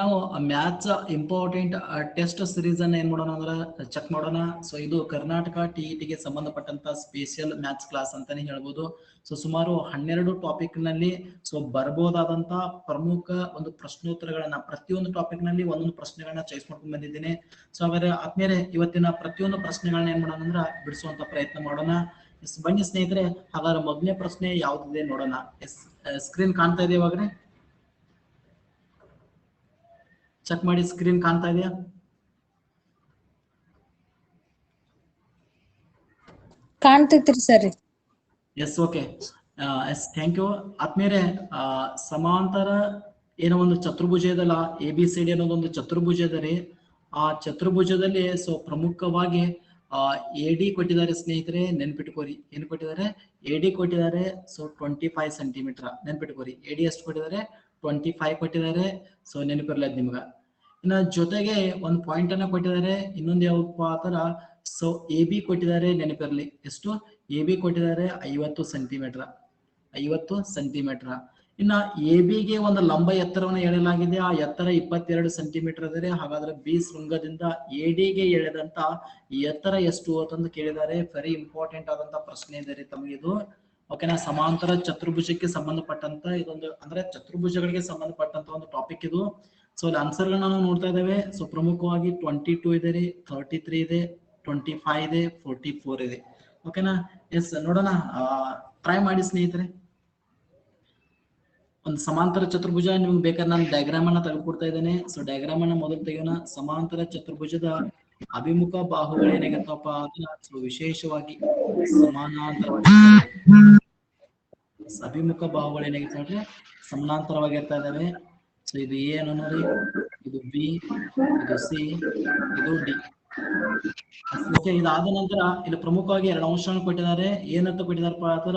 ನಾವು maths important test series ಅನ್ನ ಏನ್ ಮಾಡೋಣ ಅಂದ್ರೆ ಚೆಕ್ ಮಾಡೋಣ. ಸೊ ಇದು ಕರ್ನಾಟಕ ಟಿಇಟಿಗೆ ಸಂಬಂಧಪಟ್ಟಂತ ಸ್ಪೆಷಲ್ ಮ್ಯಾಥ್ಸ್ ಕ್ಲಾಸ್ ಅಂತಾನೆ ಹೇಳ್ಬೋದು. ಸೊ ಸುಮಾರು 12 ಟಾಪಿಕ್ ನಲ್ಲಿ ಸೊ ಬರಬಹುದಾದಂತ ಪ್ರಮುಖ ಒಂದು ಪ್ರಶ್ನೋತ್ತರಗಳನ್ನ ಪ್ರತಿಯೊಂದು ಟಾಪಿಕ್ ನಲ್ಲಿ ಒಂದೊಂದು ಪ್ರಶ್ನೆಗಳನ್ನ ಚಾಯ್ಸ್ ಮಾಡ್ಕೊಂಡು ಬಂದಿದ್ದೀನಿ. ಸೊ ಹಾಗಾದ್ರೆ ಆದ್ಮೇಲೆ ಇವತ್ತಿನ ಪ್ರತಿಯೊಂದು ಪ್ರಶ್ನೆಗಳನ್ನ ಏನ್ ಮಾಡೋಣ ಅಂದ್ರೆ ಬಿಡಿಸುವಂತ ಪ್ರಯತ್ನ ಮಾಡೋಣ. ಬನ್ನಿ ಸ್ನೇಹಿತರೆ, ಹಾಗಾದ್ರೆ ಮೊದಲನೇ ಪ್ರಶ್ನೆ ಯಾವ್ದಿದೆ ನೋಡೋಣ. ಸ್ಕ್ರೀನ್ ಕಾಣ್ತಾ ಇದೆ ಇವಾಗ್ರೆ? ಚೆಕ್ ಮಾಡಿ, ಸ್ಕ್ರೀನ್ ಕಾಣ್ತಾ ಇದೆಯಾ? ಕಾಣ್ತೈತ್ರಿ sir. Yes, okay, yes, thank you. ಆದ್ಮೇಲೆ ಸಮಾಂತರ ಏನೋ ಒಂದು ಚತುರ್ಭುಜ ಇದಲ್ಲ, ABCD ಅನ್ನೋದೊಂದು ಚತುರ್ಭುಜ ಇದೆ ರೀ. ಆ ಚತುರ್ಭುಜದಲ್ಲಿ ಸೊ ಪ್ರಮುಖವಾಗಿ AD ಕೊಟ್ಟಿದ್ದಾರೆ ಸ್ನೇಹಿತರೆ, ನೆನ್ಪಿಟ್ಕೋರಿ. ಏನ್ ಕೊಟ್ಟಿದ್ದಾರೆ? AD ಕೊಟ್ಟಿದ್ದಾರೆ. So 25 centimetre ನೆನ್ಪಿಟ್ಕೋರಿ. AD ಎಷ್ಟು ಕೊಟ್ಟಿದ್ದಾರೆ? 25 ಕೊಟ್ಟಿದ್ದಾರೆ. ಸೊ ನೆನಪಿರ್ಲಿ ಅದ್ ನಿಮ್ಗ. ಇನ್ನ ಜೊತೆಗೆ ಒಂದು ಪಾಯಿಂಟ್ ಅನ್ನ ಕೊಟ್ಟಿದ್ದಾರೆ. ಇನ್ನೊಂದು ಯಾವಪ್ಪ ಆತರ, ಸೊ AB ಕೊಟ್ಟಿದ್ದಾರೆ, ನೆನಪಿರ್ಲಿ. ಎಷ್ಟು? AB ಕೊಟ್ಟಿದ್ದಾರೆ 50 ಸೆಂಟಿಮೀಟರ್. 50 ಸೆಂಟಿಮೀಟರ್. ಇನ್ನ AB ಗೆ ಒಂದು ಲಂಬ ಎತ್ತರವನ್ನು ಎಳೆಯಲಾಗಿದೆ. ಆ ಎತ್ತರ 22 ಸೆಂಟಿಮೀಟರ್ ಇದೆ. ಹಾಗಾದ್ರೆ B ಶೃಂಗದಿಂದ AD ಗೆ ಎಳೆದಂತ ಎತ್ತರ ಎಷ್ಟು ಅಂತಂದು ಕೇಳಿದ್ದಾರೆ. ವೆರಿ ಇಂಪಾರ್ಟೆಂಟ್ ಆದಂತ ಪ್ರಶ್ನೆ ಇದೆ ರೀ ತಮಗೆ ಇದು. ಓಕೆನಾ? ಸಮಾಂತರ ಚತುರ್ಭುಜಕ್ಕೆ ಸಂಬಂಧಪಟ್ಟಂತ ಇದೊಂದು, ಅಂದ್ರೆ ಚತುರ್ಭುಜಗಳಿಗೆ ಸಂಬಂಧಪಟ್ಟಂತ ಒಂದು ಟಾಪಿಕ್ ಇದು. ಸೊ ಅಲ್ಲಿ ಆನ್ಸರ್ ಗಳನ್ನ ನಾವು ನೋಡ್ತಾ ಇದ್ದೇವೆ. ಸೊ ಪ್ರಮುಖವಾಗಿ 22 ಇದೆ ರೀ, 33 ಇದೆ, 25 ಇದೆ, 44 ಇದೆ. ಓಕೆನಾ? ಎಸ್, ನೋಡೋಣ. ಟ್ರೈ ಮಾಡಿ ಸ್ನೇಹಿತರೆ. ಒಂದು ಸಮಾಂತರ ಚತುರ್ಭುಜ ನಿಮ್ಗೆ ಬೇಕಾದ್ರೆ ನಾನು ಡಯಾಗ್ರಾಮ್ ಅನ್ನ ತೆಗೆದುಕೊಡ್ತಾ ಇದ್ದೇನೆ. ಸೊ ಡಯಾಗ್ರಾಮ್ ಅನ್ನ ಮೊದಲು ತೆಗೆಯೋಣ. ಸಮಾಂತರ ಚತುರ್ಭುಜದ ಅಭಿಮುಖ ಬಾಹುಗಳು ಏನಾಗತ್ತಪ್ಪ ಅಂದ್ರೆ ಸೊ ವಿಶೇಷವಾಗಿ ಸಮಾನಾಂತರವಾಗಿ, ಅಭಿಮುಖ ಬಾಹುಗಳು ಏನಾಗಿರ್ತವೆ ಅಂದ್ರೆ ಸಮಾನಾಂತರವಾಗಿರ್ತಾ ಇದಾವೆ. ಸೊ ಇದು ಎ ಅನ್ನೋರಿ, ಇದು ಬಿ, ಇದು ಸಿ, ಇದು ಡಿ. ಓಕೆ, ಇದಾದ ನಂತರ ಇಲ್ಲಿ ಪ್ರಮುಖವಾಗಿ 2 ಅಂಶಗಳನ್ನು ಕೊಟ್ಟಿದ್ದಾರೆ. ಏನಂತ ಕೊಟ್ಟಿದಾರಪ್ಪ ಅಂತರ,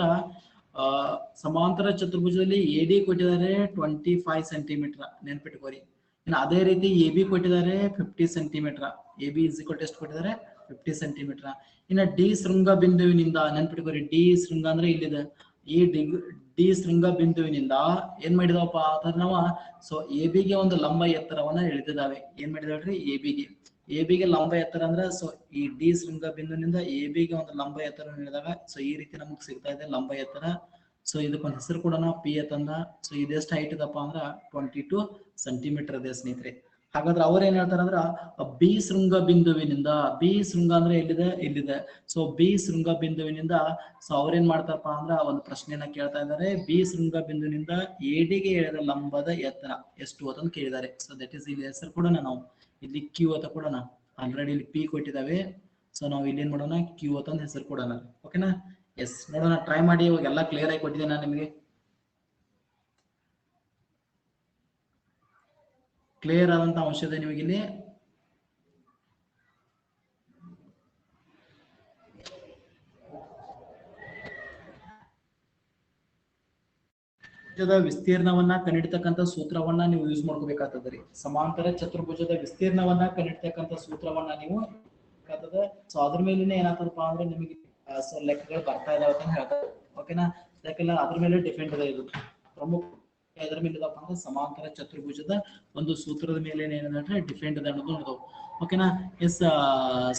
ಸಮಾಂತರ ಚತುರ್ಭುಜದಲ್ಲಿ AD ಕೊಟ್ಟಿದ್ದಾರೆ 25 ಸೆಂಟಿಮೀಟರ್, ನೆನ್ಪಿಟ್ಕೋರಿ. ಇನ್ನು ಅದೇ ರೀತಿ AB ಕೊಟ್ಟಿದ್ದಾರೆ 50 ಸೆಂಟಿಮೀಟರ್. AB ಎಷ್ಟು ಕೊಟ್ಟಿದ್ದಾರೆ? 50 ಸೆಂಟಿಮೀಟರ್. ಇನ್ನು ಡಿ ಶೃಂಗ ಬಿಂದುವಿನಿಂದ, ನೆನ್ಪಿಟ್ಕೋರಿ, ಡಿ ಶೃಂಗ ಅಂದ್ರೆ ಇಲ್ಲಿದೆ. ಈ ಡಿ ಶೃಂಗ ಬಿಂದುವಿನಿಂದ ಏನ್ ಮಾಡಿದವಪ್ಪ ಅಂದ್ರೆ ನಾವು ಸೊ AB ಗೆ ಒಂದು ಲಂಬ ಎತ್ತರವನ್ನ ಎಳೆದಿದ್ದಾವೆ. ಏನ್ ಮಾಡಿದಾವ್ರಿ? AB ಗೆ ಲಂಬ ಎತ್ತರ ಅಂದ್ರೆ ಸೊ ಈ ಡಿ ಶೃಂಗ ಬಿಂದುವಿನಿಂದ AB ಗೆ ಒಂದು ಲಂಬ ಎತ್ತರ ಎಳೆದಾಗ ಸೊ ಈ ರೀತಿ ನಮಗ್ ಸಿಗ್ತಾ ಇದೆ ಲಂಬ ಎತ್ತರ. ಸೊ ಇದಕ್ಕೊಂದು ಹೆಸರು ಕೊಡೋಣ, ಪಿ ಅಂತಂದ. ಸೊ ಇದೆಷ್ಟು ಹೈಟ್ ಇದಪ್ಪ ಅಂದ್ರ 22 ಸೆಂಟಿಮೀಟರ್ ಇದೆ ಸ್ನೇಹಿತರೆ. ಹಾಗಾದ್ರೆ ಅವ್ರ ಏನ್ ಹೇಳ್ತಾರ ಅಂದ್ರ ಬಿ ಶೃಂಗ ಬಿಂದುವಿನಿಂದ, ಬಿ ಶೃಂಗ ಅಂದ್ರೆ ಎಲ್ಲಿದೆ? ಇಲ್ಲಿದೆ. ಸೊ ಬಿ ಶೃಂಗ ಬಿಂದುವಿನಿಂದ ಸೊ ಅವ್ರೇನ್ ಮಾಡ್ತಾರಪ್ಪ ಅಂದ್ರ ಒಂದು ಪ್ರಶ್ನೆಯನ್ನ ಕೇಳ್ತಾ ಇದ್ದಾರೆ. ಬಿ ಶೃಂಗ ಬಿಂದುವಿನಿಂದ AD ಗೆ ಎಳೆದ ಲಂಬದ ಎತ್ತರ ಎಷ್ಟು ಅಂತ ಕೇಳಿದ್ದಾರೆ. ಸೊ ದಟ್ ಈಸ್ ಇಲ್ಲಿ ಹೆಸರು ಕೊಡೋಣ ನಾವು. ಇಲ್ಲಿ ಕ್ಯೂ ಅಂತ ಕೊಡೋಣ. ಆಲ್ರೆಡಿ ಇಲ್ಲಿ ಪಿ ಕೊಟ್ಟಿದ್ದಾವೆ. ಸೊ ನಾವು ಇಲ್ಲಿ ಏನ್ ಮಾಡೋಣ? ಕ್ಯೂ ಅಂತ ಹೆಸರು ಕೊಡೋಣ. ಓಕೆನಾ? ಎಸ್, ನೋಡೋಣ, ಟ್ರೈ ಮಾಡಿ. ಇವಾಗ ಎಲ್ಲ ಕ್ಲಿಯರ್ ಆಗಿ ಕೊಟ್ಟಿದ್ದೀನಿ ನಾನು ನಿಮಗೆ. ಕ್ಲಿಯರ್ ಆದಂತ ಅಂಶ ಇದೆ ನಿಮಗೆ ಇಲ್ಲಿ. ವಿಸ್ತೀರ್ಣವನ್ನ ಕಂಡಿಡ್ತಕ್ಕಂಥ ಸೂತ್ರವನ್ನ ನೀವು ಯೂಸ್ ಮಾಡ್ಕೋಬೇಕಾಗ್ತದ್ರಿ. ಸಮಾಂತರ ಚತುರ್ಭುಜದ ವಿಸ್ತೀರ್ಣವನ್ನ ಕಂಡಿಡ್ತಕ್ಕಂಥ ಸೂತ್ರವನ್ನ ನೀವು ಸೊ ಅದ್ರ ಮೇಲಿನ ಏನಾಗ್ತದಪ್ಪ ಅಂದ್ರೆ ನಿಮಗೆ ಸೊ ಲೆಕ್ಕಗಳು ಬರ್ತಾ ಇದಾವೆ ಅಂತ ಹೇಳ್ತಾರೆ. ಓಕೆನಾ? ಯಾಕಂದ್ರೆ ಅದ್ರ ಮೇಲೆ ಡಿಪೆಂಡ್ ಇದೆ ಇದು. ಪ್ರಮುಖ ಎದ್ರ ಮೇಲೆ ಇದಪ್ಪ ಅಂದ್ರೆ ಸಮಾಂತರ ಚತುರ್ಭುಜದ ಒಂದು ಸೂತ್ರದ ಮೇಲೆ ಏನಂದ್ರೆ ಡಿಪೆಂಡ್ ಇದೆ ಅನ್ನೋದು ನೋಡ್ತಾವ. ಓಕೆನಾ? ಎಸ್,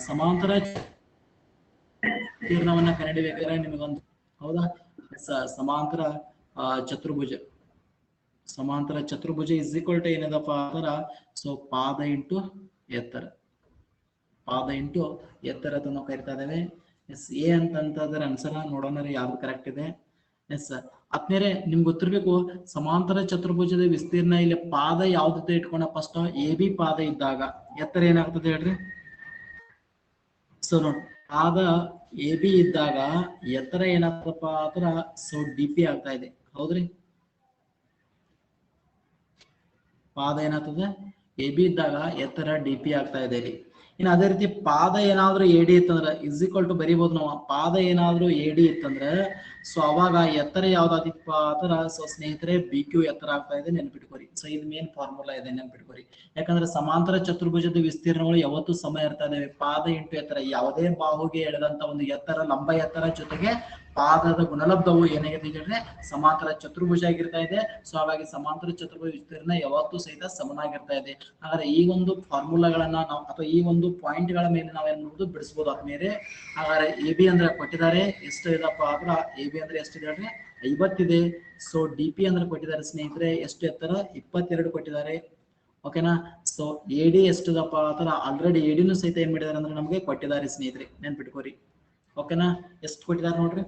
ಸಮಾಂತರ ವಿಸ್ತೀರ್ಣವನ್ನ ಕಂಡಿಡಿಬೇಕಾದ್ರೆ ನಿಮಗೊಂದು, ಹೌದಾ? ಎಸ್, ಸಮಾಂತರ ಚತುರ್ಭುಜ ಇಸ್ ಈಕ್ವಲ್ ಟು ಏನದಪ್ಪ ಅಂದ್ರ ಸೊ ಪಾದ ಇಂಟು ಎತ್ತರ. ಪಾದ ಇಂಟು ಎತ್ತರ ಅಂತ ನಾವು ಕರಿತಾ ಇದ್ದೇವೆ. ಎಸ್, ಎ ಅಂತಂದ್ರೆ ಆನ್ಸರ್ ನೋಡೋಣ ರೀ ಯಾವ್ದು ಕರೆಕ್ಟ್ ಇದೆ. ಎಸ್, ಆದ್ಮೇಲೆ ನಿಮ್ಗೆ ಗೊತ್ತಿರ್ಬೇಕು ಸಮಾಂತರ ಚತುರ್ಭುಜದ ವಿಸ್ತೀರ್ಣ ಇಲ್ಲಿ ಪಾದ ಯಾವ್ದು ಇಟ್ಕೊಂಡ ಫಸ್ಟ್ AB ಪಾದ ಇದ್ದಾಗ ಎತ್ತರ ಏನಾಗ್ತದೆ ಹೇಳ್ರಿ? ಸೊ ನೋಡಿ, ಪಾದ AB ಇದ್ದಾಗ ಎತ್ತರ ಏನಾಗ್ತದಪ್ಪ ಅಂದ್ರ ಸೊ DP ಆಗ್ತಾ ಇದೆ. ಹೌದ್ರಿ? ಪಾದ ಏನಾಗ್ತದೆ? AB ಇದ್ದಾಗ ಎತ್ತರ DP ಆಗ್ತಾ ಇದೆ ಇಲ್ಲಿ. ಇನ್ನು ಅದೇ ರೀತಿ ಪಾದ ಏನಾದ್ರು AD ಇತ್ತಂದ್ರ ಇಸ್ ಈಕ್ವಲ್ ಟು ಬರಿಬಹುದು ನಾವು. ಪಾದ ಏನಾದ್ರು AD ಇತ್ತಂದ್ರೆ ಸೊ ಅವಾಗ ಎತ್ತರ ಯಾವ್ದಾದಿಪ್ಪ ಆತರ ಸೊ ಸ್ನೇಹಿತರೆ ಬಿ ಕ್ಯೂ ಎತ್ತರ ಆಗ್ತಾ ಇದೆ ನೆನ್ಪಿಟ್ಕೋರಿ. ಸೊ ಇದು ಮೇನ್ ಫಾರ್ಮುಲಾ ಇದೆ ನೆನ್ಪಿಟ್ಕೋರಿ. ಯಾಕಂದ್ರೆ ಸಮಾಂತರ ಚತುರ್ಭುಜದ ವಿಸ್ತೀರ್ಣಗಳು ಯಾವತ್ತೂ ಸಮ ಇರ್ತಾ ಇದಾವೆ. ಪಾದ ಇಂಟು ಎತ್ತರ, ಯಾವುದೇ ಬಾಹುಗೆ ಎಳೆದಂತ ಒಂದು ಎತ್ತರ, ಲಂಬ ಎತ್ತರ ಜೊತೆಗೆ ಪಾದದ ಗುಣಲಬ್ಧವು ಏನಾಗಿದೆ ಹೇಳಿದ್ರೆ ಸಮಾಂತರ ಚತುರ್ಭುಜ ಆಗಿರ್ತಾ ಇದೆ. ಸೊ ಹಾಗಾಗಿ ಸಮಾಂತರ ಚತುರ್ಭುಜ ವಿಸ್ತೀರ್ಣ ಯಾವತ್ತೂ ಸಹಿತ ಸಮನಾಗಿರ್ತಾ ಇದೆ. ಹಾಗಾದ್ರೆ ಈ ಒಂದು ಫಾರ್ಮುಲಾಗಳನ್ನ ನಾವು ಅಥವಾ ಈ ಒಂದು ಪಾಯಿಂಟ್ ಗಳ ಮೇಲೆ ನಾವೇನ್ ಮಾಡುದು ಬಿಡಿಸಬಹುದು ಆದ್ಮೇಲೆ. ಹಾಗಾದ್ರೆ ಎ ಬಿ ಅಂದ್ರೆ ಕೊಟ್ಟಿದ್ದಾರೆ ಎಷ್ಟು ಇದಪ್ಪ ಆದ್ರ ಎ ಬಿ ಅಂದ್ರೆ ಎಷ್ಟಿದೆ ಹೇಳ್ರಿ 50 ಇದೆ. ಸೊ ಡಿ ಪಿ ಅಂದ್ರೆ ಕೊಟ್ಟಿದ್ದಾರೆ ಸ್ನೇಹಿತರೆ ಎಷ್ಟು ಎತ್ತರ 22 ಕೊಟ್ಟಿದ್ದಾರೆ. ಓಕೆನಾ. ಸೊ ಎಡಿ ಎಷ್ಟದಪ್ಪ ಆತರ ಆಲ್ರೆಡಿ ಎಡಿನೂ ಸಹಿತ ಏನ್ ಮಾಡಿದಾರೆ ಅಂದ್ರೆ ನಮಗೆ ಕೊಟ್ಟಿದ್ದಾರೆ ಸ್ನೇಹಿತರೆ ನೆನ್ಪಿಟ್ಕೋರಿ. ಓಕೆನಾ. ಎಷ್ಟು ಕೊಟ್ಟಿದ್ದಾರೆ ನೋಡ್ರಿ.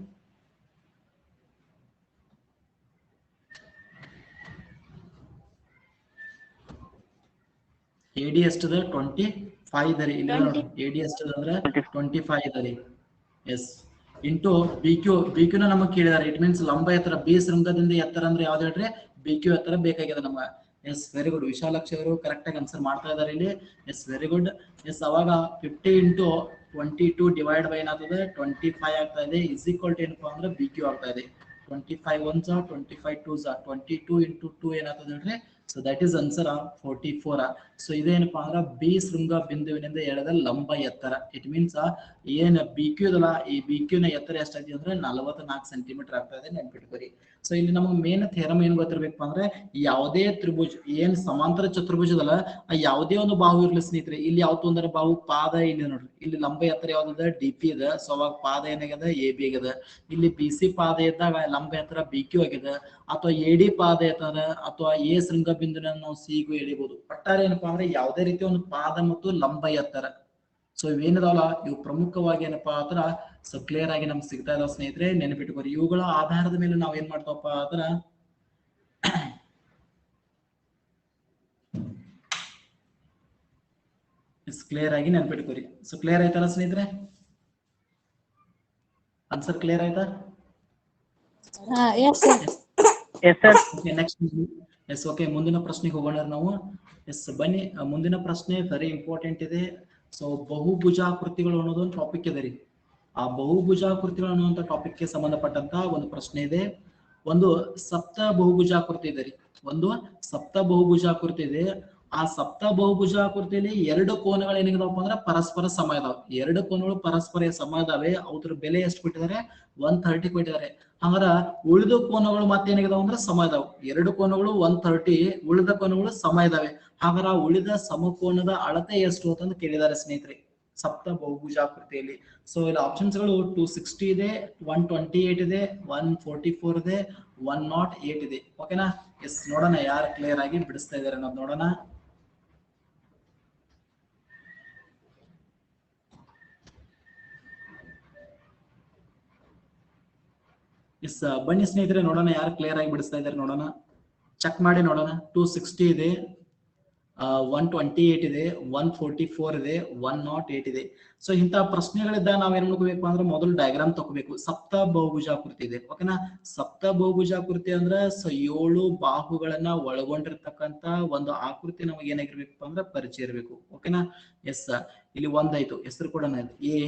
ಎಡಿ ಎಷ್ಟದ 25 ಇದೆ ಇಲ್ಲಿ ನೋಡಿ. ಎಡಿ ಎಷ್ಟದ ಅಂದ್ರೆ 25 ಇದೆ. ಎಸ್ ಇಂಟು ಬಿ ಕ್ಯೂ ನಮಗೆ ಕೇಳಿದಾರೆ. ಇಟ್ ಮೀನ್ಸ್ ಲಂಬ ಎತ್ತರ ಬಿ ಶೃಂಗದಿಂದ ಎತ್ತರ ಅಂದ್ರೆ ಯಾವ್ದು ಹೇಳ್ರಿ ಬಿ ಕ್ಯೂ ಎತ್ತರ ಬೇಕಾಗಿದೆ ನಮ್ಗೆ. S very good. ವಿಶಾಲಾಕ್ಷಿ ಅವರು ಕರೆಕ್ಟ್ ಆಗಿ ಆನ್ಸರ್ ಮಾಡ್ತಾ ಇದಾರೆ ಇಲ್ಲಿ. S very good. ಎಸ್ ಅವಾಗ 50 ಇಂಟು 22 ಡಿವೈಡ್ ಬೈ ಏನಾಗ್ತದೆ 25 ಆಗ್ತಾ ಇದೆ. ಇಸ್ ಈಕ್ವಲ್ ಟು ಏನಪ್ಪಾ ಅಂದ್ರೆ ಬಿ ಕ್ಯೂ ಆಗ್ತಾ ಇದೆ. 25 1s 25 2s 22 ಇಂಟು 2 ಏನಾಗ್ತದೆ ಹೇಳ್ರಿ. So that is answer 44. So ಇದೇನಪ್ಪಾ ಅಂದ್ರೆ ಬಿ ಶೃಂಗ ಬಿಂದುವಿನಿಂದ ಎಳೆದ ಲಂಬ ಎತ್ತರ. ಇಟ್ ಮೀನ್ಸ್ ಏನ್ ಬಿ ಕ್ಯೂ ಇದಲ್ಲ ಈ ಬಿ ಕ್ಯೂ ನ ಎತ್ತರ ಎಷ್ಟಾಗಿದೆ ಅಂದ್ರೆ 44 ಸೆಂಟಿಮೀಟರ್ ಆಗ್ತಾ ಇದೆ ನೆನ್ಪಿಟ್ಕೋರಿ. ಸೊ ಇಲ್ಲಿ ನಮಗೆ ಮೇನ್ ಥಿಯರಮ್ ಏನ್ ಗೊತ್ತಿರ್ಬೇಕಪ್ಪ ಅಂದ್ರೆ ಯಾವುದೇ ತ್ರಿಭುಜ ಏನ್ ಸಮಾಂತರ ಚತುರ್ಭುಜ ಇದಲ್ಲ ಆ ಯಾವುದೇ ಒಂದು ಬಾಹು ಇರ್ಲಿ ಸ್ನೇಹಿತರೆ. ಇಲ್ಲಿ ಯಾವ್ದು ಅಂದ್ರೆ ಬಾಹು ಪಾದ ಇಲ್ಲಿ ನೋಡ್ರಿ. ಇಲ್ಲಿ ಲಂಬ ಎತ್ತರ ಯಾವ್ದದ ಡಿ ಪಿ ಇದೆ. ಸೊ ಅವಾಗ ಪಾದ ಏನಾಗಿದೆ ಎ ಬಿ ಆಗಿದೆ. ಇಲ್ಲಿ ಬಿ ಸಿ ಪಾದ ಇದ್ದಾಗ ಲಂಬ ಎತ್ತರ ಬಿ ಕ್ಯೂ ಆಗಿದೆ. ಅಥವಾ ಎ ಡಿ ಪಾದ ಎತ್ತರ ಅಥವಾ ಎ ಶೃಂಗ ಬಿಂದುನ ನಾವು ಸಿಗೂ ಎಳಿಬಹುದು. ಒಟ್ಟಾರೆ ಏನಪ್ಪಾ ಅಂದ್ರೆ ಯಾವುದೇ ರೀತಿ ಒಂದು ಪಾದ ಮತ್ತು ಲಂಬ ಎತ್ತರ ಸೊ ಇವೇನಿದಾವಲ್ಲ ಇವು ಪ್ರಮುಖವಾಗಿ ಏನಪ್ಪಾ ಆತರ ಸೊ ಕ್ಲಿಯರ್ ಆಗಿ ನಮ್ಗೆ ಸಿಗ್ತಾ ಇದಾವ ಸ್ನೇಹಿತರೆ ನೆನಪಿಟ್ಕೋರಿ. ಇವುಗಳ ಆಧಾರದ ಮೇಲೆ ನಾವ್ ಏನ್ ಮಾಡ್ತಾವಪ್ಪ ಆತರ ಕ್ಲಿಯರ್ ಆಗಿ ನೆನಪಿಟ್ಕೋರಿ. ಸೊ ಕ್ಲಿಯರ್ ಆಯ್ತಲ್ಲ ಸ್ನೇಹಿತರೆ. ಆನ್ಸರ್ ಕ್ಲಿಯರ್ ಆಯ್ತಾ. ನೆಕ್ಸ್ಟ್ ಎಸ್ ಓಕೆ ಮುಂದಿನ ಪ್ರಶ್ನೆಗೆ ಹೋಗೋಣ ನಾವು. ಎಸ್ ಬನ್ನಿ ಮುಂದಿನ ಪ್ರಶ್ನೆ ವೆರಿ ಇಂಪಾರ್ಟೆಂಟ್ ಇದೆ. ಸೊ ಬಹುಭುಜಾಕೃತಿಗಳು ಅನ್ನೋದು ಒಂದು ಟಾಪಿಕ್ ಇದೆ ರೀ. ಆ ಬಹುಭುಜಾಕೃತಿಗಳು ಅನ್ನುವಂಥ ಟಾಪಿಕ್ ಗೆ ಸಂಬಂಧಪಟ್ಟಂತ ಒಂದು ಪ್ರಶ್ನೆ ಇದೆ. ಒಂದು ಸಪ್ತ ಬಹುಭುಜಾಕೃತಿ ಇದೆ ರೀ. ಒಂದು ಸಪ್ತ ಬಹುಭುಜಾಕೃತಿ ಇದೆ. ಆ ಸಪ್ತ ಬಹುಭುಜಾಕೃತಿಯಲ್ಲಿ ಎರಡು ಕೋನಗಳು ಏನಿದಾವಪ್ಪ ಅಂದ್ರೆ ಪರಸ್ಪರ ಸಮ ಇದಾವೆ. ಎರಡು ಕೋನಗಳು ಪರಸ್ಪರ ಸಮ ಇದಾವೆ. ಅದ್ರ ಬೆಲೆ ಎಷ್ಟು ಕೊಟ್ಟಿದ್ದಾರೆ 130 ಕೊಟ್ಟಿದ್ದಾರೆ. ಹಂಗಾರ ಉಳಿದ ಕೋನಗಳು ಮತ್ತೇನಾಗಿದಾವ ಅಂದ್ರೆ ಸಮ ಇದಾವೆ. ಎರಡು ಕೋನಗಳು 130 ಉಳಿದ ಕೋನಗಳು ಸಮ ಇದಾವೆ. ಹಾಗಾರ ಉಳಿದ ಸಮಕೋನದ ಅಳತೆ ಎಷ್ಟು ಅಂತಂದು ಕೇಳಿದ್ದಾರೆ ಸ್ನೇಹಿತರೆ ಸಪ್ತ ಬಹುಭುಜಾಕೃತಿಯಲ್ಲಿ. ಸೊ ಇಲ್ಲಿ ಆಪ್ಷನ್ಸ್ ಗಳು 260 ಇದೆ, 128 ಇದೆ, 144 ಇದೆ, 108 ಇದೆ. ಓಕೆನಾ. ಎಸ್ ನೋಡೋಣ ಯಾರು ಕ್ಲಿಯರ್ ಆಗಿ ಬಿಡಿಸ್ತಾ ಇದಾರೆ ಅನ್ನೋದು ನೋಡೋಣ. ಎಸ್ ಬನ್ನಿ ಸ್ನೇಹಿತರೆ ನೋಡೋಣ ಯಾರು ಕ್ಲಿಯರ್ ಆಗಿ ಬಿಡಿಸ್ತಾ ಇದಾರೆ ನೋಡೋಣ. ಚೆಕ್ ಮಾಡಿ ನೋಡೋಣ. 260 ಇದೆ, 128 ಇದೆ, 144 ಇದೆ, 108 ಇದೆ. ಸೊ ಇಂತಹ ಪ್ರಶ್ನೆಗಳಿದ್ದಾಗ ನಾವೇನ್ ಮಾಡ್ಕೋಬೇಕು ಅಂದ್ರೆ ಮೊದಲು ಡಯಾಗ್ರಾಮ್ ತಗೋಬೇಕು. ಸಪ್ತ ಬಹುಭುಜಾಕೃತಿ ಇದೆ. ಓಕೆನಾ. ಸಪ್ತ ಬಹುಭುಜಾಕೃತಿ ಅಂದ್ರೆ 7 ಬಾಹುಗಳನ್ನ ಒಳಗೊಂಡಿರ್ತಕ್ಕಂತ ಒಂದು ಆಕೃತಿ ನಮಗೆ ಏನಾಗಿರ್ಬೇಕಪ್ಪ ಅಂದ್ರೆ ಪರಿಚಯ ಇರಬೇಕು. ಓಕೆನಾ. ಎಸ್ ಇಲ್ಲಿ ಒಂದಾಯ್ತು ಹೆಸರು ಕೂಡ ಎ,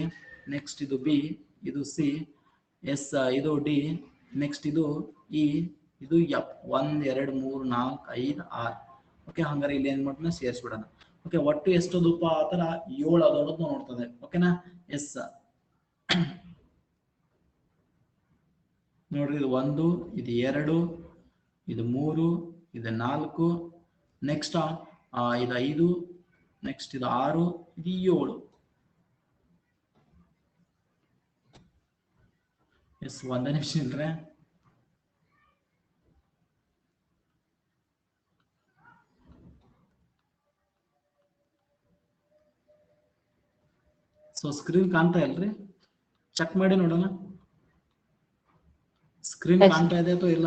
ನೆಕ್ಸ್ಟ್ ಇದು ಬಿ, ಇದು ಸಿ, ಎಸ್ ಇದು ಡಿ, ನೆಕ್ಸ್ಟ್ ಇದು ಇ, ಇದು ಎಫ್. 1 2 3 4 5 6. ಓಕೆ ಹಂಗಾರೆ ಇಲ್ಲಿ ಏನ್ ಮಾಡೋಣ ಸೇರಿಸ್ಬಿಡೋಣ. ಓಕೆ ಒಟ್ಟು ಎಷ್ಟದಪ್ಪ ಆತರ 7 ಅದೊಂದು ನೋಡ್ತದೆ. ಓಕೆನಾ. ಎಸ್ ನೋಡ್ರಿ ಇದು 1, ಇದು 2, ಇದು 3, ಇದು 4, ನೆಕ್ಸ್ಟ್ ಇದು 5, ನೆಕ್ಸ್ಟ್ ಇದು 6, ಇದು 7. ಎಸ್ ಒಂದೇ ನಿಮಿಷ ಇಲ್ರೆ. ಸೊ ಸ್ಕ್ರೀನ್ ಕಾಣ್ತಾ ಇಲ್ರಿ. ಚೆಕ್ ಮಾಡಿ ನೋಡೋಣ ಸ್ಕ್ರೀನ್ ಕಾಣ್ತಾ ಇದೆ ಅಥವಾ ಇಲ್ಲ.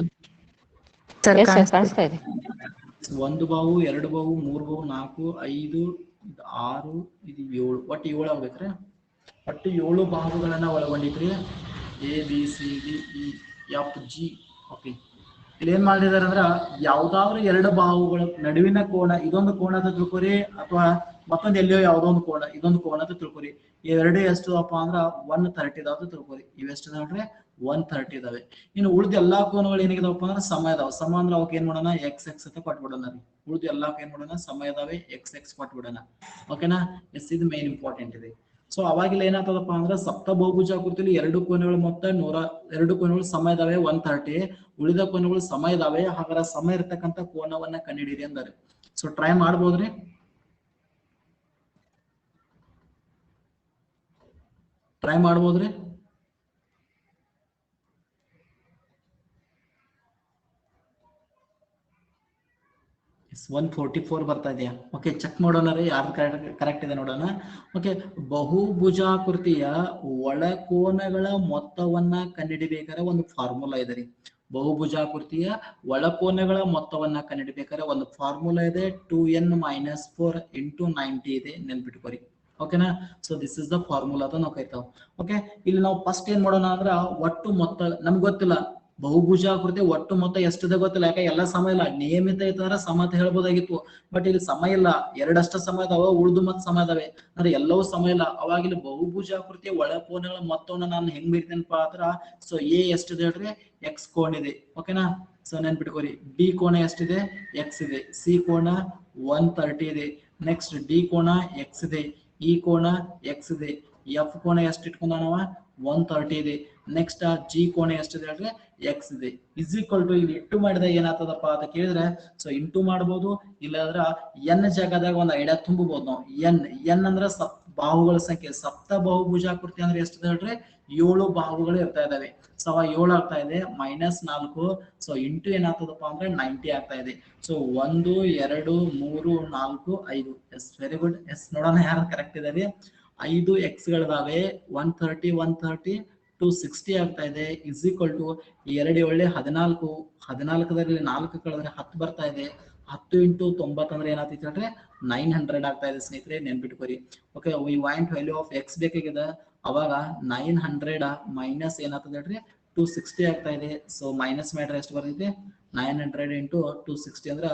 ಒಂದು ಬಾವು, ಎರಡು ಬಾವು, 3 ಬಾವು, 4, 5, 6, ಇದು 7. ಒಟ್ಟು 7 ಆಗ್ಬೇಕ್ರಿ. ಒಟ್ಟು 7 ಬಾಹುಗಳನ್ನ ಒಳಗೊಂಡಿದ್ರಿ. A B C D E F G. Okay ಇಲ್ಲಿ ಏನ್ ಮಾಡಿದಾರೆ ಅಂದ್ರ ಯಾವ್ದಾದ್ರು ಎರಡು ಬಾಹುಗಳ ನಡುವಿನ ಕೋನ ಇದೊಂದು ಕೋನ ಅಂತ ತಿಳ್ಕೊರಿ, ಅಥವಾ ಮತ್ತೊಂದು ಎಲ್ಲಿಯೋ ಯಾವ್ದೋ ಒಂದು ಕೋನ ಇದೊಂದು ಕೋನ ಅಂತ ತಿಳ್ಕೊರಿ. ಇವೆರಡು ಎಷ್ಟು ಅಪ್ಪ ಅಂದ್ರ 130 ತಿಳ್ಕೊರಿ. ಇವೆಷ್ಟು ನೋಡ್ರಿ 130 ಇದಾವೆ. ಇನ್ನು ಉಳಿದ ಎಲ್ಲಾ ಕೋನಗಳು ಏನಿದಾವಪ್ಪ ಅಂದ್ರೆ ಸಮ ಇದಾವ. ಸಮ ಅಂದ್ರೆ ಅವಕ್ಕೆ ಏನ್ ಮಾಡೋಣ, ಎಕ್ಸ್ ಎಕ್ಸ್ ಅಂತ ಕೊಟ್ಬಿಡೋಣ ರೀ. ಉಳಿದ ಎಲ್ಲಾಕ ಏನ್ ಮಾಡೋಣ, ಸಮ ಇದಾವೆ, ಎಕ್ಸ್ ಎಕ್ಸ್ ಕೊಟ್ಬಿಡೋಣ. ಓಕೆನಾ, ಎಸ್ ಇದು ಮೇನ್ ಇಂಪಾರ್ಟೆಂಟ್ ಇದೆ. ಸೊ ಅವಾಗಿಲ್ಲ ಏನಾಗ್ತದಪ್ಪ ಅಂದ್ರೆ ಸಪ್ತ ಬಹುಭುಜಾಕೃತಿಯಲ್ಲಿ ಎರಡು ಕೋನಗಳು ಮೊತ್ತ 2 ಕೋನಗಳು ಸಮ ಇದಾವೆ 130, ಉಳಿದ ಕೋನಗಳು ಸಮ ಇದಾವೆ. ಹಾಗಾದ್ರೆ ಸಮ ಇರ್ತಕ್ಕಂಥ ಕೋನವನ್ನ ಕಂಡುಹಿಡಿಯಿರಿ ಅಂತಾರೆ. ಸೊ ಟ್ರೈ ಮಾಡ್ಬೋದ್ರಿ. ಟ್ರೈ ಮಾಡ್ಬೋದ್ರಿ. 144 ಬರ್ತಾ ಇದೆಯಾ? ಓಕೆ, ಚೆಕ್ ಮಾಡೋಣ ರೀ, ಯಾರು ಕರೆಕ್ಟ್ ಇದೆ ನೋಡೋಣ. ಓಕೆ, ಬಹುಭುಜಾಕೃತಿಯ ಒಳಕೋನಗಳ ಮೊತ್ತವನ್ನ ಕಂಡುಹಿಡಿಬೇಕಾದ್ರೆ ಒಂದು ಫಾರ್ಮುಲಾ ಇದೆ ರೀ. ಬಹುಭುಜಾಕೃತಿಯ ಒಳಕೋನಗಳ ಮೊತ್ತವನ್ನ ಕಂಡುಹಿಡಿಬೇಕಾದ್ರೆ ಒಂದು ಫಾರ್ಮುಲಾ ಇದೆ. 2n - 4 × 90 ಇದೆ, ನೆನ್ಪಿಟ್ಕೋರಿ. ಓಕೆನಾ, so this is the formula ಅಂತ ನಾವು ಕರಿತಾವ. ಓಕೆ, ಇಲ್ಲಿ ನಾವು ಫಸ್ಟ್ ಏನ್ ಮಾಡೋಣ ಅಂದ್ರ ಒಟ್ಟು ಮೊತ್ತ ನಮ್ಗೆ ಗೊತ್ತಿಲ್ಲ. ಬಹುಭುಜಾಕೃತಿ ಒಟ್ಟು ಮೊತ್ತ ಎಷ್ಟಿದೆ ಗೊತ್ತಿಲ್ಲ, ಯಾಕೆ ಎಲ್ಲ ಸಮ ಇಲ್ಲ. ನಿಯಮಿತ ಇತ್ತಂದ್ರೆ ಸಮ ಅಂತ ಹೇಳ್ಬೋದಾಗಿತ್ತು, ಬಟ್ ಇಲ್ಲಿ ಸಮ ಇಲ್ಲ. ಎರಡಷ್ಟ ಸಮ ಇದಾವ, ಉಳಿದು ಮತ್ ಸಮ ಇದಾವೆ ಅಂದ್ರೆ ಎಲ್ಲವೂ ಸಮ ಇಲ್ಲ. ಅವಾಗ ಇಲ್ಲಿ ಬಹುಭುಜಾಕೃತಿಯ ಒಳಕೋನಗಳ ಮೊತ್ತವನ್ನ ನಾನು ಹೆಂಗ್ ಬರೀತೇನಪ್ಪ ಅಂದ್ರ, ಸೊ ಎ ಎಷ್ಟಿದೆ ಹೇಳ್ರಿ, ಎಕ್ಸ್ ಕೋನ ಇದೆ. ಓಕೆನಾ, ಸೊ ನೆನ್ಪಿಟ್ಕೋರಿ. ಬಿ ಕೋನ ಎಷ್ಟಿದೆ, ಎಕ್ಸ್ ಇದೆ. ಸಿ ಕೋನ 130 ಇದೆ. ನೆಕ್ಸ್ಟ್ ಡಿ ಕೋನ ಎಕ್ಸ್ ಇದೆ. ಈ ಕೋನ ಎಕ್ಸ್ ಇದೆ. ಎಫ್ ಕೋನ ಎಷ್ಟು ಇಟ್ಕೊಂಡ ನಾವ 130 ಇದೆ. ನೆಕ್ಸ್ಟ್ ಜಿ ಕೋನ ಎಷ್ಟಿದೆ ಹೇಳ್ರಿ, ಎಕ್ಸ್ ಇದೆ. ಇಸ್ ಈಕ್ವಲ್ ಟು ಇಲ್ಲಿ ಇಂಟು ಮಾಡಿದಾಗ ಏನಾಗ್ತದಪ್ಪ ಅಂತ ಕೇಳಿದ್ರೆ, ಸೊ ಇಂಟು ಮಾಡ್ಬೋದು, ಇಲ್ಲಾಂದ್ರ ಎನ್ ಜಾಗದಾಗ ಒಂದು ಐಡಿಯಾ ತುಂಬಬಹುದು ನಾವು. ಎನ್ ಅಂದ್ರ ಬಾಹುಗಳ ಸಂಖ್ಯೆ. ಸಪ್ತ ಬಹುಭುಜಾಕೃತಿ ಅಂದ್ರೆ ಎಷ್ಟಿದೆ ಹೇಳ್ರಿ, 7 ಬಾಹುಗಳು ಇರ್ತಾ ಇದಾವೆ. ಸೊ 7 ಆಗ್ತಾ ಇದೆ, -4. ಸೊ ಇಂಟು ಏನಾಗ್ತದಪ್ಪ ಅಂದ್ರೆ 90 ಆಗ್ತಾ ಇದೆ. So 1 2 3 4 5. Yes, very good. Yes, ನೋಡೋಣ ಯಾರು ಕರೆಕ್ಟ್ ಇದಾರೆ. 5 ಎಕ್ಸ್ ಗಳಿದಾವೆ. 130 130 260 ಆಗ್ತಾ ಇದೆ. ಇಸ್ ಈಕ್ವಲ್ ಟು 2 ಒಳ್ಳೆ 14. 14ರಲ್ಲಿ 4 ಕಳೆದ್ರೆ 10 ಬರ್ತಾ ಇದೆ. 10 × 90 ಅಂದ್ರೆ ಏನಾಗ್ತೈತಿ ಹೇಳ್ರಿ, 900 ಆಗ್ತಾ ಇದೆ ಸ್ನೇಹಿತರೆ, ನೆನ್ಪಿಟ್ಕೋರಿ. Okay, we want value of x ಬೇಕಾಗಿದೆ. ಅವಾಗ 900 ಮೈನಸ್ ಏನಾಗ್ತದೆ ಹೇಳ್ರಿ, 260 ಆಗ್ತಾ ಇದೆ. ಸೊ ಮೈನಸ್ ಮಾಡ್ರೆ ಎಷ್ಟು ಬರ್ತೈತಿ, 900 × 260 ಅಂದ್ರ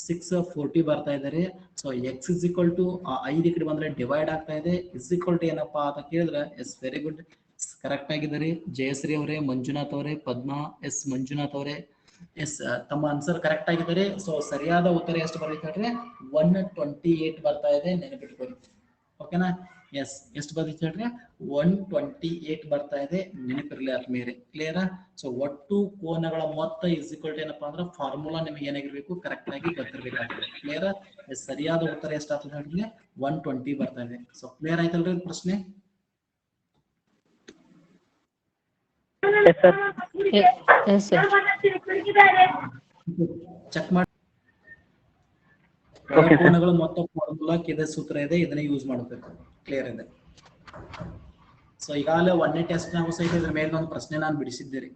640 ಬರ್ತಾ ಇದಾರೆ. So x is equal to 5 ಕಡೆ ಬಂದ್ರೆ ಡಿವೈಡ್ ಆಗ್ತಾ ಇದೆ. ಇಸ್ ಈಕ್ವಲ್ ಟು ಏನಪ್ಪಾ ಅಂತ ಕೇಳಿದ್ರೆ, ಎಸ್ ವೆರಿ ಗುಡ್, ಕರೆಕ್ಟ್ ಆಗಿದ್ದಾರೆ. ಜಯಶ್ರೀ ಅವರೇ, ಮಂಜುನಾಥ್ ಅವರೇ, ಪದ್ಮಾ ಎಸ್ ಮಂಜುನಾಥ್ ಅವರೇ, ಎಸ್ ತಮ್ಮ ಆನ್ಸರ್ ಕರೆಕ್ಟ್ ಆಗಿದ್ದಾರೆ. ಸೊ ಸರಿಯಾದ ಉತ್ತರ ಎಷ್ಟು ಬರೀತಾರೆ, 128 ಬರ್ತಾ ಇದೆ, ನೆನಪಿಟ್ಕೊಳ್ಳಿ. ಓಕೆನಾ, ಎಸ್ ಎಷ್ಟು ಬರ್ತೈತೆ ಹೇಳ್ರಿ, 128 ಬರ್ತಾ ಇದೆ, ನೆನಪಿರ್ಲಿ ಆದ್ಮೇಲೆ. ಕ್ಲಿಯರಾ? ಸೊ ಒಟ್ಟು ಕೋನಗಳ ಮೊತ್ತ ಇಸ್ ಈಕ್ವಲ್ ಟು ಏನಪ್ಪಾ ಅಂದ್ರೆ ಫಾರ್ಮುಲಾ ನಿಮಗೆ ಏನಾಗಿರ್ಬೇಕು, ಕರೆಕ್ಟ್ ಆಗಿ ಗೊತ್ತಿರ್ಬೇಕಾಗ್ತದೆ. ಕ್ಲಿಯರಾ? ಸರಿಯಾದ ಉತ್ತರ ಎಷ್ಟಾಗ್ತದೆ ಹೇಳ್ರಿ, 120 ಬರ್ತಾ ಇದೆ. ಸೊ ಕ್ಲಿಯರ್ ಆಯ್ತಲ್ರಿ ಪ್ರಶ್ನೆ? ಚೆಕ್ ಮಾಡಿ. ಕೋನಗಳು ಮೊತ್ತ ಫಾರ್ಮುಲಾಕ್ಕೆ ಇದೆ, ಸೂತ್ರ ಇದೆ, ಇದನ್ನ ಯೂಸ್ ಮಾಡಬೇಕು. ಕ್ಲಿಯರ್ ಇದೆ? ಸೊ ಈಗಾಗಲೇ 1ನೇ ಟೆಸ್ಟ್ ನಾವು ಸಹಿತ ಇದ್ರ ಮೇಲೆ ಒಂದು ಪ್ರಶ್ನೆ ನಾನು ಬಿಡಿಸಿದ್ದೀರಿ.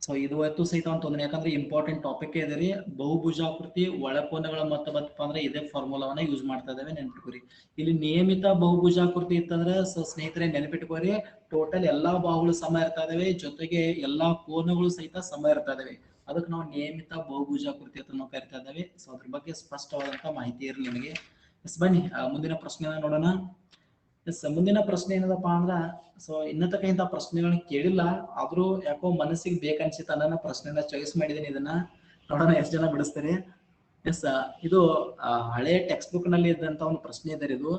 ಸೊ ಇದು ಇವತ್ತು ಸಹಿತ ಒಂದು ತೊಂದರೆ, ಯಾಕಂದ್ರೆ ಇಂಪಾರ್ಟೆಂಟ್ ಟಾಪಿಕ್ ಇದೆ ರೀ. ಬಹುಭುಜಾಕೃತಿ ಒಳಕೋನಗಳ ಮೊತ್ತ ಬತ್ತಪ್ಪ ಅಂದ್ರೆ ಇದೇ ಫಾರ್ಮುಲಾವನ್ನ ಯೂಸ್ ಮಾಡ್ತಾ ಇದ್ದೇವೆ, ನೆನ್ಪಿಟ್ಕೋರಿ. ಇಲ್ಲಿ ನಿಯಮಿತ ಬಹುಭುಜಾಕೃತಿ ಇತ್ತಂದ್ರೆ ಸೊ ಸ್ನೇಹಿತರೆ ನೆನಪಿಟ್ಕೋರಿ, ಟೋಟಲ್ ಎಲ್ಲಾ ಬಾಹುಗಳು ಸಮ ಇರ್ತಾ ಇದಾವೆ, ಜೊತೆಗೆ ಎಲ್ಲಾ ಕೋನಗಳು ಸಹಿತ ಸಮ ಇರ್ತಾ ಇದಾವೆ. ಅದಕ್ಕೆ ನಾವು ನಿಯಮಿತ ಬಹುಭುಜಾಕೃತಿ ಅಂತ ನಾವು ಕರಿತಾ ಇದ್ದೇವೆ. ಸೊ ಅದ್ರ ಬಗ್ಗೆ ಸ್ಪಷ್ಟವಾದಂತ ಮಾಹಿತಿ ಇರಲಿ ನಿಮಗೆ. ಎಸ್, ಬನ್ನಿ ಮುಂದಿನ ಪ್ರಶ್ನೆನ ನೋಡೋಣ. ಎಸ್, ಮುಂದಿನ ಪ್ರಶ್ನೆ ಏನದಪ್ಪ ಅಂದ್ರ, ಸೊ ಇನ್ನತಕ್ಕ ಇಂಥ ಪ್ರಶ್ನೆಗಳನ್ನ ಕೇಳಿಲ್ಲ, ಆದ್ರೂ ಯಾಕೋ ಮನಸ್ಸಿಗೆ ಬೇಕನ್ಸಿತ್ತ ನನ್ನ ಪ್ರಶ್ನೆನ ಚಾಯ್ಸ್ ಮಾಡಿದೀನಿ. ಇದನ್ನ ನೋಡೋಣ ಎಷ್ಟು ಜನ ಬಿಡಿಸ್ತಾರೆ. ಎಸ್, ಇದು ಹಳೆ ಟೆಕ್ಸ್ಟ್ ಬುಕ್ ನಲ್ಲಿ ಇದ್ದಂತ ಒಂದು ಪ್ರಶ್ನೆ ಇದೆ. ಇದು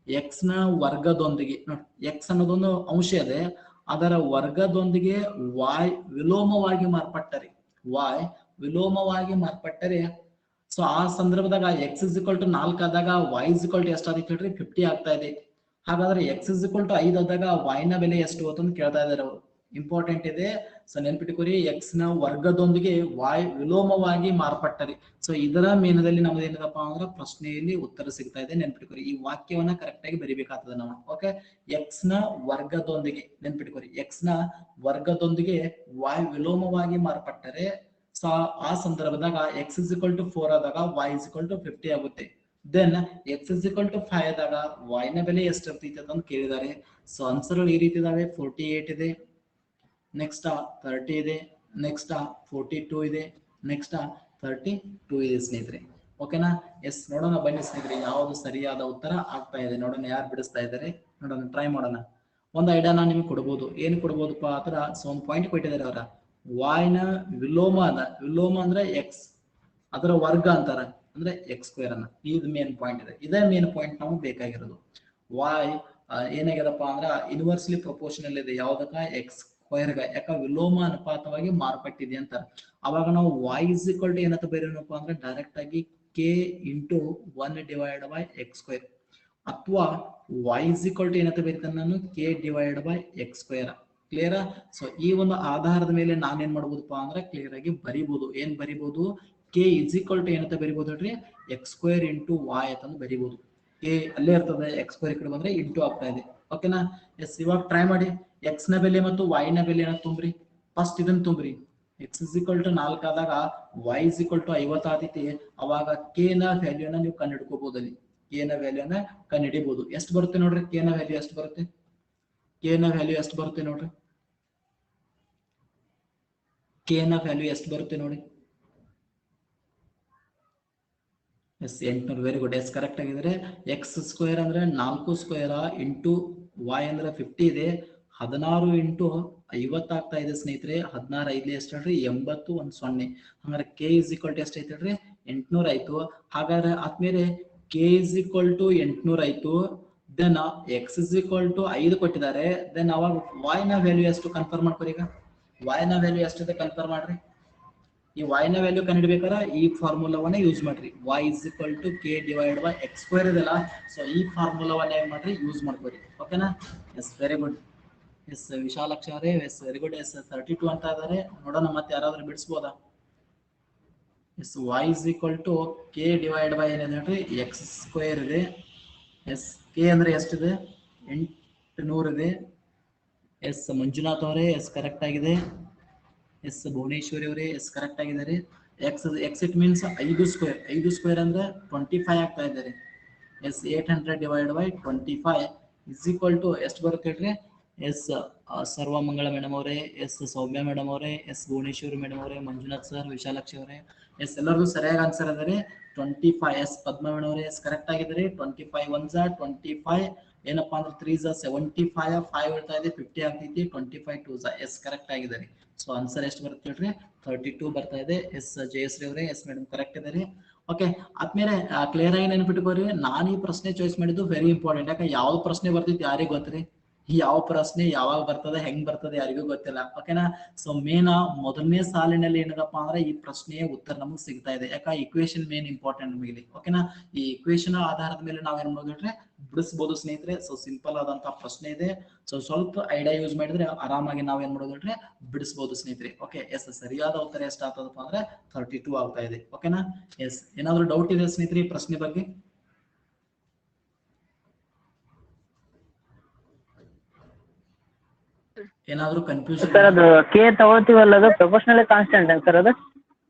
ಎಕ್ಸ್ ನ ವರ್ಗದೊಂದಿಗೆ, ಎಕ್ಸ್ ಅನ್ನೋದೊಂದು ಅಂಶ ಇದೆ, ಅದರ ವರ್ಗದೊಂದಿಗೆ ವಾಯ್ ವಿಲೋಮವಾಗಿ ಮಾರ್ಪಟ್ಟರೆ, ವಾಯ್ ವಿಲೋಮವಾಗಿ ಮಾರ್ಪಟ್ಟರೆ, ಸೊ ಆ ಸಂದರ್ಭದಾಗ ಎಕ್ಸ್ ಇಸ್ ಈಕ್ವಲ್ ಟು 4 ಆದಾಗ ವೈ ಇಸ್ ಈಕ್ವಲ್ ಟು ಎಷ್ಟಾದಕ್ಕೆ ಹೇಳ್ರಿ, 50 ಆಗ್ತಾ ಇದೆ. ಹಾಗಾದ್ರೆ ಎಕ್ಸ್ ಇಸ್ ಈಕ್ವಲ್ ಟು 5 ಆದಾಗ ವೈ ನ ಬೆಲೆ ಎಷ್ಟು ಅಂತ ಕೇಳ್ತಾ ಇದಾರೆ ಅವರು. ಇಂಪಾರ್ಟೆಂಟ್ ಇದೆ, ಸೊ ನೆನ್ಪಿಟ್ಕೋರಿ. ಎಕ್ಸ್ ನ ವರ್ಗದೊಂದಿಗೆ ವಾಯ್ ವಿಲೋಮವಾಗಿ ಮಾರ್ಪಟ್ಟರೆ, ಸೊ ಇದರ ಮೇನದಲ್ಲಿ ನಮ್ದು ಏನದಪ್ಪ ಅಂದ್ರೆ ಪ್ರಶ್ನೆಯಲ್ಲಿ ಉತ್ತರ ಸಿಗ್ತಾ ಇದೆ, ನೆನ್ಪಿಟ್ಕೋರಿ. ಈ ವಾಕ್ಯವನ್ನ ಕರೆಕ್ಟ್ ಆಗಿ ಬರಿಬೇಕಾಗ್ತದೆ ನಾವು. ಓಕೆ, ಎಕ್ಸ್ ನ ವರ್ಗದೊಂದಿಗೆ, ನೆನ್ಪಿಟ್ಕೋರಿ, ಎಕ್ಸ್ ನ ವರ್ಗದೊಂದಿಗೆ ವಾಯ್ ವಿಲೋಮವಾಗಿ ಮಾರ್ಪಟ್ಟರೆ, ಸೊ ಆ ಸಂದರ್ಭದಾಗ ಎಕ್ಸ್ ಇಸ್ ಈಕ್ವಲ್ ಟು 4 ಆದಾಗ ವೈ ಇಸ್ ಈಕ್ವಲ್ ಟು 50 ಆಗುತ್ತೆ. Then x is equal to 5 ಆದಾಗ ವೈ ನ ಬೆಲೆ ಎಷ್ಟು ಇರ್ತೈತೆ ಅಂತ ಕೇಳಿದ್ದಾರೆ. ಸೊ ಆನ್ಸರ್ ಈ ರೀತಿ ಇದಾವೆ. 48 ಇದೆ, ನೆಕ್ಸ್ಟ್ 30 ಇದೆ, ನೆಕ್ಸ್ಟ್ 42 ಇದೆ, ನೆಕ್ಸ್ಟ್ 32 ಇದೆ ಸ್ನೇಹಿತರೆ. ಓಕೆನಾ? ಎಸ್, ನೋಡೋಣ ಬನ್ನಿ ಸ್ನೇಹಿತರೆ, ಯಾವುದು ಸರಿಯಾದ ಉತ್ತರ ಆಗ್ತಾ ಇದೆ ನೋಡೋಣ, ಯಾರು ಬಿಡಿಸ್ತಾ ಇದ್ದಾರೆ ನೋಡೋಣ, ಟ್ರೈ ಮಾಡೋಣ. ಒಂದು ಐಡಿಯಾ ನಾನು ನಿಮಗೆ ಕೊಡ್ಬೋದು. ಏನು ಕೊಡ್ಬೋದಪ್ಪ ಆತರ ಸೊ ಒಂದು ಪಾಯಿಂಟ್ ಕೊಟ್ಟಿದ್ದಾರೆ ಅವರ ವಾಯ್ನ ವಿಲೋಮ ಅದ. ವಿಲೋಮ ಅಂದ್ರೆ ಎಕ್ಸ್, ಅದರ ವರ್ಗ ಅಂತಾರ ಅಂದ್ರೆ ಎಕ್ಸ್ ಸ್ಕ್ವೇರ್ ಅನ್ನ. ಇದು ಮೇನ್ ಪಾಯಿಂಟ್ ಇದೆ. ಇದೇ ಮೇನ್ ಪಾಯಿಂಟ್ ನಮಗೆ ಬೇಕಾಗಿರೋದು. ವಾಯ್ ಏನಾಗ್ಯದಪ್ಪ ಅಂದ್ರ ಇನ್ವರ್ಸ್ಲಿ ಪ್ರಪೋರ್ಷನಲ್ ಇದೆ ಯಾವ್ದಕ್ಕ ಎಕ್ಸ್ ಸ್ಕ್ವೇರ್ಗ. ಯಾಕ ವಿಲೋಮ ಅನುಪಾತವಾಗಿ ಮಾರ್ಪಟ್ಟಿದೆ ಅಂತ. ಅವಾಗ ನಾವು ವಾಯ್ ಇಸ್ ಈಕ್ವಲ್ ಟು ಏನಂತ ಬರೀನಪ್ಪ ಅಂದ್ರೆ ಡೈರೆಕ್ಟ್ ಆಗಿ K into 1 divide by x square, ಅಥವಾ ವಾಯ್ ಇಸ್ ಈಕ್ವಲ್ ಟು ಏನಂತ ಬರೀತಾನೆ ನಾನು K divide by x square. Clear? So ಈ ಒಂದು ಆಧಾರದ ಮೇಲೆ ನಾನೇನ್ ಮಾಡ್ಬೋದಪ್ಪ ಅಂದ್ರೆ ಕ್ಲಿಯರ್ ಆಗಿ ಬರಿಬಹುದು. ಏನ್ ಬರಿಬಹುದು? ಕೆ ಇಸ್ ಈಕ್ವಲ್ ಟು ಏನಂತ ಬರಿಬಹುದು ನೋಡ್ರಿ ಎಕ್ಸ್ ಸ್ಕ್ವೇರ್ ಇಂಟು ವಾಯ್ ಅಂತಂದು ಬರಿಬಹುದು. ಕೆ ಅಲ್ಲೇ ಇರ್ತದೆ, ಎಕ್ಸ್ ಸ್ಕ್ವೇರ್ ಕಡೆ ಬಂದ್ರೆ ಇಂಟು ಆಗ್ತಾ ಇದೆ. ಓಕೆನಾ? ಎಸ್, ಇವಾಗ ಟ್ರೈ ಮಾಡಿ. ಎಕ್ಸ್ ನ ಬೆಲೆ ಮತ್ತು ವಾಯ್ ನ ಬೆಲೆ ಏನ ತುಂಬ್ರಿ. ಫಸ್ಟ್ ಇದನ್ನ ತುಂಬ್ರಿ. ಎಕ್ಸ್ ಇಸ್ ಈಕ್ವಲ್ ಟು 4 ಆದಾಗ ವಾಯ್ ಇಸ್ ಈಕ್ವಲ್ ಟು 50 ಆತೈತಿ. ಅವಾಗ ಕೆ ನ ವ್ಯಾಲ್ಯೂನ ನೀವು ಕಂಡುಹಿಡ್ಕೋಬಹುದು. ಅಲ್ಲಿ ಕೆ ನ ವ್ಯಾಲ್ಯೂನ ಕಂಡುಹಿಡಿಬಹುದು. ಎಷ್ಟು ಬರುತ್ತೆ ನೋಡ್ರಿ? ಕೆ ನ ವ್ಯಾಲ್ಯೂ ಎಷ್ಟು ಬರುತ್ತೆ? ಕೆ ನ ವ್ಯಾಲ್ಯೂ ಎಷ್ಟು ಬರುತ್ತೆ ನೋಡ್ರಿ? ಕೆ ನ ವ್ಯಾಲ್ಯೂ ಎಷ್ಟು ಬರುತ್ತೆ ನೋಡಿ? Yes 800. Very good. Yes correct ಆಗಿದ್ರೆ ಎಕ್ಸ್ ಸ್ಕ್ವೇರ್ ಅಂದ್ರೆ 4 ಸ್ಕ್ವೇರ್ ಇಂಟು ವಾಯ್ ಅಂದ್ರೆ 50 ಇದೆ. 16 ಇಂಟು 50 ಆಗ್ತಾ ಇದೆ ಸ್ನೇಹಿತರೆ. 16 5 ಎಷ್ಟು ಹೇಳ್ರಿ? 80 1 0. ಹಂಗಾರೆ ಕೆ ಇಸ್ ಈಕ್ವಲ್ ಟು ಎಷ್ಟು ಐತೆ ಹೇಳ್ರಿ? 800 ಆಯ್ತು. ಹಾಗಾದ್ರೆ ಆದ್ಮೇಲೆ ಕೆ ಇಸ್ ಈಕ್ವಲ್ ಟು 800 ಆಯ್ತು. Then x is equal to 5 ಕೊಟ್ಟಿದ್ದಾರೆ. ದೆನ್ ಅವಾಗ ವಾಯ್ ನ ವ್ಯಾಲ್ಯೂ ಎಷ್ಟು ಕನ್ಫರ್ಮ್ ಮಾಡ್ಕೊರಿ. ಈಗ ವಾಯ್ ನ ವ್ಯಾಲ್ಯೂ ಎಷ್ಟಿದೆ ಕನ್ಫರ್ಮ್ ಮಾಡ್ರಿ. ಈ ವಾಯ್ ನ ವ್ಯಾಲ್ಯೂ ಕಂಡುಹಿಡಬೇಕಾದ್ರೆ ಈ ಫಾರ್ಮುಲಾವನ್ನ ಯೂಸ್ ಮಾಡ್ರಿ. Y is equal to k divide by x square ಇದೆಲ್ಲ. ಸೊ ಈ ಫಾರ್ಮುಲಾವನ್ನ ಏನ್ ಮಾಡ್ರಿ? ಯೂಸ್ ಮಾಡ್ಕೊರಿ. ಓಕೆನಾ? Yes, very good. Yes Vishalaksha ಅವರೇ, ಎಸ್ ವೆರಿ ಗುಡ್. ಎಸ್ 32 ಅಂತ ಇದಾರೆ. ನೋಡೋಣ ಮತ್ತೆ ಯಾರಾದ್ರೂ ಬಿಡಿಸ್ಬೋದಾ? Yes y is equal to k divide by ಏನಿದೆ ನೋಡ್ರಿ ಎಕ್ಸ್ ಸ್ಕ್ವೇರ್ ಇದೆ. ಎಸ್ ಕೆ ಅಂದ್ರೆ ಎಷ್ಟಿದೆ? 800 ಇದೆ. ಎಸ್ ಮಂಜುನಾಥ್ ಅವರೇ, ಎಸ್ ಕರೆಕ್ಟ್ ಆಗಿದೆ. ಎಸ್ ಭುವನೇಶ್ವರಿ ಅವರೇ, ಎಸ್ ಕರೆಕ್ಟ್ ಆಗಿದ್ದಾರೆ. X it means 5 square. 5 square ಅಂದ್ರೆ 25 ಆಗ್ತಾ ಇದ್ದಾರೆ. Yes 800 divide by 25 is equal to ಎಷ್ಟು ಬರುತ್ತೆ ಹೇಳ್ರಿ? ಎಸ್ ಸರ್ವಮಂಗಳ ಮೇಡಮ್ ಅವರೇ, ಎಸ್ ಸೌಮ್ಯ ಮೇಡಮ್ ಅವರೇ, ಎಸ್ ಭುವನೇಶ್ವರಿ ಮೇಡಮ್ ಅವರೇ, ಮಂಜುನಾಥ್ ಸರ್, ವಿಶಾಲಾಕ್ಷಿ ಅವರೇ, ಎಸ್ ಎಲ್ಲರಿಗೂ ಸರಿಯಾಗಿ ಆನ್ಸರ್ ಅಂದರೆ 25. ಎಸ್ ಪದ್ಮ ಮೇಡಮ್ ಅವರೇ, ಎಸ್ ಕರೆಕ್ಟ್ ಆಗಿದ್ದಾರೆ. 25 1 25 ಏನಪ್ಪಾ ಅಂದ್ರೆ 3 75, 5 ಇರ್ತಾ ಇದೆ 50 ಆಗ್ತೈತಿ. 25 2 ಎಸ್ ಕರೆಕ್ಟ್ ಆಗಿದ್ದಾರೆ. ಸೊ ಆನ್ಸರ್ ಎಷ್ಟು ಬರುತ್ತೆ ಹೇಳ್ರಿ? 32 ಬರ್ತಾ ಇದೆ. ಎಸ್ ಜಯಶ್ರೀ ಅವರೇ, ಎಸ್ ಮೇಡಮ್ ಕರೆಕ್ಟ್ ಇದ್ದಾರೆ. ಓಕೆ, ಆದ್ಮೇಲೆ ಕ್ಲಿಯರ್ ಆಗಿ ನೆನ್ಪಿಟ್ಕೋರಿ. ನಾನು ಈ ಪ್ರಶ್ನೆ ಚಾಯ್ಸ್ ಮಾಡಿದ್ದು ವೆರಿ ಇಂಪಾರ್ಟೆಂಟ್. ಯಾಕೆ ಯಾವ ಪ್ರಶ್ನೆ ಬರ್ತೈತಿ ಯಾರಿಗೂ ಗೊತ್ತ್ರಿ? ಯಾವ ಪ್ರಶ್ನೆ ಯಾವಾಗ ಬರ್ತದೆ, ಹೆಂಗ್ ಬರ್ತದೆ ಯಾರಿಗೂ ಗೊತ್ತಿಲ್ಲ. ಓಕೆನಾ? ಸೊ ಮೇನ್ ಮೊದಲನೇ ಸಾಲಿನಲ್ಲಿ ಏನದಪ್ಪ ಅಂದ್ರೆ ಈ ಪ್ರಶ್ನೆಯ ಉತ್ತರ ನಮಗೆ ಸಿಗ್ತಾ ಇದೆ. ಯಾಕೆ ಇಕ್ವೇಶನ್ ಮೇನ್ ಇಂಪಾರ್ಟೆಂಟ್ ನಮಗೆ. ಓಕೆನಾ? ಈ ಇಕ್ವೇಶನ್ ಆಧಾರದ ಮೇಲೆ ನಾವ್ ಏನ್ ಮಾಡೋದ್ರೆ ಬಿಡಿಸಬಹುದು ಸ್ನೇಹಿತರೆ. ಸೊ ಸಿಂಪಲ್ ಆದಂತಹ ಪ್ರಶ್ನೆ ಇದೆ. ಸೊ ಸ್ವಲ್ಪ ಐಡಿಯಾ ಯೂಸ್ ಮಾಡಿದ್ರೆ ಆರಾಮಾಗಿ ನಾವ್ ಏನ್ ಮಾಡೋದ್ರೆ ಬಿಡಿಸಬಹುದು ಸ್ನೇಹಿತರೆ. ಓಕೆ, ಎಸ್ ಸರಿಯಾದ ಉತ್ತರ ಎಷ್ಟು ಆಗ್ತದಪ್ಪ ಅಂದ್ರೆ 32 ಆಗ್ತಾ ಇದೆ. ಓಕೆನಾ? ಎಸ್ ಏನಾದ್ರು ಡೌಟ್ ಇದೆ ಸ್ನೇಹಿತರೆ ಈ ಪ್ರಶ್ನೆ ಬಗ್ಗೆ? ಏನಾದ್ರು ಕನ್ಫ್ಯೂಷನ್? ಸರ್ ಅದು ಕೆ ತಗೋತೀವಲ್ಲ ಅದು ಪ್ರೊಪೋರ್ಷನಲ್ ಕಾನ್ಸ್ಟೆಂಟ್ ಸರ್ ಅದು?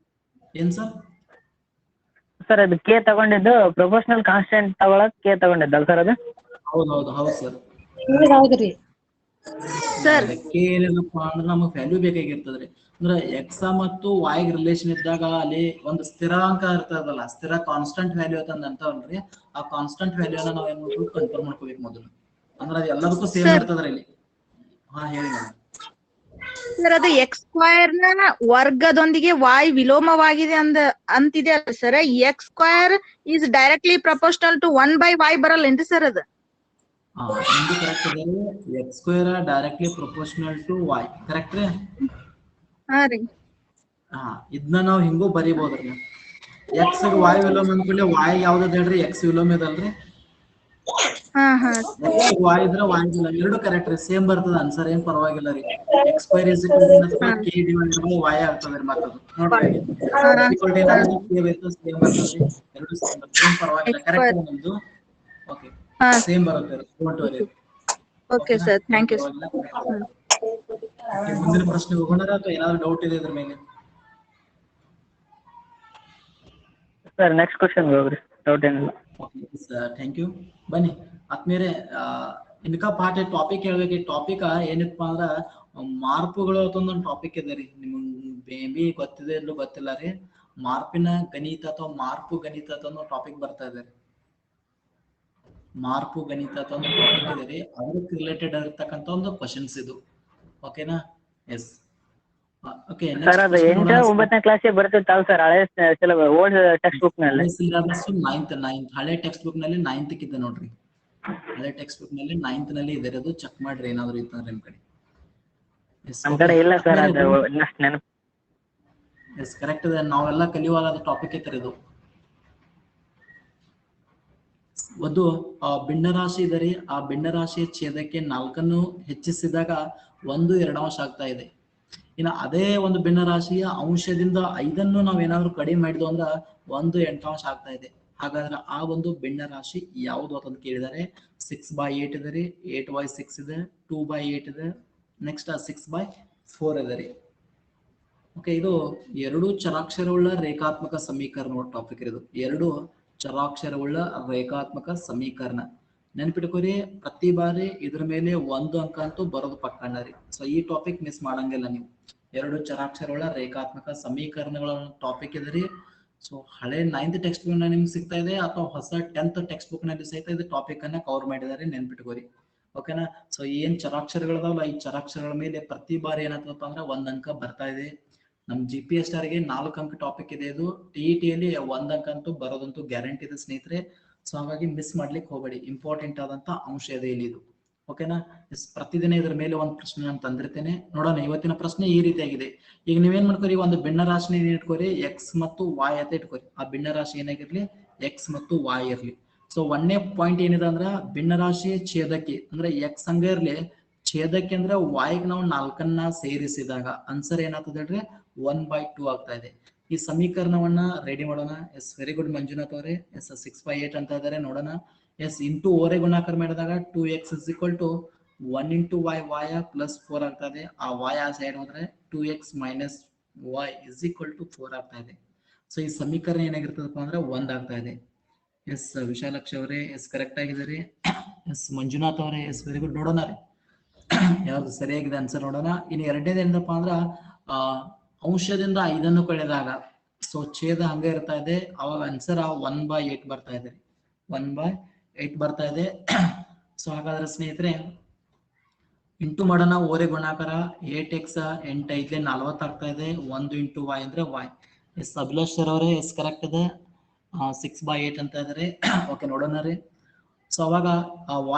ಏನ್ ಸರ್? ಸರ್ ಅದು ಕೆ ತಗೊಂಡಿದ್ದು ಪ್ರೊಪೋರ್ಷನಲ್ ಕಾನ್ಸ್ಟೆಂಟ್ ತಗೊಳಕ್ ಕೆ ತಗೊಂಡಿದ್ದಲ್ಲ ಸರ್ ಅದು? ಹೌದು ಸರ್. ಹೌದ್ರಿ ಸರ್ ಕೆ ಏನಿಲ್ಲಪ್ಪ ಅಂದ್ರೆ ನಮಗೆ ವ್ಯಾಲ್ಯೂ ಬೇಕಾಗಿರ್ತದ್ರಿ. ಅಂದ್ರೆ ಎಕ್ಸ್ ಮತ್ತು ವೈ ರಿಲೇಷನ್ ಇದ್ದಾಗ ಅಲ್ಲಿ ಒಂದು ಸ್ಥಿರಾಂಕ ಇರ್ತದಲ್ಲ, ಸ್ಥಿರ ಕಾನ್ಸ್ಟೆಂಟ್ ವ್ಯಾಲ್ಯೂ ಅಂತಂದ್ರಿ. ಆ ಕಾನ್ಸ್ಟೆಂಟ್ ವ್ಯಾಲ್ಯೂನ ನಾವ್ ಏನ್ ಮಾಡ್ಬೇಕು? ಕನ್ಫರ್ಮ್ ಮಾಡ್ಕೋಬೇಕು ಮೊದಲು. ಅಂದ್ರೆ ಅದು ಎಲ್ಲದಕ್ಕೂ ಸೇಮ್ ಇರ್ತದ್ರಿ ಇಲ್ಲಿ. ಹಾ ಹೇಳಿ ಮೇಡಮ್. ಸರ್ ಅದು ಎಕ್ಸ್ ಸ್ಕ್ವೇರ್ ನ ವರ್ಗದೊಂದಿಗೆ ವಾಯ್ ವಿಲೋಮವಾಗಿದೆ ಅಂತಿದೆ ಅಲ್ಲ sir. X square is directly proportional to 1/y ಬರಲ್ಲೇನ್ರಿ ಸರ್ ಅದು? ನಿಮ್ದು ಕರೆಕ್ಟ್ ಇದೆ. X square directly proportional to y. Correct ರೀ? ಹಾ ರೀ. ಇದನ್ನ ನಾವು ಹಿಂಗೂ ಬರೀಬಹುದ್ರಿ. ಎಕ್ಸ್ ವೈ ವಿಲೋಮ ಅಂದ್ಕೊಳ್ಳಿ. ವೈ ಯಾವ್ದು ಹೇಳ್ರಿ? ಎಕ್ಸ್ ವಿಲೋಮ ಇದಲ್ರಿ. ವೈ ಇದ್ರೆ ವೈ ವಿಲೋಮ ಎರಡು ಕರೆಕ್ಟ್ ರೀ. ಸೇಮ್ ಬರ್ತದ ಆನ್ಸರ್, ಏನ್ ಪರವಾಗಿಲ್ಲ ರೀ. X square is equal to k divided by y ಆಗ್ತದೆ ಮತ್ತದು. ನೋಡ್ರಿ ಈಕ್ವಲ್ ಟು ಏನಾಗುತ್ತೆ? ಕೆ ಬೇಕು ಸೇಮ್ ಬರ್ತದೆ. ಎರಡು ಸೇಮ್ ಬರ್ತದೆ, ಏನ್ ಪರವಾಗಿಲ್ಲ. ಕರೆಕ್ಟ್ ಇದೆ ನಿಮ್ದು. ಓಕೆ, ಸೇಮ್ ಬರುತ್ತೆ. Don't worry. Okay sir, thank you. ಮುಂದಿನ ಪ್ರಶ್ನೆ ಹೋಗೋಣ ಅಥವಾ ಏನಾದ್ರು ಡೌಟ್ ಇದೆ ಇದ್ರ ಮೇಲೆ? ಸರ್ ನೆಕ್ಸ್ಟ್ ಕ್ವಶನ್ ಹೋಗ್ರಿ, ಡೌಟ್ ಏನಿಲ್ಲ. Thank you. ಬನ್ನಿ ಆದ್ಮೇಲೆ ಇನ್ಕ ಪಾಠ ಟಾಪಿಕ್ ಹೇಳ್ಬೇಕು. ಟಾಪಿಕ್ ಏನಪ್ಪ ಅಂದ್ರ ಮಾರ್ಪುಗಳು ಅಂತಂದೊಂದು ಟಾಪಿಕ್ ಇದೆ ರೀ. ನಿಮ್ಗೆ ಮೇ ಬಿ ಗೊತ್ತಿದೆ ಇಲ್ಲೂ ಗೊತ್ತಿಲ್ಲ ರೀ. ಮಾರ್ಪಿನ ಗಣಿತ ಅಥವಾ ಮಾರ್ಪು ಗಣಿತ ಅಂತ ಒಂದು ಟಾಪಿಕ್ ಬರ್ತಾ ಇದೆ. ಮಾರ್ಪು ಗಣಿತ ಅಂತ ಒಂದು ಟಾಪಿಕ್ ಇದೆ ರೀ, ಅದಕ್ಕೆ ರಿಲೇಟೆಡ್ ಆಗಿರ್ತಕ್ಕಂಥ ಒಂದು ಕ್ವಶನ್ಸ್ ಇದು. ಓಕೆನಾ? ಎಸ್. ಓಕೆ, ಸರ್ ಅದು 8ನೇ 9ನೇ ಕ್ಲಾಸಿಗೆ ಬರ್ತಿತ್ತಲ್ಲ ಸರ್ ಹಳೆ ಓಲ್ಡ್ ಟೆಕ್ಸ್ಟ್ ಬುಕ್ ನಲ್ಲಿ? ಸಿಲೆಬಸ್ ನೈನ್ತ್ ಹಳೆ ಟೆಕ್ಸ್ಟ್ ಬುಕ್ ನಲ್ಲಿ 9th ಇದೆ ನೋಡ್ರಿ. ಹಳೆ ಟೆಕ್ಸ್ಟ್ ಬುಕ್ ನಲ್ಲಿ 9th ನಲ್ಲಿ ಇದೆ, ಅದು ಚೆಕ್ ಮಾಡ್ರಿ ಏನಾದ್ರು ಇತ್ತಂದ್ರೆ ನಿಮ್ ಕಡೆ. ನಮ್ ಕಡೆ ಇಲ್ಲ ಸರ್, ಅದು ನೆನಪು. ಎಸ್, ಕರೆಕ್ಟ್ ಇದೆ. ನಾವೆಲ್ಲ ಕಲಿಯುವಾಗ ಅದು ಟಾಪಿಕ್ ಇತ್ತು ಇದು. ಒಂದು ಭಿನ್ನರಾಶಿ ಇದೆ ರೀ, ಆ ಭಿನ್ನರಾಶಿಯ ಛೇದಕ್ಕೆ 4 ಹೆಚ್ಚಿಸಿದಾಗ 1 2 ಆಗ್ತಾ ಇದೆ. ಇನ್ನು ಅದೇ ಒಂದು ಭಿನ್ನರಾಶಿಯ ಅಂಶದಿಂದ 5 ನಾವೇನಾದ್ರೂ ಕಡಿಮೆ ಮಾಡಿದ್ವು ಅಂದ್ರ 1 8 ಆಗ್ತಾ ಇದೆ. ಹಾಗಾದ್ರೆ ಆ ಒಂದು ಭಿನ್ನರಾಶಿ ಯಾವುದು ಅಂತ ಕೇಳಿದರೆ 6/8 ಇದೆ ರೀ, 8/6 ಇದೆ, 2/8 ಇದೆ, ನೆಕ್ಸ್ಟ್ 6/4 ಇದೆ ರೀ. ಓಕೆ, ಇದು 2 ಚರಾಕ್ಷರವುಳ್ಳ ರೇಖಾತ್ಮಕ ಸಮೀಕರಣ ಟಾಪಿಕ್ ಇದು. 2 ಚರಾಕ್ಷರವುಳ್ಳ ರೇಖಾತ್ಮಕ ಸಮೀಕರಣ ನೆನ್ಪಿಟ್ಕೋರಿ. ಪ್ರತಿ ಬಾರಿ ಇದ್ರ ಮೇಲೆ 1 ಅಂಕ ಅಂತೂ ಬರೋದು ಪಕ್ಕಣ್ಣ ರೀ. ಸೊ ಈ ಟಾಪಿಕ್ ಮಿಸ್ ಮಾಡಂಗಿಲ್ಲ ನೀವು. 2 ಚರಾಕ್ಷರವುಳ್ಳ ರೇಖಾತ್ಮಕ ಸಮೀಕರಣಗಳ ಟಾಪಿಕ್ ಇದೆ ರೀ. ಸೊ ಹಳೆ 9th ಟೆಕ್ಸ್ಟ್ ಬುಕ್ ನಿಮ್ಗೆ ಸಿಗ್ತಾ ಇದೆ, ಅಥವಾ ಹೊಸ 10th ಟೆಕ್ಸ್ಟ್ ಬುಕ್ ನಲ್ಲಿ ಸಹಿತ ಇದು ಟಾಪಿಕ್ ಅನ್ನ ಕವರ್ ಮಾಡಿದ್ದಾರೆ, ನೆನ್ಪಿಟ್ಕೋರಿ. ಓಕೆನಾ? ಸೊ ಏನ್ ಚರಾಕ್ಷರಗಳದಾವಲ್ಲ, ಈ ಚರಾಕ್ಷರಗಳ ಮೇಲೆ ಪ್ರತಿ ಬಾರಿ ಏನಾಗ್ತದಪ್ಪ ಅಂದ್ರೆ 1 ಅಂಕ ಬರ್ತಾ ಇದೆ. ನಮ್ GPSR ಗೆ 4 ಅಂಕ ಟಾಪಿಕ್ ಇದೆ ಇದು. TET ಯಲ್ಲಿ 1 ಅಂಕ ಅಂತೂ ಬರೋದಂತೂ ಗ್ಯಾರಂಟಿ ಇದೆ ಸ್ನೇಹಿತರೆ. ಸೊ ಹಾಗಾಗಿ ಮಿಸ್ ಮಾಡ್ಲಿಕ್ಕೆ ಹೋಗಬೇಡಿ, ಇಂಪಾರ್ಟೆಂಟ್ ಆದಂತ ಅಂಶ ಇದೆ ಇಲ್ಲಿ ಇದು. ಓಕೆನಾ? ಪ್ರತಿದಿನ ಇದ್ರ ಮೇಲೆ ಒಂದು ಪ್ರಶ್ನೆ ನಾನು ತಂದಿರ್ತೇನೆ. ನೋಡೋಣ, ಇವತ್ತಿನ ಪ್ರಶ್ನೆ ಈ ರೀತಿಯಾಗಿದೆ. ಈಗ ನೀವೇನ್ ಮಾಡ್ಕೋರಿ, ಒಂದು ಭಿನ್ನ ರಾಶಿ ಇಟ್ಕೋರಿ, ಎಕ್ಸ್ ಮತ್ತು ವಾಯ್ ಅಂತ ಇಟ್ಕೋರಿ. ಆ ಭಿನ್ನ ರಾಶಿ ಏನಾಗಿರ್ಲಿ, ಎಕ್ಸ್ ಮತ್ತು ವಾಯ್ ಇರ್ಲಿ. ಸೊ 1ನೇ ಪಾಯಿಂಟ್ ಏನಿದೆ ಅಂದ್ರ ಭಿನ್ನ ರಾಶಿಯ ಛೇದಕ್ಕೆ ಅಂದ್ರೆ ಎಕ್ಸ್ ಹಂಗ ಇರ್ಲಿ, ಛೇದಕ್ಕೆ ಅಂದ್ರೆ ವಾಯ್ಗೆ ನಾವು 4 ಸೇರಿಸಿದಾಗ ಆನ್ಸರ್ ಏನಾಗ್ತದೆ ಹೇಳ್ರಿ, 1/2 ಆಗ್ತಾ ಇದೆ. ಈ ಸಮೀಕರಣವನ್ನ ರೆಡಿ ಮಾಡೋಣ. ಎಸ್, ವೆರಿ ಗುಡ್ ಮಂಜುನಾಥ್ ಅವರೇ. ಎಸ್, 6/8 ಅಂತ ಇದಾರೆ. ನೋಡೋಣ. ಎಸ್, ಇಂಟು ಓರೆ ಗುಣಾಕಾರ ಮಾಡಿದಾಗ 2x = 1 × y, y + 4 ಆಗ್ತಾ ಇದೆ. ಆ y ಆ ಸೈಡ್ ಹೋದ್ರೆ 2x - y = 4 ಆಗ್ತಾ ಇದೆ. ಸೊ ಈ ಸಮೀಕರಣ ಏನಾಗಿರ್ತದಪ್ಪ ಅಂದ್ರೆ 1 ಆಗ್ತಾ ಇದೆ. ಎಸ್, ವಿಶಾಲಕ್ಷ ಅವರೇ, ಎಸ್ ಕರೆಕ್ಟ್ ಆಗಿದ್ದಾರೆ. ಎಸ್, ಮಂಜುನಾಥ್ ಅವರೇ, ಎಸ್ ವೆರಿ ಗುಡ್. ನೋಡೋಣ ರೀ ಯಾವ್ದು ಸರಿಯಾಗಿದೆ ಆನ್ಸರ್ ನೋಡೋಣ. ಇನ್ನು ಎರಡನೇದು ಏನಪ್ಪ ಅಂದ್ರ ಅಂಶದಿಂದ 5 ಕಳೆದಾಗ, ಸೊ ಛೇದ ಹಂಗೆ ಇರ್ತಾ ಇದೆ, ಅವಾಗ ಆನ್ಸರ್ 1/8 ಬರ್ತಾ ಇದೆ. 1/8 ಬರ್ತಾ ಇದೆ. ಸೊ ಹಾಗಾದ್ರೆ ಸ್ನೇಹಿತರೆ ಇಂಟು ಮಾಡೋಣ. ಓರೆ ಗುಣಾಕಾರ 8x 8 5 40 ಆಗ್ತಾ ಇದೆ. 1 × y ಅಂದ್ರೆ y. ಎಸ್, ಅಭಿಲಾಷ್ ಸರ್ ಅವರೇ, ಎಸ್ ಕರೆಕ್ಟ್ ಇದೆ. 6/8 ಅಂತ ಇದಾರೆ. ಓಕೆ, ನೋಡೋಣ ರೀ. ಸೊ ಅವಾಗ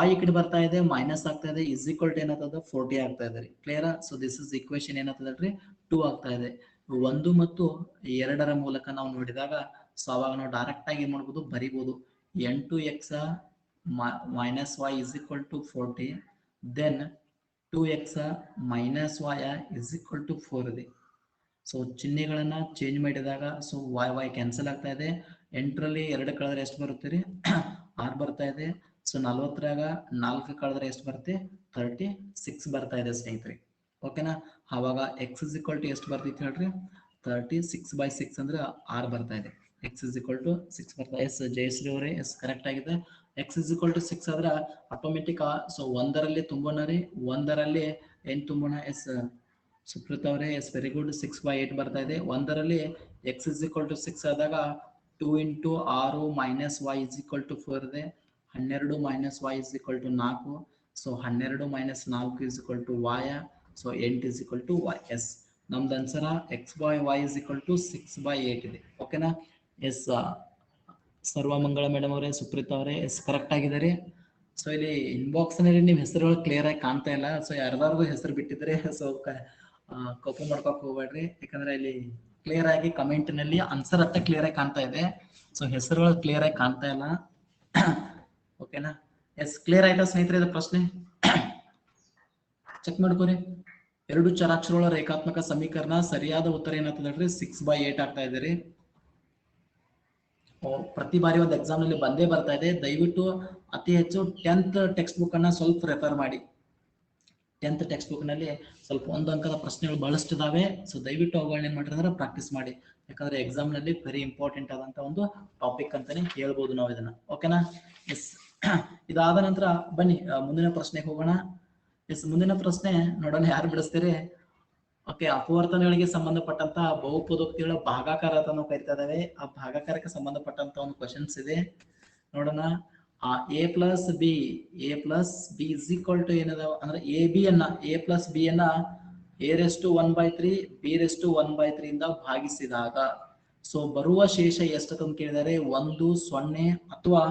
y ಈ ಕಡೆ ಬರ್ತಾ ಇದೆ, ಮೈನಸ್ ಆಗ್ತಾ ಇದೆ, = ಏನಾಗ್ತದೆ 40 ಆಗ್ತಾ ಇದೆ ರೀ. Clear? So this is equation ಏನಾಗ್ತದೆ 2 ಆಗ್ತಾ ಇದೆ. 1 ಮತ್ತು 2ರ ಮೂಲಕ ನಾವು ನೋಡಿದಾಗ, ಸೊ ಅವಾಗ ನಾವು ಡೈರೆಕ್ಟ್ ಆಗಿ ಏನ್ ಮಾಡ್ಬೋದು, ಬರಿಬಹುದು. 8x - y = 40, then 2x - y = 4 ಇದೆ. ಸೊ ಚಿಹ್ನೆಗಳನ್ನ ಚೇಂಜ್ ಮಾಡಿದಾಗ ಸೊ y ಕ್ಯಾನ್ಸಲ್ ಆಗ್ತಾ ಇದೆ. 8ರಲ್ಲಿ 2 ಕಳೆದ್ರೆ ಎಷ್ಟು ಬರುತ್ತೆ ರೀ, 6 ಬರ್ತಾ ಇದೆ. ಸೊ 40ರಾಗ 4 ಕಳೆದ್ರೆ ಎಷ್ಟು ಬರುತ್ತೆ, 36 ಬರ್ತಾ ಇದೆ ಸ್ನೇಹಿತರೆ. ಓಕೆನಾ? ಅವಾಗ x = ಎಷ್ಟು ಬರ್ತೈತಿ ಹೇಳ್ರಿ, 36/6 ಅಂದ್ರೆ 6 ಬರ್ತಾ ಇದೆ. x = 6 ಬರ್ತಾ. ಎಸ್, ಜಯಶ್ರೀ ಅವರೇ, ಎಸ್ ಕರೆಕ್ಟ್ ಆಗಿದೆ. x = 6 ಆದ್ರೆ ಆಟೋಮೆಟಿಕ್. ಸೊ 1ರಲ್ಲಿ ತುಂಬೋಣ ರೀ, 1ರಲ್ಲಿ ಏನ್ ತುಂಬೋಣ. ಎಸ್, ಸುಪ್ರೀತ್ ಅವರೇ, ಎಸ್ ವೆರಿ ಗುಡ್. 6/8 ಬರ್ತಾ ಇದೆ. 1ರಲ್ಲಿ x = 6 ಆದಾಗ 2 × 6 - y = 4 ಇದೆ. 12 - y = 4. So 12 - 4 = y. So 8 = y. Yes, ನಮ್ದು ಆನ್ಸರ್ x/y = 6/8 ಇದೆ. ಓಕೆನಾ? ಎಸ್, ಸರ್ವಮಂಗಳ ಮೇಡಮ್ ಅವರೇ, ಸುಪ್ರೀತ್ ಅವರೇ, ಎಸ್ ಕರೆಕ್ಟ್ ಆಗಿದ್ದಾರೆ. ಸೊ ಇಲ್ಲಿ ಇನ್ಬಾಕ್ಸ್ ನಲ್ಲಿ ನಿಮ್ ಹೆಸರುಗಳು ಕ್ಲಿಯರ್ ಆಗಿ ಕಾಣ್ತಾ ಇಲ್ಲ. ಸೊ ಯಾರ್ದಾರ್ದು ಹೆಸರು ಬಿಟ್ಟಿದ್ರೆ ಸೊ ಕೋಪ ಮಾಡ್ಕೊಕ್ ಹೋಗ್ಬೇಡ್ರಿ, ಯಾಕಂದ್ರೆ ಇಲ್ಲಿ ಕ್ಲಿಯರ್ ಆಗಿ ಕಮೆಂಟ್ ನಲ್ಲಿ ಆನ್ಸರ್ ಅತ್ತ ಕ್ಲಿಯರ್ ಆಗಿ ಕಾಣ್ತಾ ಇದೆ. ಸೊ ಹೆಸರುಗಳು ಕ್ಲಿಯರ್ ಆಗಿ ಕಾಣ್ತಾ ಇಲ್ಲ. ಓಕೆನಾ? ಎಸ್, ಕ್ಲಿಯರ್ ಆಯ್ತಾ ಸ್ನೇಹಿತರೆ ಇದು ಪ್ರಶ್ನೆ? ಚೆಕ್ ಮಾಡ್ಕೋರಿ. 2 ಚರಾಕ್ಷರಗಳ ರೇಖಾತ್ಮಕ ಸಮೀಕರಣ ಸರಿಯಾದ ಉತ್ತರ ಏನಾಗ್ತದೆ 6/8 ಆಗ್ತಾ ಇದೆ ರೀ. ಪ್ರತಿ ಬಾರಿ ಒಂದು ಎಕ್ಸಾಮ್ ನಲ್ಲಿ ಬಂದೇ ಬರ್ತಾ ಇದೆ. ದಯವಿಟ್ಟು ಅತಿ ಹೆಚ್ಚು 10th ಟೆಕ್ಸ್ಟ್ ಬುಕ್ ಅನ್ನ ಸ್ವಲ್ಪ ರೆಫರ್ ಮಾಡಿ. 10th ಟೆಕ್ಸ್ಟ್ ಬುಕ್ ನಲ್ಲಿ ಸ್ವಲ್ಪ 1 ಅಂಕದ ಪ್ರಶ್ನೆಗಳು ಬಹಳಷ್ಟಿದಾವೆ. ಸೊ ದಯವಿಟ್ಟು ಅವುಗಳನ್ನ ಏನ್ ಮಾಡಿದ್ರೆ ಪ್ರಾಕ್ಟೀಸ್ ಮಾಡಿ, ಯಾಕಂದ್ರೆ ಎಕ್ಸಾಮ್ ನಲ್ಲಿ ವೆರಿ ಇಂಪಾರ್ಟೆಂಟ್ ಆದಂತ ಒಂದು ಟಾಪಿಕ್ ಅಂತಾನೆ ಹೇಳ್ಬೋದು ನಾವು ಇದನ್ನ. ಓಕೆನಾ? ಎಸ್, ಇದಾದ ನಂತರ ಬನ್ನಿ ಮುಂದಿನ ಪ್ರಶ್ನೆಗೆ ಹೋಗೋಣ. ಎಸ್, ಮುಂದಿನ ಪ್ರಶ್ನೆ ನೋಡೋಣ ಯಾರು ಬಿಡಿಸ್ತೀರಿ. ಓಕೆ, ಅಪವರ್ತನಗಳಿಗೆ ಸಂಬಂಧಪಟ್ಟಂತ ಬಹುಪದೋಕ್ತಿಗಳ ಭಾಗಾಕಾರ ಅಂತ ನಾವು ಕರಿತಾ ಇದ್ದೇವೆ. ಆ ಭಾಗಾಕಾರಕ್ಕೆ ಸಂಬಂಧಪಟ್ಟಂತ ಒಂದು ಕ್ವಶನ್ಸ್ ಇದೆ. ನೋಡೋಣ. A plus b is equal to ಏನದ ಅಂದ್ರೆ ಎ ಬಿ ಅನ್ನ ಎ ಪ್ಲಸ್ ಬಿ ಅನ್ನ a⁻1/3 b⁻1/3 ಇಂದ ಭಾಗಿಸಿದಾಗ ಸೊ ಬರುವ ಶೇಷ ಎಷ್ಟು ಅಂತ ಕೇಳಿದರೆ 1 0 ಅಥವಾ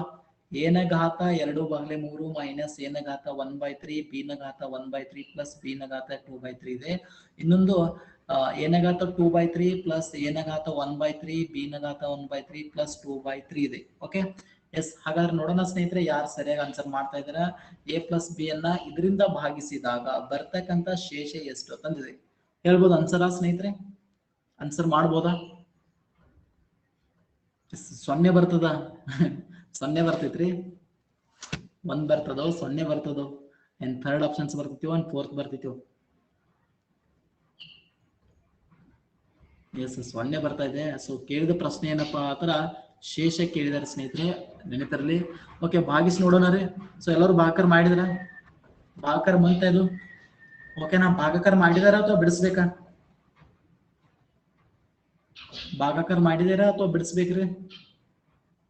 a ನ ಘಾತ 2/3 ಮೈನಸ್ a ನ ಘಾತ 1/3 b ನ ಘಾತ 1/3 ಪ್ಲಸ್ b ನ ಘಾತ 2/3 ಇದೆ. ಇನ್ನೊಂದು a ನ ಘಾತ 2/3 ಪ್ಲಸ್ a ನ ಘಾತ 1/3 b ನ ಘಾತ 1/3 ಪ್ಲಸ್ 2/3 ಇದೆ. ಓಕೆ ಎಸ್, ಹಾಗಾದ್ರೆ ನೋಡೋಣ ಸ್ನೇಹಿತರೆ ಯಾರು ಸರಿಯಾಗಿ ಆನ್ಸರ್ ಮಾಡ್ತಾ ಇದ್ದೀರಾ. a ಪ್ಲಸ್ ಬಿ ಅನ್ನ ಇದರಿಂದ ಭಾಗಿಸಿದಾಗ ಬರ್ತಕ್ಕಂತ ಶೇಷ ಎಷ್ಟು ತಂದಿದೆ ಹೇಳ್ಬೋದು. ಆನ್ಸರಾ ಸ್ನೇಹಿತರೆ? ಆನ್ಸರ್ ಮಾಡ್ಬೋದಾ? 0 ಬರ್ತದ 0 ಬರ್ತೈತ್ರಿ, 1 ಬರ್ತದೋ 0 ಬರ್ತದೋ ಏನ್ ಥರ್ಡ್ ಆಪ್ಷನ್ಸ್ ಬರ್ತಿತ್ಯೋ ಏನ್ ಫೋರ್ತ್ ಬರ್ತಿತ್ಯೋ? ಎಸ್ 0 ಬರ್ತಾ ಇದೆ. ಸೊ ಕೇಳಿದ ಪ್ರಶ್ನೆ ಏನಪ್ಪಾ ಆತರ ಶೇಷ ಕೇಳಿದಾರೆ ಸ್ನೇಹಿತರೆ, ನೆನಪಿರಲಿ. ಓಕೆ, ಭಾಗಿಸಿ ನೋಡೋಣ ರೀ. ಸೊ ಎಲ್ಲರೂ ಭಾಗಾಕಾರ ಮಾಡಿದ್ರ? ಭಾಗಾಕಾರ ಬಂತ ಇದು? ಓಕೆನಾ? ಭಾಗಾಕಾರ ಮಾಡಿದಾರ ಅಥವಾ ಬಿಡಿಸ್ಬೇಕಾ? ಭಾಗಾಕಾರ ಮಾಡಿದಾರಾ ಅಥವಾ ಬಿಡಿಸ್ಬೇಕ್ರಿ?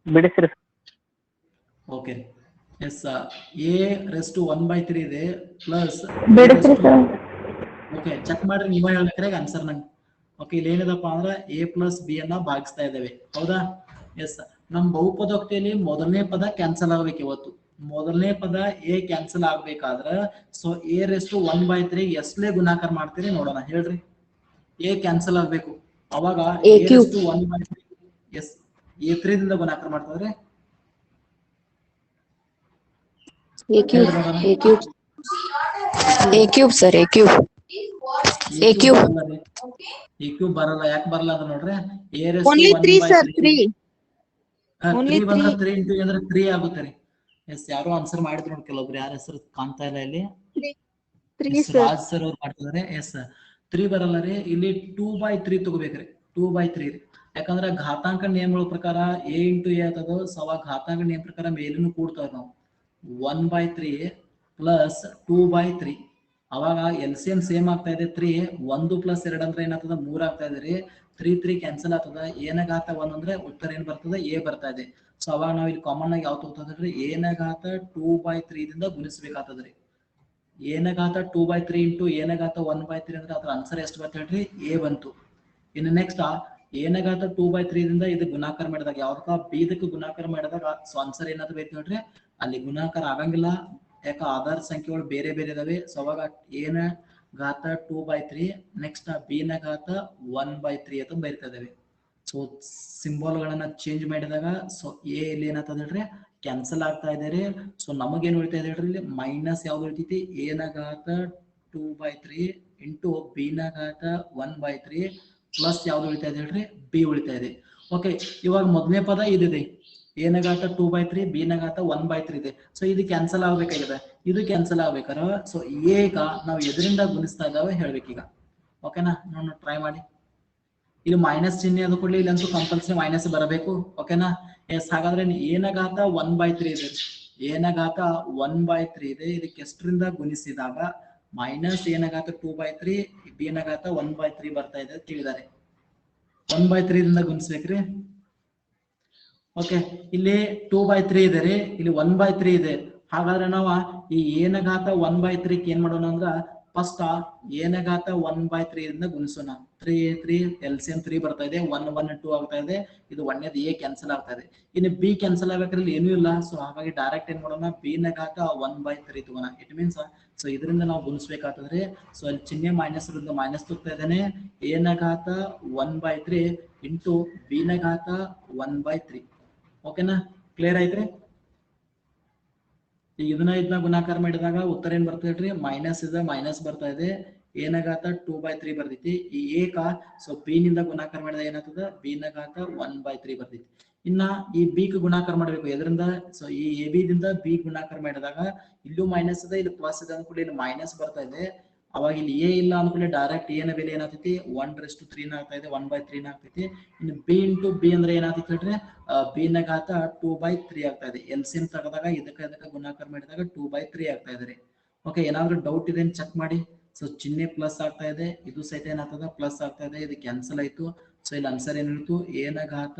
ಬಿಡಿಸ್ರಿ. ಓಕೆ ಎಸ್, a⁻1/3 ಇದೆ ಪ್ಲಸ್ ಓಕೆ ಚೆಕ್ ಮಾಡ್ರಿ, ನೀವೇ ಹೇಳ್ಬೇಕ್ರೆ ಆನ್ಸರ್ ನಂಗೆ. ಓಕೆ, ಇಲ್ಲಿ ಏನಿದಪ್ಪ ಅಂದ್ರೆ a ಪ್ಲಸ್ ಬಿ ಅನ್ನ ಭಾಗಿಸ್ತಾ ಇದ್ದೇವೆ, ಹೌದಾ? ಎಸ್, ನಮ್ ಬಹುಪದೋಕ್ತಿಯಲ್ಲಿ ಮೊದಲನೇ ಪದ ಕ್ಯಾನ್ಸಲ್ ಆಗ್ಬೇಕು. ಇವತ್ತು ಮೊದಲನೇ ಪದ a ಕ್ಯಾನ್ಸಲ್ ಆಗ್ಬೇಕಾದ್ರ ಸೊ a⁻1/3 ಎಷ್ಟಲೇ ಗುಣಾಕಾರ ಮಾಡ್ತೀರಿ ನೋಡೋಣ, ಹೇಳ್ರಿ. a ಕ್ಯಾನ್ಸಲ್ ಆಗ್ಬೇಕು, ಅವಾಗ a⁻1/3 ಎಸ್ a3 ದಿಂದ ಗುಣಾಕಾರ ಮಾಡ್ತಾರೆ. a cube sir, a cube ಬರಲ್ಲ. ಯಾಕೆ ಬರಲ್ಲ ಅಂತ ನೋಡ್ರಿ, Only 3 sir, 3. Only 3 ಬಂದ್ರೆ 3 into ಅಂದ್ರೆ 3 ಆಗುತ್ತೆ ರೀ. ಎಸ್, ಯಾರು ಆನ್ಸರ್ ಮಾಡಿದ್ರು ನೋಡಿ, ಕೆಲವೊಬ್ರು ಯಾರ ಹೆಸರು ಕಾಣ್ತಾ ಇಲ್ಲ ಇಲ್ಲಿ. 3 sir. ರಾಜ್ ಸರ್ ಅವ್ರು ಮಾಡ್ತಿದಾರೆ. ಎಸ್ 3 ಬರಲ್ಲ ರೀ, ಇಲ್ಲಿ 2/3 ತಗೋಬೇಕ್ರಿ, 2/3 ರೀ. ಯಾಕಂದ್ರೆ ಘಾತಾಂಕ ನಿಯಮಗಳ ಪ್ರಕಾರ a into a ಆಗ್ತದೋ, ಸೊ ಅವಾಗ ಘಾತಾಂಕ ನಿಯಮ ಪ್ರಕಾರ ಮೇಲಿನೂ ಕೂಡ್ತಾವ ನಾವು 1/3 ಪ್ಲಸ್ 2/3. ಅವಾಗ LCM ಸೇಮ್ ಆಗ್ತಾ ಇದೆ 3, 1 + 2 ಅಂದ್ರೆ ಏನಾಗ್ತದ 3 ಆಗ್ತಾ ಇದೆ ರೀ. 3 ಕ್ಯಾನ್ಸಲ್ ಆಗ್ತದ, a ನ ಘಾತ 1 ಅಂದ್ರೆ ಉತ್ತರ ಏನ್ ಬರ್ತದೆ a ಬರ್ತಾ ಇದೆ. ಸೊ ಅವಾಗ ನಾವ್ ಇಲ್ಲಿ ಕಾಮನ್ ಆಗಿ ಯಾವ್ದು ತಗೋತದ್ರಿ, a ನ ಘಾತ 2/3 ದಿಂದ ಗುಣಿಸ್ಬೇಕಾಗ್ತದ್ರಿ. a ನ ಘಾತ 2/3 ಇಂಟು a ನ ಘಾತ 1/3 ಅಂದ್ರೆ ಅದ್ರ ಆನ್ಸರ್ ಎಷ್ಟು ಬರ್ತ ಹೇಳ್ರಿ, a ಬಂತು. ಇನ್ನು ನೆಕ್ಸ್ಟ್ a ನ ಘಾತ 2/3 ದಿಂದ ಇದು ಗುಣಾಕಾರ ಮಾಡಿದಾಗ ಯಾವ್ದಕ್ಕ b ಇದಕ್ಕೆ ಗುಣಾಕಾರ ಮಾಡಿದಾಗ ಸೊ ಆನ್ಸರ್ ಏನಾದ್ರು ಬೇಕು ನೋಡ್ರಿ, ಅಲ್ಲಿ ಗುಣಾಕಾರ ಆಗಂಗಿಲ್ಲ. ಯಾಕ ಆಧಾರ ಸಂಖ್ಯೆಗಳು ಬೇರೆ ಬೇರೆ ಇದಾವೆ. ಸೊ ಅವಾಗ a ನ ಘಾತ 2/3 ನೆಕ್ಸ್ಟ್ b ನ ಘಾತ 1/3 ಅಂತ ಬರಿತಾ ಇದ್ದೇವೆ. ಸೊ ಸಿಂಬಲ್ ಗಳನ್ನ ಚೇಂಜ್ ಮಾಡಿದಾಗ ಸೊ a ಇಲ್ಲಿ ಏನಾಗ್ತದೆ ಹೇಳ್ರಿ, ಕ್ಯಾನ್ಸಲ್ ಆಗ್ತಾ ಇದೆ ರೀ. ಸೊ ನಮಗೇನ್ ಉಳಿತಾ ಇದೆ ಹೇಳ್ರಿ, ಇಲ್ಲಿ ಮೈನಸ್ ಯಾವ್ದು ಉಳಿತೈತಿ, a ನ ಘಾತ 2/3 ಇಂಟು b ನ ಘಾತ 1/3 ಪ್ಲಸ್ ಯಾವ್ದು ಉಳಿತಾ ಇದೆ ಹೇಳ್ರಿ, b ಉಳಿತಾ ಇದೆ. ಓಕೆ, ಇವಾಗ ಮೊದಲನೇ ಪದ ಇದಿದೆ, a ನ ಘಾತ 2/3 b ನ ಘಾತ 1/3 ಇದೆ. ಸೊ ಇದು ಕ್ಯಾನ್ಸಲ್ ಆಗ್ಬೇಕಾಗಿದೆ, ಇದು ಕ್ಯಾನ್ಸಲ್ ಆಗ್ಬೇಕಾರ ಸೊ ಈಗ ನಾವು ಎದರಿಂದ ಗುಣಿಸ್ತಾ ಇದ್ದಾವೆ ಹೇಳ್ಬೇಕೀಗ. ಓಕೆನಾ? ನೋಡೋಣ, ಟ್ರೈ ಮಾಡಿ. ಇಲ್ಲಿ ಮೈನಸ್ ಚಿಹ್ನೆ ಅದು ಕೊಡ್ಲಿ, ಇಲ್ಲಂತೂ ಕಂಪಲ್ಸರಿ ಮೈನಸ್ ಬರಬೇಕು. ಓಕೆನಾ? ಎಸ್, ಹಾಗಾದ್ರೆ a ನ ಘಾತ 1/3 ಇದೆ, a ನ ಘಾತ 1/3 ಇದೆ. ಇದಕ್ಕೆ ಎಷ್ಟರಿಂದ ಗುಣಿಸಿದಾಗ ಮೈನಸ್ a ನ ಘಾತ 2/3 b ನ ಘಾತ 1/3 ಬರ್ತಾ ಇದೆ ತಿಳಿದಾರೆ. 1/3 ದಿಂದ ಗುಣಿಸ್ಬೇಕ್ರಿ. ಓಕೆ, ಇಲ್ಲಿ 2/3 ಇದೆ ರೀ, ಇಲ್ಲಿ 1/3 ಇದೆ. ಹಾಗಾದ್ರೆ ನಾವು ಈ a ನ ಘಾತ 1/3 ಏನ್ ಮಾಡೋಣ ಅಂದ್ರ ಫಸ್ಟ್ a ನ ಘಾತ 1/3 ಇಂದ ಗುಣಿಸೋಣ. 3 LCM 3 ಬರ್ತಾ ಇದೆ, 1 1 2 ಆಗ್ತಾ ಇದೆ. ಇದು ಒಂದೇದು a ಕ್ಯಾನ್ಸಲ್ ಆಗ್ತಾ ಇದೆ. ಇನ್ನು b ಕ್ಯಾನ್ಸಲ್ ಆಗ್ಬೇಕಾದ್ರೆ ಇಲ್ಲಿ ಏನೂ ಇಲ್ಲ. ಸೊ ಹಾಗಾಗಿ ಡೈರೆಕ್ಟ್ ಏನ್ ಮಾಡೋಣ, b ನ ಘಾತ 1/3 ತಗೋಣ. ಇಟ್ ಮೀನ್ಸ್ ಸೊ ಇದರಿಂದ ನಾವು ಗುಣಿಸ್ಬೇಕಾಗ್ತದ್ರಿ. ಸೊ ಅಲ್ಲಿ ಚಿಹ್ನೆ ಮೈನಸ್ ಇರೋದ್ರಿಂದ ಮೈನಸ್ ತಗೋತಾ ಇದ್ದೇನೆ. a ನ ಘಾತ 1/3 ಇಂಟು b ನ ಘಾತ 1/3. ಓಕೆನಾ? ಕ್ಲಿಯರ್ ಆಯ್ತ್ರಿ? ಈಗ ಇದನ್ನ ಗುಣಾಕಾರ ಮಾಡಿದಾಗ ಉತ್ತರ ಏನ್ ಬರ್ತದೆ ಹೇಳ್ರಿ, ಮೈನಸ್ ಇದೆ, ಮೈನಸ್ ಬರ್ತಾ ಇದೆ. a ನ ಘಾತ 2/3 ಬರ್ತೈತಿ. ಈ a ಕ ಸೊ b ನಿಂದ ಗುಣಾಕಾರ ಮಾಡಿದಾಗ ಏನಾಗ್ತದ, b ನ ಘಾತ 1/3 ಬರ್ತೈತಿ. ಇನ್ನ ಈ b ಕ ಗುಣಾಕಾರ ಮಾಡ್ಬೇಕು ಎದರಿಂದ, ಸೊ ಈ a b ದಿಂದ b ಗುಣಾಕಾರ ಮಾಡಿದಾಗ ಇಲ್ಲೂ ಮೈನಸ್ ಇದೆ, ಇಲ್ಲಿ ಪ್ಲಸ್ ಇದೆ ಅಂದ್ಕೊಳ್ಳಿ, ಇಲ್ಲಿ ಮೈನಸ್ ಬರ್ತಾ ಇದೆ. ಅವಾಗ ಇಲ್ಲಿ a ಇಲ್ಲ ಅಂದ್ಕೊಳ್ಳಿ ಡೈರೆಕ್ಟ್ a ನ ಬೆಲೆ ಏನಾಗ್ತೈತಿ 1/3 ನ ಆಗ್ತಾ ಇದೆ, 1/3 ನ ಆಗ್ತೈತಿ. ಇನ್ನು b ಇಂಟು b ಅಂದ್ರೆ ಏನಾಗ್ತೈತಿ ಹೇಳ್ರಿ, b ನ ಘಾತ 2/3 ಆಗ್ತಾ ಇದೆ. LCM ತಗದಾಗ ಇದಕ್ಕೆ ಗುಣಾಕಾರ ಮಾಡಿದಾಗ 2/3 ಆಗ್ತಾ ಇದೆ ರೀ. ಓಕೆ, ಏನಾದ್ರು ಡೌಟ್ ಇದೆ ಚೆಕ್ ಮಾಡಿ. ಸೊ ಚಿಹ್ನೆ ಪ್ಲಸ್ ಆಗ್ತಾ ಇದೆ, ಇದು ಸಹಿತ ಏನಾಗ್ತದ ಪ್ಲಸ್ ಆಗ್ತಾ ಇದೆ, ಇದು ಕ್ಯಾನ್ಸಲ್ ಆಯ್ತು. ಸೊ ಇಲ್ಲಿ ಆನ್ಸರ್ ಏನಿತ್ತು, a ನ ಘಾತ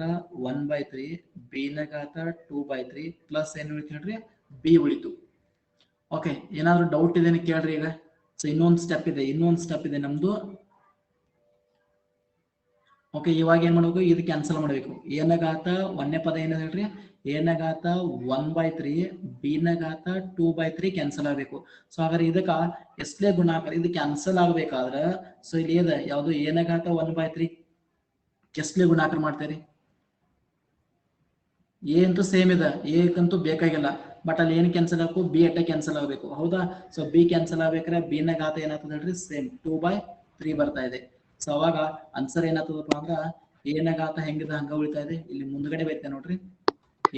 1/3 ಬಿ ನ ಘಾತ 2/3 ಪ್ಲಸ್ ಏನ್ ಉಳಿತು ಹೇಳ್ರಿ ಬಿ ಉಳಿತು. ಓಕೆ, ಏನಾದ್ರು ಡೌಟ್ ಇದೆ ಕೇಳ್ರಿ ಈಗ. ಸೊ ಇನ್ನೊಂದು ಸ್ಟೆಪ್ ಇದೆ ನಮ್ದು. ಓಕೆ, ಇವಾಗ ಏನ್ ಮಾಡ್ಬೇಕು, ಇದು ಕ್ಯಾನ್ಸಲ್ ಮಾಡ್ಬೇಕು. ಎ ನ ಘಾತ ಒಂದನೇ ಪದ ಏನಿದೆ ಹೇಳ್ರಿ, ಎ ನ ಘಾತ 1/3 ಬಿ ನ ಘಾತ 2/3 ಕ್ಯಾನ್ಸಲ್ ಆಗ್ಬೇಕು. ಸೊ ಹಾಗಾದ್ರೆ ಇದಕ್ಕ ಎಷ್ಟೇ ಗುಣಾಕಾರ ಇದು ಕ್ಯಾನ್ಸಲ್ ಆಗ್ಬೇಕಾದ್ರ ಸೊ ಇಲ್ಲಿ ಇದೆ ಯಾವ್ದು ಎ ನ ಘಾತ 1/3 ಎಷ್ಟೇ ಗುಣಾಕಾರ ಮಾಡ್ತೇರಿ? ಎ ಅಂತೂ ಸೇಮ್ ಇದೆ, ಎ ಅಂತೂ ಬೇಕಾಗಿಲ್ಲ, ಬಟ್ ಅಲ್ಲಿ ಏನ್ ಕ್ಯಾನ್ಸಲ್ ಆಗಬೇಕು, ಬಿ ಅಟ್ಟ ಕ್ಯಾನ್ಸಲ್ ಆಗ್ಬೇಕು. ಹೌದಾ? ಸೊ ಬಿ ಕ್ಯಾನ್ಸಲ್ ಆಗ್ಬೇಕಾದ್ರೆ ಬಿ ನ ಘಾತ ಏನಾಗ್ತದೆ ಹೇಳ್ರಿ, ಸೇಮ್ 2/3 ಬರ್ತಾ ಇದೆ. ಸೊ ಅವಾಗ ಆನ್ಸರ್ ಏನಾಗ್ತದಪ್ಪ ಅಂದ್ರ ಎ ನ ಘಾತ ಹೆಂಗಿದೆ ಹಂಗ ಉಳಿತಾ ಇದೆ. ಇಲ್ಲಿ ಮುಂದ್ಗಡೆ ಬೈತೆ ನೋಡ್ರಿ,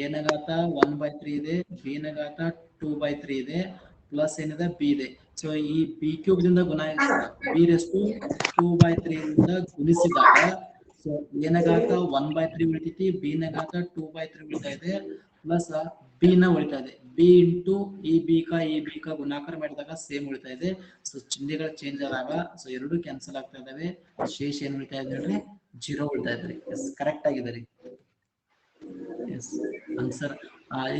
ಎ ನ ಘಾತ 1/3 ಇದೆ, ಬಿ ನ ಘಾತ 2/3 ಇದೆ, ಪ್ಲಸ್ ಏನಿದೆ ಬಿ ಇದೆ. ಸೊ ಈ ಬಿ ಕ್ಯೂಬ್ ದಿಂದ ಬಿ ರೆಸ್ಟು 2/3 ಇಂದ ಗುಣಿಸಿದಾಗ ಸೊ ಎ ನ ಘಾತ 1/3 ಉಳಿತೈತಿ, ಬಿ ನ ಘಾತ 2/3 ಉಳಿತಾ ಇದೆ, ಪ್ಲಸ್ ಬಿ ನ ಉಳಿತಾ ಇದೆ. ಬಿ ಇಂಟು ಈ ಬಿ ಕ ಗುಣಾಕಾರ ಮಾಡಿದಾಗ ಸೇಮ್ ಉಳಿತಾ ಇದೆ. ಸೊ ಚಿಹ್ನೆಗಳು ಚೇಂಜ್ ಆದಾಗ ಸೊ ಎರಡು ಕ್ಯಾನ್ಸಲ್ ಆಗ್ತಾ ಇದಾವೆ. ಶೇಷ ಏನ್ ಉಳಿತಾ ಇದೆ ಹೇಳ್ರಿ, 0 ಉಳಿತಾ ಇದ್ರಿ. ಎಸ್, ಕರೆಕ್ಟ್ ಆಗಿದೆ ರೀ. ಎಸ್, ಆನ್ಸರ್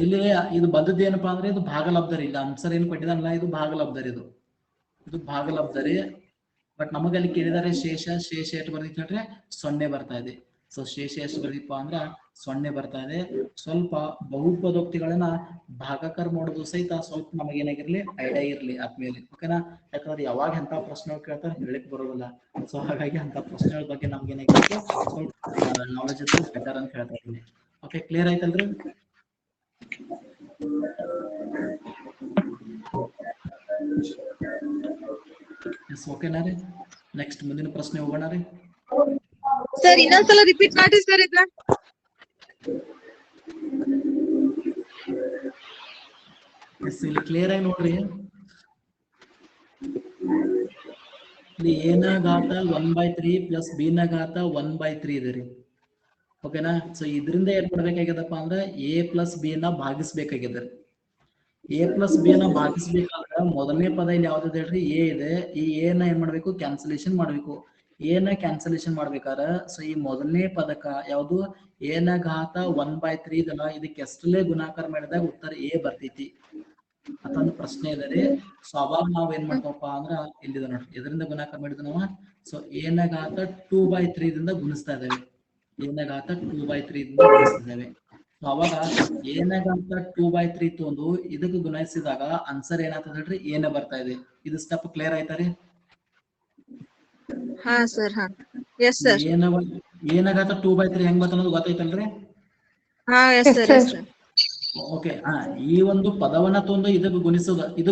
ಇಲ್ಲಿ ಇದು ಬಂದದ್ದು ಏನಪ್ಪಾ ಅಂದ್ರೆ ಇದು ಭಾಗಲಬ್ಧರಿ. ಇಲ್ಲ ಆನ್ಸರ್ ಏನು ಕೊಟ್ಟಿದಾನಲ್ಲ ಇದು ಭಾಗಲಬ್ಧರಿ, ಇದು ಭಾಗಲಬ್ಧರಿ. ಬಟ್ ನಮಗಲ್ಲಿ ಕೇಳಿದಾರೆ ಶೇಷ ಎಷ್ಟು ಬರ್ದಿತ್ತು ಹೇಳ್ರಿ, 0 ಬರ್ತಾ ಇದೆ. ಸೊ ಶೇಷ ಎಷ್ಟು ಬರ್ದಿಪ್ಪ ಅಂದ್ರ 0 ಬರ್ತಾ ಇದೆ. ಸ್ವಲ್ಪ ಬಹುಪದೋಕ್ತಿಗಳನ್ನ ಭಾಗಾಕಾರ ಮಾಡೋದು ಸಹಿತ ಸ್ವಲ್ಪ ನಮಗೇನಾಗಿರ್ಲಿ ಐಡಿಯಾ ಇರ್ಲಿ ಆದ್ಮೇಲೆ. ಓಕೆನಾ? ಯಾಕಂದ್ರೆ ಯಾವಾಗ ಎಂತ ಪ್ರಶ್ನೆಗಳು ಕೇಳ್ತಾರೆ ಹೇಳಿಕ್ ಬರೋದಿಲ್ಲ. ಸೊ ಹಾಗಾಗಿ ಅಂತ ಪ್ರಶ್ನೆಗಳ ಬಗ್ಗೆ ನಮ್ಗೇನಾಗಿರುತ್ತೆ ಸ್ವಲ್ಪ ನಾಲೆಜ್ ಇತ್ತು ಬೆಟರ್ ಅಂತ ಹೇಳ್ತಾ ಇದ್ದೀನಿ. Okay, clear ಆಯ್ತಲ್ರಿ? ಎಸ್, ಓಕೆನಾ ರೀ? ನೆಕ್ಸ್ಟ್ ಮುಂದಿನ ಪ್ರಶ್ನೆ ಹೋಗೋಣ ರೀ. ಸರ್ ಇನ್ನೊಂದ್ಸಲ ರಿಪೀಟ್ ಮಾಡಿ ಸರ್ ಇದನ್ನ. ಎಸ್, ಇಲ್ಲಿ ಕ್ಲಿಯರ್ ಆಗಿ ನೋಡ್ರಿ. ಇಲ್ಲಿ ಎ ನ ಘಾತ 1/3 ಪ್ಲಸ್ ಬಿ ನ ಘಾತ 1/3 ಇದೆ ರೀ. ಓಕೆನಾ? ಸೊ ಇದರಿಂದ ಏನ್ ಮಾಡ್ಬೇಕಾಗ್ಯದಪ್ಪ ಅಂದ್ರೆ ಎ ಪ್ಲಸ್ ಬಿ ನ ಭಾಗಿಸ್ಬೇಕಾಗ್ಯದ. ಎ ಪ್ಲಸ್ ಬಿ ನ ಭಾಗಿಸ್ಬೇಕಾದ್ರೆ ಮೊದಲನೇ ಪದ ಇಲ್ಲಿ ಯಾವ್ದು ಹೇಳ್ರಿ, ಎ ಇದೆ. ಈ ಎ ನ ಏನ್ ಮಾಡ್ಬೇಕು, ಕ್ಯಾನ್ಸಲೇಷನ್ ಮಾಡ್ಬೇಕು. ಎ ನ ಕ್ಯಾನ್ಸಲೇಷನ್ ಮಾಡ್ಬೇಕಾದ್ರೆ ಸೊ ಈ ಮೊದಲನೇ ಪದಕ ಯಾವ್ದು ಎ ನ ಘಾತ 1/3 ಇದಲ್ಲ, ಇದಕ್ಕೆ ಎಷ್ಟಲ್ಲೇ ಗುಣಾಕಾರ ಮಾಡಿದಾಗ ಉತ್ತರ ಎ ಬರ್ತೈತಿ ಅಂತಂದು ಪ್ರಶ್ನೆ ಇದೆ ರೀ. ಸೊ ಅವಾಗ ನಾವ್ ಏನ್ ಮಾಡ್ತವಪ್ಪ ಅಂದ್ರ ಇಲ್ಲಿದೆ ನೋಡ್ರಿ, ಇದರಿಂದ ಗುಣಾಕಾರ ಮಾಡಿದ ನಾವು ಸೊ ಎ ನ ಘಾತ 2/3 ದಿಂದ ಗುಣಿಸ್ತಾ ಇದ್ದೇವೆ. ಎ ನ ಘಾತ 2/3 ದಿಂದ ಗುಣಿಸ್ತಾ ಇದ್ದೇವೆ. ಅವಾಗ ಎ ನ ಘಾತ 2/3 ತೊಂದು ಇದಕ್ಕೆ ಗುಣಿಸಿದಾಗ ಆನ್ಸರ್ ಏನಾಗ್ತದೆ ಹೇಳ್ರಿ, ಎ ನ ಬರ್ತಾ ಇದೆ. ಇದು ಸ್ಟೆಪ್ ಕ್ಲಿಯರ್ ಆಯ್ತಾ ರೀ? ಹಾ ಸರ್, ಹಾ. Yes sir. ಎ ನ ಘಾತ 2/3 ಹೆಂಗ್ ಬರ್ತ ಅನ್ನೋದು ಗೊತ್ತೈತಲ್ರಿ? ಹಾ, yes sir, yes sir. Okay, ಈ ಒಂದು ಪದವನ್ನ ತೊಂದು ಇದಕ್ಕೆ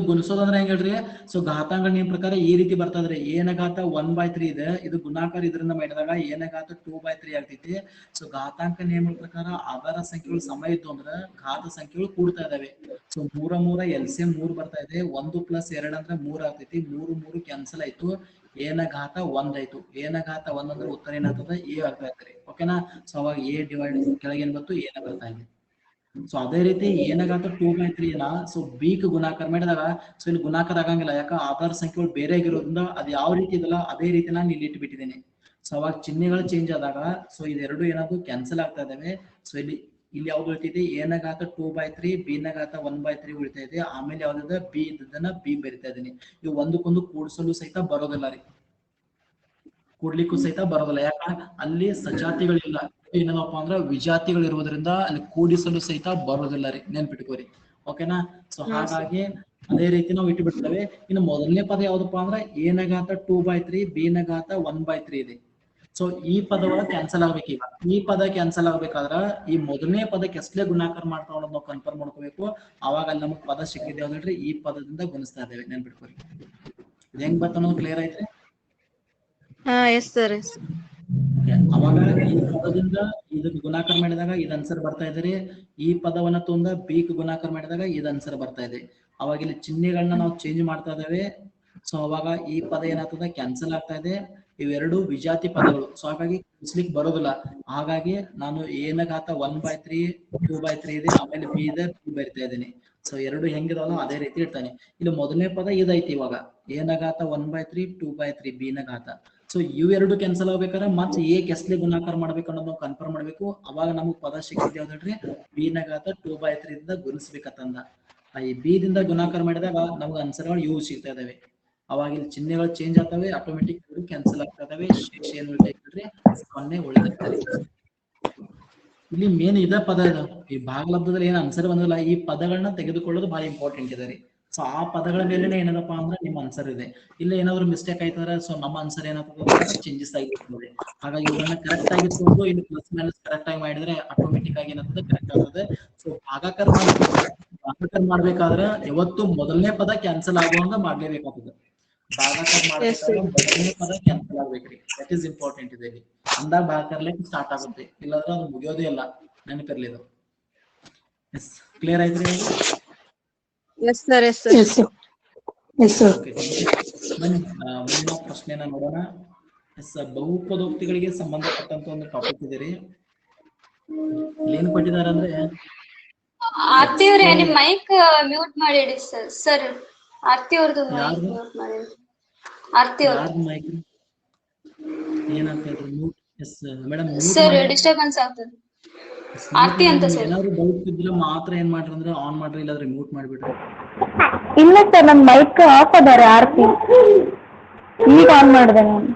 ಗುಣಿಸೋದಂದ್ರೆ ಹೆಂಗ್ ಹೇಳ್ರಿ, ಸೊ ಘಾತಾಂಕ ನಿಯಮ ಪ್ರಕಾರ ಈ ರೀತಿ ಬರ್ತದ್ರಿ. ಎ ನ ಘಾತ 1/3 ಇದೆ, ಇದು ಗುಣಾಕಾರ ಇದರಿಂದ ಮಾಡಿದಾಗ ಎ ನ ಘಾತ 2/3 ಆಗ್ತೈತಿ. ಸೊ ಘಾತಾಂಕ ನಿಯಮ ಪ್ರಕಾರ ಆಧಾರ ಸಂಖ್ಯೆಗಳು ಸಮ ಇತ್ತು ಅಂದ್ರೆ ಘಾತ ಸಂಖ್ಯೆಗಳು ಕೂಡ್ತಾ ಇದಾವೆ. ಸೊ 3 LCM 3 ಬರ್ತಾ ಇದೆ. 1 + 2 ಅಂದ್ರೆ 3 ಆಗ್ತೈತಿ. 3 ಕ್ಯಾನ್ಸಲ್ ಆಯ್ತು. ಎ ನ ಘಾತ 1 ಆಯ್ತು. ಎ ನ ಘಾತ 1 ಅಂದ್ರೆ ಉತ್ತರ ಏನಾಗ್ತದೆ, ಎ ಆಗ್ತಾ ಇದ್ರಿ. ಓಕೆನಾ? ಸೊ ಅವಾಗ ಎ ಡಿವೈಡ್ ಕೆಳಗೆ ಏನ್ ಬಂತು, ಎ ನ ಬರ್ತಾ ಇದೆ. ಸೊ ಅದೇ ರೀತಿ ಎ ನ ಘಾತ 2/3 ನ ಸೊ ಬಿ ಗೆ ಗುಣಾಕಾರ ಮಾಡಿದಾಗ ಸೊ ಇಲ್ಲಿ ಗುಣಾಕಾರ ಆಗಂಗಿಲ್ಲ. ಯಾಕ ಆಧಾರ ಸಂಖ್ಯೆಗಳು ಬೇರೆ ಆಗಿರೋದ್ರಿಂದ ಅದು ಯಾವ ರೀತಿ ಇದಲ್ಲ ಅದೇ ರೀತಿ ನಾನು ಇಲ್ಲಿ ಇಟ್ಬಿಟ್ಟಿದ್ದೀನಿ. ಸೊ ಅವಾಗ ಚಿಹ್ನೆಗಳು ಚೇಂಜ್ ಆದಾಗ ಸೊ ಇದೆರಡು ಏನಾದ್ರು ಕ್ಯಾನ್ಸಲ್ ಆಗ್ತಾ ಇದಾವೆ. ಸೊ ಇಲ್ಲಿ ಯಾವ್ದು ಉಳಿತೈತಿ, ಎ ನ ಘಾತ 2/3 ಬಿ ನ ಘಾತ 1/3 ಉಳಿತಾ ಇದೆ. ಆಮೇಲೆ ಯಾವ್ದಿದೆ ಬಿ ಇದ್ದದನ್ನ ಬಿ ಬರಿತಾ ಇದ್ದೀನಿ. ಇವು ಒಂದಕ್ಕೊಂದು ಕೂಡಿಸಲು ಸಹಿತ ಬರೋದಿಲ್ಲ ರೀ, ಕೂಡ್ಲಿಕ್ಕೂ ಸಹಿತ ಬರೋದಿಲ್ಲ. ಯಾಕ ಅಲ್ಲಿ ಸಜಾತಿಗಳಿಲ್ಲ, ಏನಪ್ಪ ಅಂದ್ರ ವಿಜಾತಿಗಳು ಇರುವುದರಿಂದ ಅಲ್ಲಿ ಕೂಡಿಸಲು ಸಹಿತ ಬರೋದಿಲ್ಲ ರೀ, ನೆನ್ಪಿಟ್ಕೋರಿ. ಓಕೆನಾ? ಸೊ ಹಾಗಾಗಿ ಅದೇ ರೀತಿ ನಾವು ಇಟ್ಟು ಬಿಡ್ತೇವೆ. ಇನ್ನು ಮೊದಲನೇ ಪದ ಯಾವ್ದಪ್ಪ ಅಂದ್ರ ಎ ನ ಘಾತ 2/3 ಬಿ ನ ಘಾತ 1/3 ಇದೆ. ಸೊ ಈ ಪದವ ಕ್ಯಾನ್ಸಲ್ ಆಗ್ಬೇಕು. ಈಗ ಈ ಪದ ಕ್ಯಾನ್ಸಲ್ ಆಗ್ಬೇಕಾದ್ರ ಈ ಮೊದಲನೇ ಪದಕ್ಕೆ ಎಷ್ಟೇ ಗುಣಾಕಾರ ಮಾಡ್ತಾ ಅನ್ನೋದು ನಾವು ಕನ್ಫರ್ಮ್ ಮಾಡ್ಕೋಬೇಕು. ಅವಾಗ ಅಲ್ಲಿ ನಮಗ್ ಪದ ಸಿಕ್ಕಿದೆ ಯಾವ್ದ್ರಿ, ಈ ಪದದಿಂದ ಗುಣಿಸ್ತಾ ಇದ್ದೇವೆ, ನೆನ್ಪಿಟ್ಕೋರಿ. ಇದು ಹೆಂಗ್ ಬರ್ತ ಅನ್ನೋದು ಕ್ಲಿಯರ್ ಐತ್ರಿ? ಹಾ, ಎಸ್ ಸರ್, ಎಸ್. ಅವಾಗ ಈ ಪದದಿಂದ ಇದಕ್ಕೆ ಗುಣಾಕಾರ ಮಾಡಿದಾಗ ಇದು ಆನ್ಸರ್ ಬರ್ತಾ ಇದೆ. ಈ ಪದವನ್ನ ತೊಂದ ಬಿ ಗೆ ಗುಣಾಕಾರ ಮಾಡಿದಾಗ ಇದು ಆನ್ಸರ್ ಬರ್ತಾ ಇದೆ. ಅವಾಗ ಇಲ್ಲಿ ಚಿಹ್ನೆಗಳನ್ನ ನಾವು ಚೇಂಜ್ ಮಾಡ್ತಾ ಇದ್ದೇವೆ. ಸೊ ಅವಾಗ ಈ ಪದ ಏನಾಗ್ತದೆ, ಕ್ಯಾನ್ಸಲ್ ಆಗ್ತಾ ಇದೆ. ಇವೆರಡು ವಿಜಾತಿ ಪದಗಳು. ಸೊ ಹಾಗಾಗಿ ಕೂಡಿಸ್ಲಿಕ್ಕೆ ಬರೋದಿಲ್ಲ. ಹಾಗಾಗಿ ನಾನು ಎ ನ ಘಾತ 1/3 2/3 ಇದೆ, ಆಮೇಲೆ ಬಿ ಇದೆ, ಬಿ ಬರಿತಾ ಇದ್ದೀನಿ. ಸೊ ಎರಡು ಹೆಂಗಿದಾವಲ್ಲ ಅದೇ ರೀತಿ ಇರ್ತಾನೆ. ಇಲ್ಲಿ ಮೊದಲನೇ ಪದ ಇದೈತಿ. ಇವಾಗ ಎ ನ ಘಾತ 1/3 2/3 ಬಿ ನ ಘಾತ. ಸೊ ಸೊ ಇವೆರಡು ಕ್ಯಾನ್ಸಲ್ ಆಗ್ಬೇಕಾದ್ರೆ ಮತ್ತೆ ಎ ಕೆಸ್ಲೆ ಗುಣಾಕಾರ ಮಾಡ್ಬೇಕು ಅನ್ನೋದು ನಾವು ಕನ್ಫರ್ಮ್ ಮಾಡ್ಬೇಕು. ಅವಾಗ ನಮಗ್ ಪದ ಸಿಕ್ಕಿದ್ ಯಾವ್ದು ಹೇಳ್ರಿ, ಬಿ ನ ಘಾತ 2/3 ದಿಂದ ಗುಣಿಸ್ಬೇಕಂದ. ಈ ಬಿ ದಿಂದ ಗುಣಾಕಾರ ಮಾಡಿದಾಗ ನಮ್ಗೆ ಆನ್ಸರ್ಗಳು ಇವು ಸಿಗ್ತಾ ಇದಾವೆ. ಅವಾಗ ಇಲ್ಲಿ ಚಿಹ್ನೆಗಳು ಚೇಂಜ್ ಆಗ್ತವೆ, ಆಟೋಮೆಟಿಕ್ ಕ್ಯಾನ್ಸಲ್ ಆಗ್ತಾ ಇದಾವೆ. ಶೇಷ ಏನ್ ಉಳಿತೈತ್ರಿ, 0 ಉಳಿದಿರ್ತಾರೆ. ಇಲ್ಲಿ ಮೇನ್ ಇದ ಪದ ಇದು, ಈ ಭಾಗಲಬ್ಧದಲ್ಲಿ ಏನ್ ಆನ್ಸರ್ ಬಂದಿಲ್ಲ, ಈ ಪದಗಳನ್ನ ತೆಗೆದುಕೊಳ್ಳೋದು ಬಹಳ ಇಂಪಾರ್ಟೆಂಟ್ ಇದೆ ರೀ. ಸೊ ಆ ಪದಗಳ ಮೇಲೆ ಏನದಪ್ಪ ಅಂದ್ರೆ ನಿಮ್ಮ ಆನ್ಸರ್ ಇದೆ. ಇಲ್ಲ ಏನಾದ್ರು ಮಿಸ್ಟೇಕ್ ಆಯ್ತಂದ್ರೆ ಸೊ ನಮ್ಮ ಆನ್ಸರ್ ಏನಾಗ್ತದೆ, ಚೇಂಜಸ್ ಆಗಿರ್ತದೆ. ಹಾಗಾಗಿ ಇವುಗಳನ್ನ ಕರೆಕ್ಟ್ ಆಗಿ ತಗೊಂಡು ಇಲ್ಲಿ ಪ್ಲಸ್ ಮೈನಸ್ ಕರೆಕ್ಟ್ ಆಗಿ ಮಾಡಿದ್ರೆ ಆಟೋಮೆಟಿಕ್ ಆಗಿ ಏನಾಗ್ತದೆ, ಕರೆಕ್ಟ್ ಆಗ್ತದೆ. ಸೊ ಭಾಗಾಕಾರ ಮಾಡ್ಬೇಕಾದ್ರೆ ಯಾವತ್ತು ಮೊದಲನೇ ಪದ ಕ್ಯಾನ್ಸಲ್ ಆಗುವಂಗ ಮಾಡ್ಲೇಬೇಕಾಗ್ತದೆ. ಭಾಗಾಕಾರ ಮಾಡ್ಬೇಕಾದ್ರೆ ಮೊದಲನೇ ಪದ ಕ್ಯಾನ್ಸಲ್ ಆಗ್ಬೇಕ್ರಿ, ದಟ್ ಈಸ್ ಇಂಪಾರ್ಟೆಂಟ್ ಇದೆ ಇಲ್ಲಿ. ಅಂದಾಗ ಭಾಗಾಕಾರಲಿಕ್ಕೆ ಸ್ಟಾರ್ಟ್ ಆಗುತ್ತೆ, ಇಲ್ಲಾಂದ್ರೆ ಅದು ಮುಗಿಯೋದೇ ಇಲ್ಲ. ನೆನಪಿರ್ಲಿ ಇದು. ಎಸ್, ಕ್ಲಿಯರ್ ಆಯ್ತ್ರಿ? Yes sir, yes sir. ಬನ್ನಿ ಮುಂದಿನ ಪ್ರಶ್ನೆನ ನೋಡೋಣ. ಎಸ್, ಬಹುಪದೋಕ್ತಿಗಳಿಗೆ ಸಂಬಂಧಪಟ್ಟಂತ ಒಂದು ಟಾಪಿಕ್ ಇದೆ ರೀ. ಏನ್ ಕೊಟ್ಟಿದ್ದಾರೆ ಅಂದ್ರೆ, ಆರ್ತಿ ಅವ್ರೆ ನಿಮ್ ಮೈಕ್ ಮ್ಯೂಟ್ ಮಾಡಿಡಿ ಸರ್. ಸರ್ ಆರ್ತಿ ಅವ್ರದ್ದು ಮೈಕ್ ಮ್ಯೂಟ್ ಮಾಡಿ. ಆರ್ತಿ ಅವ್ರ ಮೈಕ್ ಏನಾಗ್ತಾ ಇದ್ರು mute. Yes madam, sir disturbance ಆಗ್ತದೆ. ಆರ್ತಿ ಅಂತ ಸರ್. ಏನಾದ್ರು ಡೌಟ್ ಇದ್ರೆ ಮಾತ್ರ ಏನ್ ಮಾಡ್ರಿ ಅಂದ್ರೆ ಆನ್ ಮಾಡ್ರಿ, ಇಲ್ಲಾಂದ್ರೆ ಮ್ಯೂಟ್ ಮಾಡ್ಬಿಡ್ರಿ. ಇಲ್ಲ ಸರ್, ನನ್ ಮೈಕ್ ಆಫ್ ಅದಾರೆ. ಆರ್ತಿ ಈಗ ಆನ್ ಮಾಡಿದೆ ನಾನು.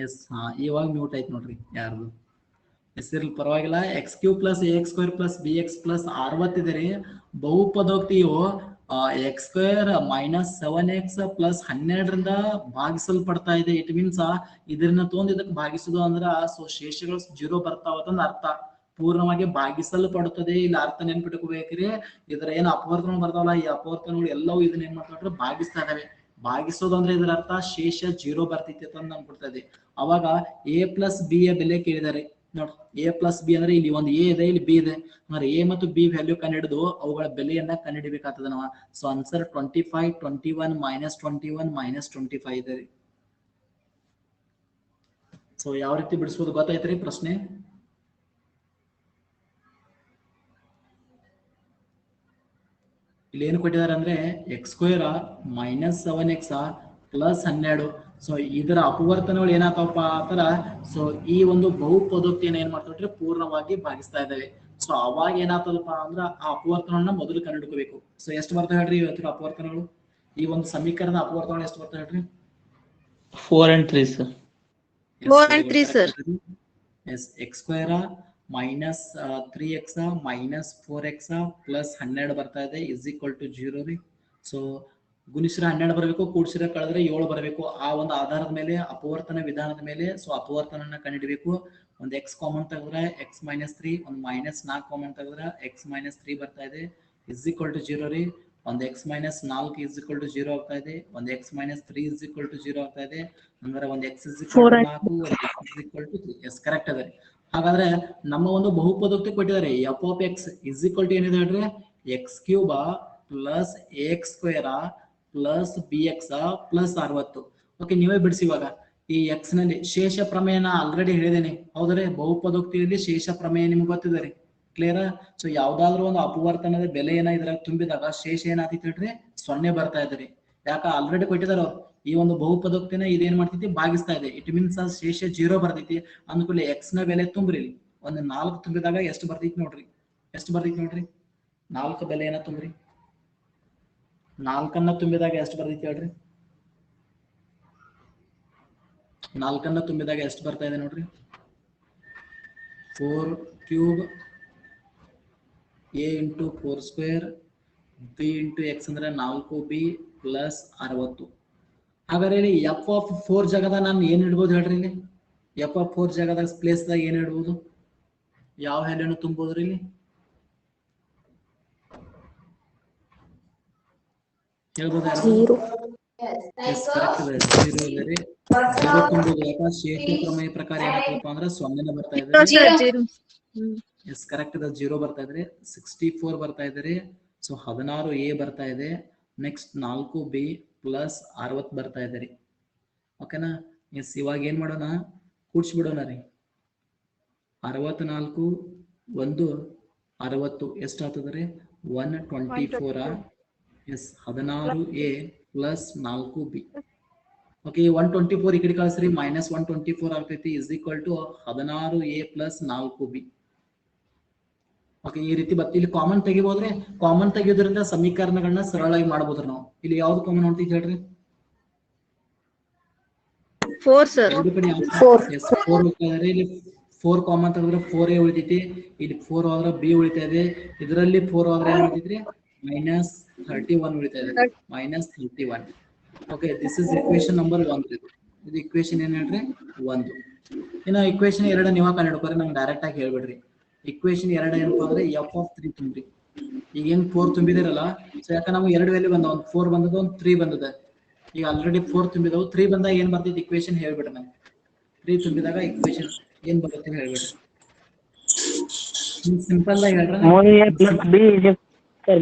ಎಸ್, ಹಾ ಇವಾಗ ಮ್ಯೂಟ್ ಆಯ್ತು ನೋಡ್ರಿ ಯಾರ್ದು. ಎಸ್ ಇರ್ಲಿ ಪರವಾಗಿಲ್ಲ. x³ + ax² + bx + 60 ಇದೆ ರೀ. ಬಹುಪದೋಕ್ತಿಯು x² - 7x + 12ರಿಂದ ಭಾಗಿಸಲ್ಪಡ್ತಾ ಇದೆ. ಇಟ್ ಮೀನ್ಸ್ ಇದನ್ನ ತಗೊಂಡ್ ಇದಕ್ಕೆ ಭಾಗಿಸುದು ಅಂದ್ರ ಸೊ ಶೇಷಗಳು 0 ಬರ್ತಾವತ್ತಂದ ಅರ್ಥ. ಪೂರ್ಣವಾಗಿ ಭಾಗಿಸಲ್ಪಡುತ್ತದೆ. ಇಲ್ಲಿ ಅರ್ಥ ನೆನ್ಪಿಟ್ಕೋಬೇಕ್ರಿ. ಇದರ ಏನ್ ಅಪವರ್ತನ ಬರ್ತಾವಲ್ಲ, ಈ ಅಪವರ್ತನಗಳು ಎಲ್ಲವೂ ಇದನ್ನ ಏನ್ ಮಾಡ್ತಾವ್ರಿ, ಭಾಗಿಸ್ತಾ ಇದಾವೆ. ಭಾಗಿಸೋದು ಅಂದ್ರೆ ಇದರ ಅರ್ಥ ಶೇಷ 0 ಬರ್ತೈತಿ ಅಂತ ಅನ್ಕೊಡ್ತದೆ. ಅವಾಗ a + b ಯ ಬೆಲೆ ಕೇಳಿದಾರೆ ನೋಡ್ರಿ. a + b ಅಂದ್ರೆ ಇಲ್ಲಿ ಒಂದು a ಇದೆ, ಇಲ್ಲಿ b ಇದೆ. ಅಂದ್ರೆ a ಮತ್ತು b ವ್ಯಾಲ್ಯೂ ಕಂಡುಹಿಡಿದು ಅವುಗಳ ಬೆಲೆಯನ್ನ ಕಂಡುಹಿಡಿಬೇಕಾಗ್ತದೆ ನಾವು. ಸೊ ಆನ್ಸರ್ 25, 21, -21, -25 ಇದೆ ರೀ. ಸೊ ಯಾವ ರೀತಿ ಬಿಡಿಸ್ಬೋದು ಗೊತ್ತಾಯ್ತ್ರಿ ಪ್ರಶ್ನೆ? ಇಲ್ಲಿ ಏನು ಕೊಟ್ಟಿದ್ದಾರೆ ಅಂದ್ರೆ x² - 7x + 12. ಸೊ ಇದರ ಅಪವರ್ತನಗಳು ಏನಾಗ್ತಾವಪ್ಪ ಆತರ. ಸೊ ಈ ಒಂದು ಬಹುಪದೋಕ್ತಿಯನ್ನು ಏನ್ ಮಾಡ್ತಾವ್ರಿ, ಪೂರ್ಣವಾಗಿ ಭಾಗಿಸ್ತಾ ಇದ್ದಾವೆ. ಸೊ ಅವಾಗ ಏನಾಗ್ತದಪ್ಪ ಅಂದ್ರ ಆ ಅಪವರ್ತನಗಳನ್ನ ಮೊದಲು ಕಂಡುಹಿಡ್ಕೋಬೇಕು. ಸೊ ಎಷ್ಟು ಬರ್ತಾವ ಹೇಳ್ರಿ ಇವತ್ತಿನ ಅಪವರ್ತನಗಳು? ಈ ಒಂದು ಸಮೀಕರಣದ ಅಪವರ್ತನಗಳು ಎಷ್ಟು ಬರ್ತಾವ ಹೇಳ್ರಿ? 4 and 3 sir. 4 and 3 sir. Yes, x² - 3x - 4x + 12 ಬರ್ತಾ ಇದೆ = 0 ರೀ. ಸೊ ಗುಣಿಸಿರ 12 ಬರಬೇಕು, ಕೂಡಿಸಿರ ಕಳೆದ್ರೆ 7 ಬರಬೇಕು. ಆ ಒಂದು ಆಧಾರದ ಮೇಲೆ, ಅಪವರ್ತನ ವಿಧಾನದ ಮೇಲೆ ಸೊ ಅಪವರ್ತನನ್ನ ಕಂಡುಹಿಡಬೇಕು. ಒಂದು x ಕಾಮನ್ ತೆಗೆದ್ರೆ x - 3, ಒಂದು -4 ಕಾಮನ್ ತೆಗೆದ್ರೆ x - 3 ಬರ್ತಾ ಇದೆ = 0 ರೀ. ಒಂದು x - 4 = 0 ಆಗ್ತಾ ಇದೆ. ಒಂದು x - 3 = 0 ಆಗ್ತಾ ಇದೆ. ಅಂದ್ರೆ ಒಂದು x = 4, ಒಂದು x = 3. ಎಸ್, ಕರೆಕ್ಟ್ ಅದ. ಹಾಗಾದ್ರೆ ನಮ್ಮ ಒಂದು ಬಹುಪದೋಕ್ತಿ ಕೊಟ್ಟಿದ್ದಾರೆ f of x = ಏನಿದೆ ಹೇಳ್ರಿ, x³ + ax² + bx + 60. ಓಕೆ, ನೀವೇ ಬಿಡಿಸಿ. ಇವಾಗ ಈ x ನಲ್ಲಿ ಶೇಷ ಪ್ರಮೇಯನ ಆಲ್ರೆಡಿ ಹೇಳಿದೇನೆ, ಹೌದ್ರೆ? ಬಹುಪದೋಕ್ತಿಯಲ್ಲಿ ಶೇಷ ಪ್ರಮೇಯ ನಿಮ್ಗೆ ಗೊತ್ತಿದೆ ರೀ. ಕ್ಲಿಯರ್? ಸೊ ಯಾವ್ದಾದ್ರು ಒಂದು ಅಪವರ್ತನದ ಬೆಲೆ ಇದ್ರಾಗ ತುಂಬಿದಾಗ ಶೇಷ ಏನಾಗ್ತೈತಿ ಹೇಳ್ರಿ, 0 ಬರ್ತಾ ಇದ್ರಿ. ಯಾಕ ಆಲ್ರೆಡಿ ಕೊಟ್ಟಿದಾರ ಅವ್ರು. ಈ ಒಂದು ಬಹುಪದೋಕ್ತಿನ ಇದೇನ್ ಮಾಡ್ತೈತಿ, ಭಾಗಿಸ್ತಾ ಇದೆ. ಇಟ್ ಮೀನ್ಸ್ ಶೇಷ 0 ಬರ್ತೈತಿ ಅಂದ್ಕೂಲೆ x ನ ಬೆಲೆ ತುಂಬ್ರಿ. ಒಂದು 4 ತುಂಬಿದಾಗ ಎಷ್ಟು ಬರ್ತೈತಿ ನೋಡ್ರಿ, ಎಷ್ಟು ಬರ್ತೈತಿ ನೋಡ್ರಿ. 4 ಬೆಲೆ ಏನ ತುಂಬ್ರಿ, 4 ತುಂಬಿದಾಗ ಎಷ್ಟು ಬರ್ತೈತಿ ಹೇಳ್ರಿ? 4 ತುಂಬಿದಾಗ ಎಷ್ಟು ಬರ್ತಾ ಇದೆ ನೋಡ್ರಿ? 4³ a × 4² b × x ಅಂದ್ರೆ 4b + 60. ಹಾಗಾದ್ರೆ ಇಲ್ಲಿ f of 4 ಜಾಗದಾಗ ನಾನು ಏನ್ ಇಡ್ಬೋದು ಹೇಳ್ರಿ? ಇಲ್ಲಿ f of 4 ಜಾಗದಾಗ ಪ್ಲೇಸ್ದಾಗ ಏನ್ ಇಡ್ಬೋದು, ಯಾವ ವ್ಯಾಲ್ಯೂನ ತುಂಬೋದ್ರಿ ಇಲ್ಲಿ? ಹೇಳ್ಬೋದು ಯಾರು? 0. ಎಸ್, ಕರೆಕ್ಟ್ ಇದೆ. 0 ಇದೆ ರೀ. 0 ತುಂಬೋದು. ಯಾಕ ಶೇಷ ಪ್ರಮೇಯ ಪ್ರಕಾರ ಏನಾಗ್ತದಪ್ಪ ಅಂದ್ರೆ 0 ಬರ್ತಾ ಇದೆ. ಎಸ್, ಕರೆಕ್ಟ್ ಇದೆ. 0 ಬರ್ತಾ ಇದ್ರಿ. 64 ಬರ್ತಾ ಇದ್ರಿ. ಸೊ 16a ಬರ್ತಾ ಇದೆ. ನೆಕ್ಸ್ಟ್ 4b + 60 ಬರ್ತಾ ಇದೆ ರೀ. ಓಕೆನಾ? ಎಸ್, ಇವಾಗ ಏನ್ ಮಾಡೋಣ, ಕೂಡ್ಸ್ಬಿಡೋಣ ರೀ. 64 1 60 ಎಷ್ಟು ಆಗ್ತದ್ರಿ? 124 S 16A plus 4B. Okay 124 ಈ ಕಡೆ ಕಳಿಸ್ರಿ ಮೈನಸ್ 124 ಆಗ್ತೈತಿ is equal to 16A plus 4B. Okay ಈ ರೀತಿ ಬರ್ತದೆ. ಇಲ್ಲಿ ಕಾಮನ್ ತೆಗಿಬೋದ್ರೆ ಕಾಮನ್ ತೆಗಿಯೋದ್ರಿಂದ ಸಮೀಕರಣಗಳನ್ನ ಸರಳವಾಗಿ ಮಾಡಬಹುದ್ರಿ ನಾವು. ಇಲ್ಲಿ ಯಾವ್ದು ಕಾಮನ್ ನೋಡ್ತೀವಿ ಹೇಳ್ರಿ? 4 sir. ಎರಡು ಕಡೆ 4 ಹೋಗ್ತಾರೆ. ಇಲ್ಲಿ 4 ಕಾಮನ್ ತೆಗೆದ್ರೆ 4A ಉಳಿತೈತಿ, ಇಲ್ಲಿ 4 ಹೋದ್ರೆ B ಉಳಿತಾ ಇದೆ, ಇದರಲ್ಲಿ 4 ಹೋದ್ರೆ ಏನ್ ಉಳಿತೈತ್ರಿ ಮೈನಸ್ 31 ಉಳಿತಾ ಇದೆ, minus 31. Okay this is equation number 1. ಇದು ಇಕ್ವೇಶನ್ ಏನ್ ಹೇಳ್ರಿ 1. ಇನ್ನು ಇಕ್ವೇಶನ್ 2 ನೀವ ಕಂಡುಹಿಡ್ಕೋರಿ, ನಂಗೆ ಡೈರೆಕ್ಟ್ ಆಗಿ ಹೇಳ್ಬೇಡ್ರಿ. ಇಕ್ವೇಶನ್ 2 ಏನಪ್ಪಾ ಅಂದ್ರೆ f(3) ತುಂಬ್ರಿ. ಈಗ ಏನ್ 4 ತುಂಬಿದಿರಲ್ಲ, ಸೊ ಯಾಕ ನಮ್ಗೆ 2 ವ್ಯಾಲ್ಯೂ ಬಂದ, ಒಂದು 4 ಬಂದದ, ಒಂದು 3 ಬಂದದ. ಈಗ ಆಲ್ರೆಡಿ 4 ತುಂಬಿದವು, 3 ಬಂದಾಗ ಏನ್ ಬರ್ತೈತಿ ಇಕ್ವೇಶನ್ ಹೇಳ್ಬಿಡ್ರಿ ನಂಗೆ. 3 ತುಂಬಿದಾಗ ಇಕ್ವೇಶನ್ ಏನ್ ಬರುತ್ತೆ ಹೇಳ್ಬಿಡ್ರಿ. ಸಿಂಪಲ್ ಆಗಿ ಹೇಳ್ರ 3A plus B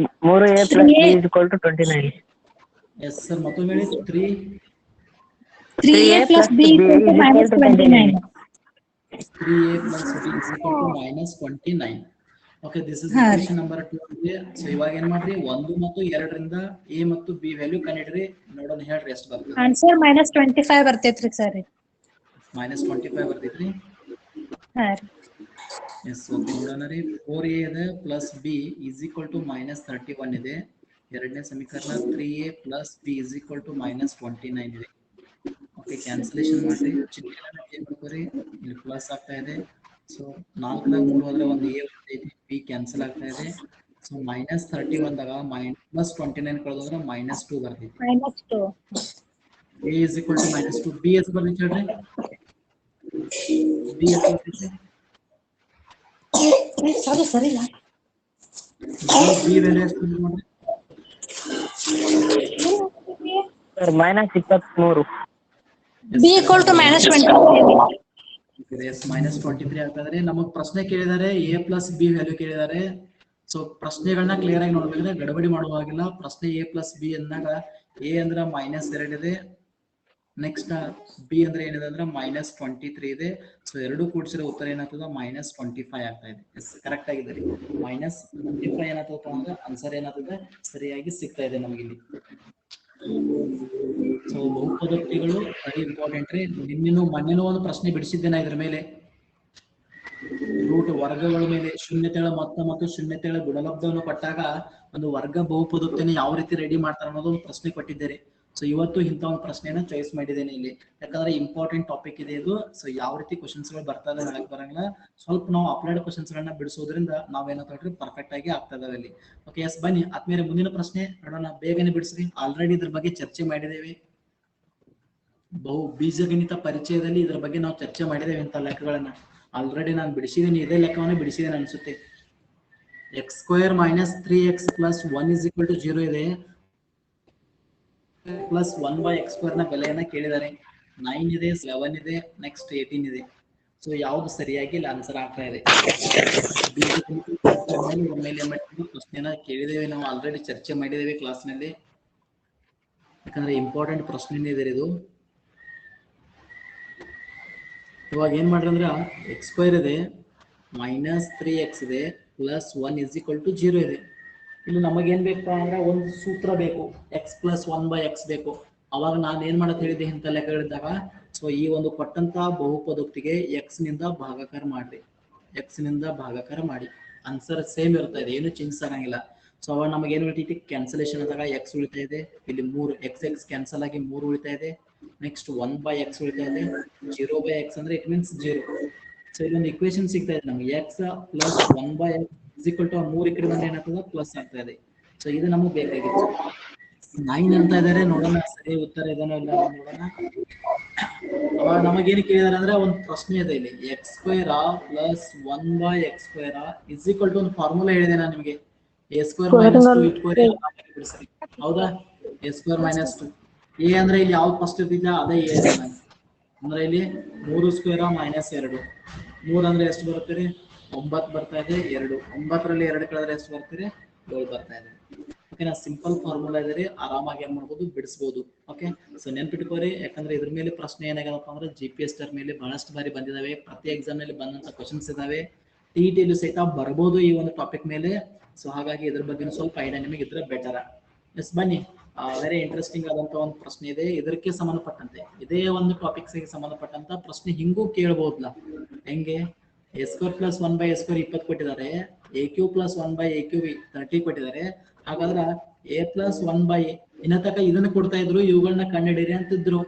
is 29. Yes sir, ಮತ್ತೊಮ್ಮೆ ಹೇಳಿ 3A plus B equal to minus 29. 3A plus B is equal to minus 29. Okay, this is equation number 2 ಇದೆ. ಸೊ ಇವಾಗ ಏನ್ ಮಾಡ್ರಿ 1 ಮತ್ತು 2 ರಿಂದ A ಮತ್ತು B ವ್ಯಾಲ್ಯೂ ಕಂಡುಹಿಡ್ರಿ, ನೋಡೋಣ ಹೇಳ್ರಿ ಎಷ್ಟು ಬರ್ತದೆ. ಆನ್ಸರ್ minus 25 ಬರ್ತೈತ್ರಿ ಸರ್. minus 25 ಬರ್ತೈತ್ರಿ. ಹಾ ಎಸ್ ಓಕೆ ನೋಡೋಣ ರೀ. 4A ಇದೆ plus B is equal to minus 31 ಇದೆ. ಎರಡನೇ ಸಮೀಕರಣ 3A plus B is equal to minus 29 ಇದೆ. ಓಕೆ ಕ್ಯಾನ್ಸಲೇಷನ್ ಮಾಡ್ರಿ, ಚಿಹ್ನೆನ ಚೇಂಜ್ ಮಾಡ್ಕೊರಿ, ಇಲ್ಲಿ ಪ್ಲಸ್ ಆಗ್ತಾ ಇದೆ. ಸೊ 4 ದಾಗ 3 ಹೋದ್ರೆ ಒಂದು A ಉಳಿತೈತಿ, B ಕ್ಯಾನ್ಸಲ್ ಆಗ್ತಾ ಇದೆ. ಸೊ ಮೈನಸ್ 31 ದಾಗ ಪ್ಲಸ್ 29 ಕಳೆದ್ರೆ ಮೈನಸ್ 2 ಬರ್ತೈತಿ. -2. A is equal to minus 2. B ಎಷ್ಟು ಬರ್ತೈತಿ ಹೇಳ್ರಿ? B ಎಷ್ಟು ಬರ್ತೈತಿ? ಸರಿ ಇಲ್ಲ. B ವ್ಯಾಲ್ಯೂ ಎಷ್ಟು ನೋಡ್ರಿ? Sir -23. B equal to -23. Minus 23 ಆಗ್ತದೆ. ನಮಗ್ ಪ್ರಶ್ನೆ ಕೇಳಿದಾರೆ A ಪ್ಲಸ್ B ವ್ಯಾಲ್ಯೂ ಕೇಳಿದಾರೆ. ಸೊ ಪ್ರಶ್ನೆಗಳನ್ನ ಕ್ಲಿಯರ್ ಆಗಿ ನೋಡ್ಬೇಕಂದ್ರೆ ಗಡಬಡಿ ಮಾಡುವಾಗಿಲ್ಲ. ಪ್ರಶ್ನೆ A ಪ್ಲಸ್ B ಅಂದಾಗ A ಅಂದ್ರೆ -2 ಇದೆ, ನೆಕ್ಸ್ಟ್ B ಅಂದ್ರೆ ಏನಿದೆ ಅಂದ್ರೆ -23 ಇದೆ. ಸೊ ಎರಡು ಕೂಡಿಸಿರೋ ಉತ್ತರ ಏನಾಗ್ತದೆ -25 ಆಗ್ತಾ ಇದೆ. ಎಸ್ ಕರೆಕ್ಟ್ ಆಗಿದೆ ರೀ. -25 ಏನಾಗ್ತದೆ ಅಂದ್ರೆ ಆನ್ಸರ್ ಏನಾಗ್ತದೆ ಸರಿಯಾಗಿ ಸಿಗ್ತಾ ಇದೆ ನಮಗಿಲ್ಲಿ. ಸೊ ಬಹುಪದೋಕ್ತಿಗಳು ವೆರಿ ಇಂಪಾರ್ಟೆಂಟ್ ರೀ. ನಿನ್ನೆನೂ ಮೊನ್ನೆನೂ ಒಂದು ಪ್ರಶ್ನೆ ಬಿಡಿಸಿದ್ದೇನೆ ಇದ್ರ ಮೇಲೆ, ರೂಟ್ ವರ್ಗಗಳ ಮೇಲೆ ಶೂನ್ಯತೆಗಳ ಮೊತ್ತ ಮತ್ತು ಶೂನ್ಯತೆಗಳ ಗುಣಲಬ್ಧವನ್ನು ಕೊಟ್ಟಾಗ ಒಂದು ವರ್ಗ ಬಹುಪದೋಕ್ತಿಯನ್ನು ಯಾವ ರೀತಿ ರೆಡಿ ಮಾಡ್ತಾರೆ ಅನ್ನೋದು ಒಂದು ಪ್ರಶ್ನೆ ಕೊಟ್ಟಿದ್ದೇನೆ. ಸೊ ಇವತ್ತು ಇಂಥ ಒಂದು ಪ್ರಶ್ನೆಯನ್ನ ಚಾಯ್ಸ್ ಮಾಡಿದ್ದೇನೆ ಇಲ್ಲಿ, ಯಾಕಂದ್ರೆ ಇಂಪಾರ್ಟೆಂಟ್ ಟಾಪಿಕ್ ಇದೆ ಇದು. ಸೊ ಯಾವ ರೀತಿ ಕ್ವಶನ್ಸ್ ಗಳು ಬರ್ತದೆ ಹೇಳಕ್ ಬರಂಗಿಲ್ಲ, ಸ್ವಲ್ಪ ನಾವು ಅಪ್ಲೈಡ್ ಕ್ವಶನ್ಸ್ ಗಳನ್ನ ಬಿಡಿಸೋದ್ರಿಂದ ನಾವೇನಂತೇಳ್ರಿ ಪರ್ಫೆಕ್ಟ್ ಆಗಿ ಆಗ್ತಾ ಇದಾವೆ ಅಲ್ಲಿ. ಓಕೆ ಎಸ್ ಬನ್ನಿ ಆದ್ಮೇಲೆ ಮುಂದಿನ ಪ್ರಶ್ನೆ ನೋಡೋಣ, ಬೇಗನೆ ಬಿಡಿಸ್ರಿ. ಆಲ್ರೆಡಿ ಇದ್ರ ಬಗ್ಗೆ ಚರ್ಚೆ ಮಾಡಿದ್ದೇವೆ, ಬಹು ಬೀಜಗಣಿತ ಪರಿಚಯದಲ್ಲಿ ಇದ್ರ ಬಗ್ಗೆ ನಾವು ಚರ್ಚೆ ಮಾಡಿದ್ದೇವೆ. ಇಂಥ ಲೆಕ್ಕಗಳನ್ನ ಆಲ್ರೆಡಿ ನಾನು ಬಿಡಿಸಿದ್ದೀನಿ, ಇದೇ ಲೆಕ್ಕವನ್ನ ಬಿಡಿಸಿದ್ದೇನೆ ಅನ್ಸುತ್ತೆ. x² - 3x + 1 = 0 ಇದೆ, ಪ್ಲಸ್ 1/x² ನ ಬೆಲೆಯನ್ನ ಕೇಳಿದ್ದಾರೆ. 9 ಇದೆ, 11 ಇದೆ, ನೆಕ್ಸ್ಟ್ 18 ಇದೆ. ಸೊ ಯಾವ್ದು ಸರಿಯಾಗಿ ಇಲ್ಲಿ ಆನ್ಸರ್ ಆಗ್ತಾ ಇದೆ? ಪ್ರಶ್ನೆನ ಕೇಳಿದ್ದೇವೆ ನಾವು, ಆಲ್ರೆಡಿ ಚರ್ಚೆ ಮಾಡಿದ್ದೇವೆ ಕ್ಲಾಸ್ ನಲ್ಲಿ, ಯಾಕಂದ್ರೆ ಇಂಪಾರ್ಟೆಂಟ್ ಪ್ರಶ್ನೆ ಇದೆ ಇದು. ಇವಾಗ ಏನ್ ಮಾಡ್ರಿ ಅಂದ್ರೆ x² ಇದೆ, -3x ಇದೆ, ಪ್ಲಸ್ 1 = 0 ಇದೆ. ಇಲ್ಲಿ ನಮಗೇನ್ ಬೇಕು ಅಂದ್ರೆ ಒಂದು ಸೂತ್ರ ಬೇಕು, x + 1/x ಬೇಕು. ಅವಾಗ ನಾನು ಏನ್ ಮಾಡತ್ ಹೇಳಿದ್ದೆ ಇಂಥ ಲೆಕ್ಕಗಳಿದ್ದಾಗ, ಸೊ ಈ ಒಂದು ಕೊಟ್ಟಂತ ಬಹುಪದೋಕ್ತಿಗೆ x ನಿಂದ ಭಾಗಾಕಾರ ಮಾಡ್ರಿ, x ನಿಂದ ಭಾಗಾಕಾರ ಮಾಡಿ ಆನ್ಸರ್ ಸೇಮ್ ಇರ್ತಾ ಇದೆ, ಏನು ಚೇಂಜ್ ಆಗಂಗಿಲ್ಲ. ಸೊ ಅವಾಗ ನಮಗೆ ಏನ್ ಉಳಿತೈತಿ ಕ್ಯಾನ್ಸಲೇಷನ್ ಆದಾಗ x ಉಳಿತಾ ಇದೆ, ಇಲ್ಲಿ 3 x ಕ್ಯಾನ್ಸಲ್ ಆಗಿ 3 ಉಳಿತಾ ಇದೆ, ನೆಕ್ಸ್ಟ್ 1/x ಉಳಿತಾ ಇದೆ, 0/x ಅಂದ್ರೆ ಇಟ್ ಮೀನ್ಸ್ 0. ಸೊ ಇಲ್ಲೊಂದು ಇಕ್ವೇಶನ್ ಸಿಗ್ತಾ ಇದೆ ನಮ್ಗೆ, x + 1/x = 3 ಈ ಕಡೆ ಬಂದ್ರೆ ಏನಾಗ್ತದೆ ಪ್ಲಸ್ ಆಗ್ತಾ ಇದೆ. ಸೊ ಇದು ನಮಗೆ ಬೇಕಾಗಿತ್ತು. 9 ಅಂತ ಇದಾರೆ, ನೋಡೋಣ ಸರಿ ಉತ್ತರ ಇದನ್ನೋ ಇಲ್ಲ ನೋಡೋಣ. ಅವಾಗ ನಮಗೇನು ಕೇಳಿದಾರೆ ಅಂದ್ರೆ ಒಂದು ಪ್ರಶ್ನೆ ಇದೆ ಇಲ್ಲಿ, x² + 1/x² = ಒಂದು ಫಾರ್ಮುಲಾ ಹೇಳಿದೆ ನಾನು ನಿಮಗೆ, a² - 2 ಇಟ್ಕೋರಿ ಹೌದಾ, a² - 2. a ಅಂದ್ರೆ ಇಲ್ಲಿ ಯಾವ್ದು ಫಸ್ಟ್ ಇರ್ತಿದ್ದ ಅದೇ a ಅಂದ್ರೆ ಇಲ್ಲಿ 3² - 2. 3 ಅಂದ್ರೆ ಎಷ್ಟು ಬರುತ್ತೆ ರೀ 9 ಬರ್ತಾ ಇದೆ, 2 9ರಲ್ಲಿ 2 ಕಳೆದ್ರೆ ಎಷ್ಟು ಬರ್ತೀರಿ 7 ಬರ್ತಾ ಇದೆ. ಓಕೆನಾ, ಸಿಂಪಲ್ ಫಾರ್ಮುಲಾ ಇದೆ ರೀ, ಆರಾಮಾಗಿ ಏನ್ ಮಾಡ್ಬೋದು ಬಿಡಿಸಬಹುದು. ಓಕೆ, ಸೊ ನೆನ್ಪಿಟ್ಕೋರಿ, ಯಾಕಂದ್ರೆ ಇದ್ರ ಮೇಲೆ ಪ್ರಶ್ನೆ ಏನಾಗದಪ್ಪ ಅಂದ್ರೆ GPS ಮೇಲೆ ಬಹಳಷ್ಟು ಬಾರಿ ಬಂದಿದಾವೆ, ಪ್ರತಿ ಎಕ್ಸಾಮ್ ನಲ್ಲಿ ಬಂದಂತ ಕ್ವಶನ್ಸ್ ಇದಾವೆ, TET ಸಹಿತ ಬರ್ಬೋದು ಈ ಒಂದು ಟಾಪಿಕ್ ಮೇಲೆ. ಸೊ ಹಾಗಾಗಿ ಇದ್ರ ಬಗ್ಗೆ ಸ್ವಲ್ಪ ಐಡಿಯಾ ನಿಮಗೆ ಇದ್ರೆ ಬೆಟರ್. ಎಸ್ ಬನ್ನಿ, ವೆರಿ ಇಂಟ್ರೆಸ್ಟಿಂಗ್ ಆದಂತ ಒಂದು ಪ್ರಶ್ನೆ ಇದೆ ಇದಕ್ಕೆ ಸಂಬಂಧಪಟ್ಟಂತೆ, ಇದೇ ಒಂದು ಟಾಪಿಕ್ಸ್ ಗೆ ಸಂಬಂಧಪಟ್ಟಂತ ಪ್ರಶ್ನೆ ಹಿಂಗೂ ಕೇಳಬಹುದಲ್ಲ. ಹೆಂಗೆ a square plus 1 by a square 20 ಕೊಟ್ಟಿದ್ದಾರೆ, a cube plus 1 by a cube 30 ಕೊಟ್ಟಿದ್ದಾರೆ. ಹಾಗಾದ್ರೆ a plus 1 by ಇನ್ನ ತನಕ ಇದನ್ನ ಕೊಡ್ತಾ ಇದ್ರು, ಇವುಗಳನ್ನ ಕಂಡುಹಿಡಿಯಿರಿ ಅಂತಿದ್ರು.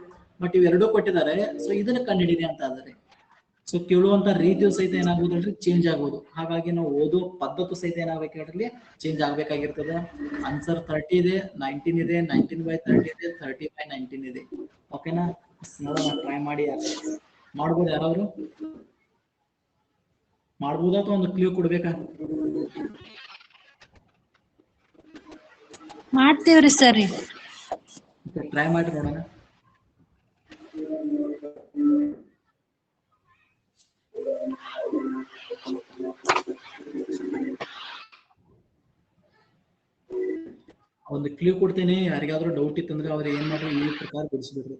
ಬಟ್ ಇವೆರಡೂ ಕೊಟ್ಟಿದ್ದಾರೆ, ಸೊ ಇದನ್ನ ಕಂಡುಹಿಡಿಯಿರಿ ಅಂತ ಆದರೆ ಸೊ ಕೇಳುವಂತ ರೀತಿಯು ಸಹಿತ ಏನಾಗ್ಬೋದು ಹೇಳ್ರಿ, ಚೇಂಜ್ ಆಗ್ಬೋದು. ಹಾಗಾಗಿ ನಾವು ಓದೋ ಪದ್ಧತಿ ಸಹಿತ ಏನಾಗಬೇಕು ಹೇಳ್ರಿ, ಚೇಂಜ್ ಆಗ್ಬೇಕಾಗಿರ್ತದೆ. ಆನ್ಸರ್ 30 ಇದೆ, 19 ಇದೆ, 19 by 30 ಇದೆ, 30 by 19 ಇದೆ. ಓಕೆನಾ? ನೋಡೋಣ, ಟ್ರೈ ಮಾಡಿ. ಮಾಡ್ಬೋದು ಯಾರಾದ್ರು? ಮಾಡ್ಬೋದಾ ಅಥವಾ ಒಂದು ಕ್ಲೂ ಕೊಡ್ಬೇಕಾ? ಮಾಡ್ತೀವ್ರಿ ಸರ್. ಟ್ರೈ ಮಾಡಿ ನೋಡೋಣ. ಒಂದು ಕ್ಲೂ ಕೊಡ್ತೇನೆ, ಯಾರಿಗಾದ್ರೂ ಡೌಟ್ ಇತ್ತಂದ್ರೆ ಅವ್ರು ಏನ್ ಮಾಡ್ರಿ, ಈ ಪ್ರಕಾರ ಬಿಡಿಸ್ಬಿಡ್ರಿ.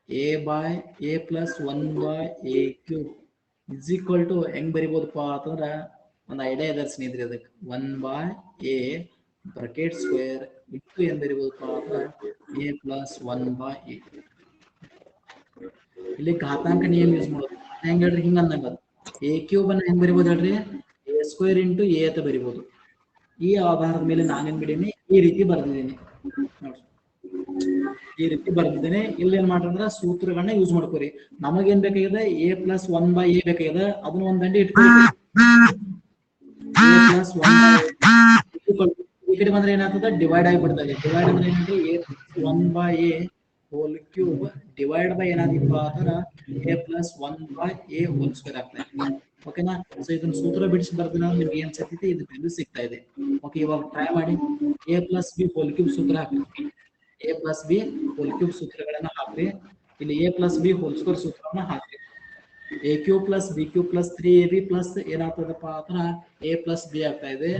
a by a plus 1 by a cube is equal to ಹೆಂಗ್ ಬರಿಬೋದಪ್ಪ ಅಂತಂದ್ರ ಒಂದು ಐಡಿಯಾ ಇದೆ ಸ್ನೇಹಿತರೆ. ಅದಕ್ಕೆ 1 by a bracket square into ಏನ್ ಬರಿಬೋದಪ್ಪ ಅಂದ್ರೆ a plus 1 by a. ಇಲ್ಲಿ ಘಾತಾಂಕ ನಿಯಮ ಯೂಸ್ ಮಾಡೋದು ಹೆಂಗ್ ಹೇಳ್ರಿ, ಹಿಂಗ ಅಂದಂಗ a ಕ್ಯೂಬ್ ಅನ್ನ ಹೆಂಗ್ ಬರಿಬೋದು ಹೇಳ್ರಿ, a ಸ್ಕ್ವೇರ್ ಇಂಟು a ಅಂತ ಬರಿಬೋದು. ಈ ಆಧಾರದ ಮೇಲೆ ನಾನೇನ್ ಬಿಡೀನಿ, ಈ ರೀತಿ ಬರ್ದಿದ್ದೀನಿ ನೋಡ್ರಿ, ಈ ರೀತಿ ಬರ್ದಿದ್ದೇನೆ. ಇಲ್ಲಿ ಏನ್ ಮಾಡ್ರಂದ್ರ ಸೂತ್ರಗಳನ್ನ ಯೂಸ್ ಮಾಡ್ಕೋರಿ. ನಮಗೇನ್ ಬೇಕಾಗಿದೆ, a plus 1 by a ಬೇಕಾಗಿದೆ, ಅದನ್ನ ಒಂದ್ ದಂಡಿ ಇಟ್ಕೊಳ್ಳಿ. a plus 1 by a ಈ ಕಡೆ ಬಂದ್ರೆ ಏನಾಗ್ತದೆ, ಡಿವೈಡ್ ಆಗಿಬಿಡ್ತದೆ. ಡಿವೈಡ್ ಅಂದ್ರೆ ಏನಂದ್ರೆ a plus 1 by a whole cube divide by ಏನಾಗಿಪ್ಪ ಅಂದ್ರೆ a plus 1 by a whole square ಆಗ್ತದೆ. ಓಕೆನಾ? ಸೊ ಇದನ್ನ ಸೂತ್ರ ಬಿಡಿಸಿ ಬರ್ದಿನ ನಿಮ್ಗೆ ಏನ್ ಸಿಗ್ತೈತಿ, ಇದು ವ್ಯಾಲ್ಯೂ ಸಿಗ್ತಾ ಇದೆ. ಓಕೆ, ಇವಾಗ ಟ್ರೈ ಮಾಡಿ. a plus b whole cube ಸೂತ್ರ ಹಾಕ್ರಿ, a plus b whole cube ಸೂತ್ರಗಳನ್ನ ಹಾಕ್ರಿ. ಇಲ್ಲಿ a plus b whole square ಸೂತ್ರವನ್ನ ಹಾಕ್ರಿ. a cube plus b cube plus 3ab plus ಏನಾಗ್ತದಪ್ಪ ಅಂದ್ರೆ a plus b ಆಗ್ತಾ ಇದೆ.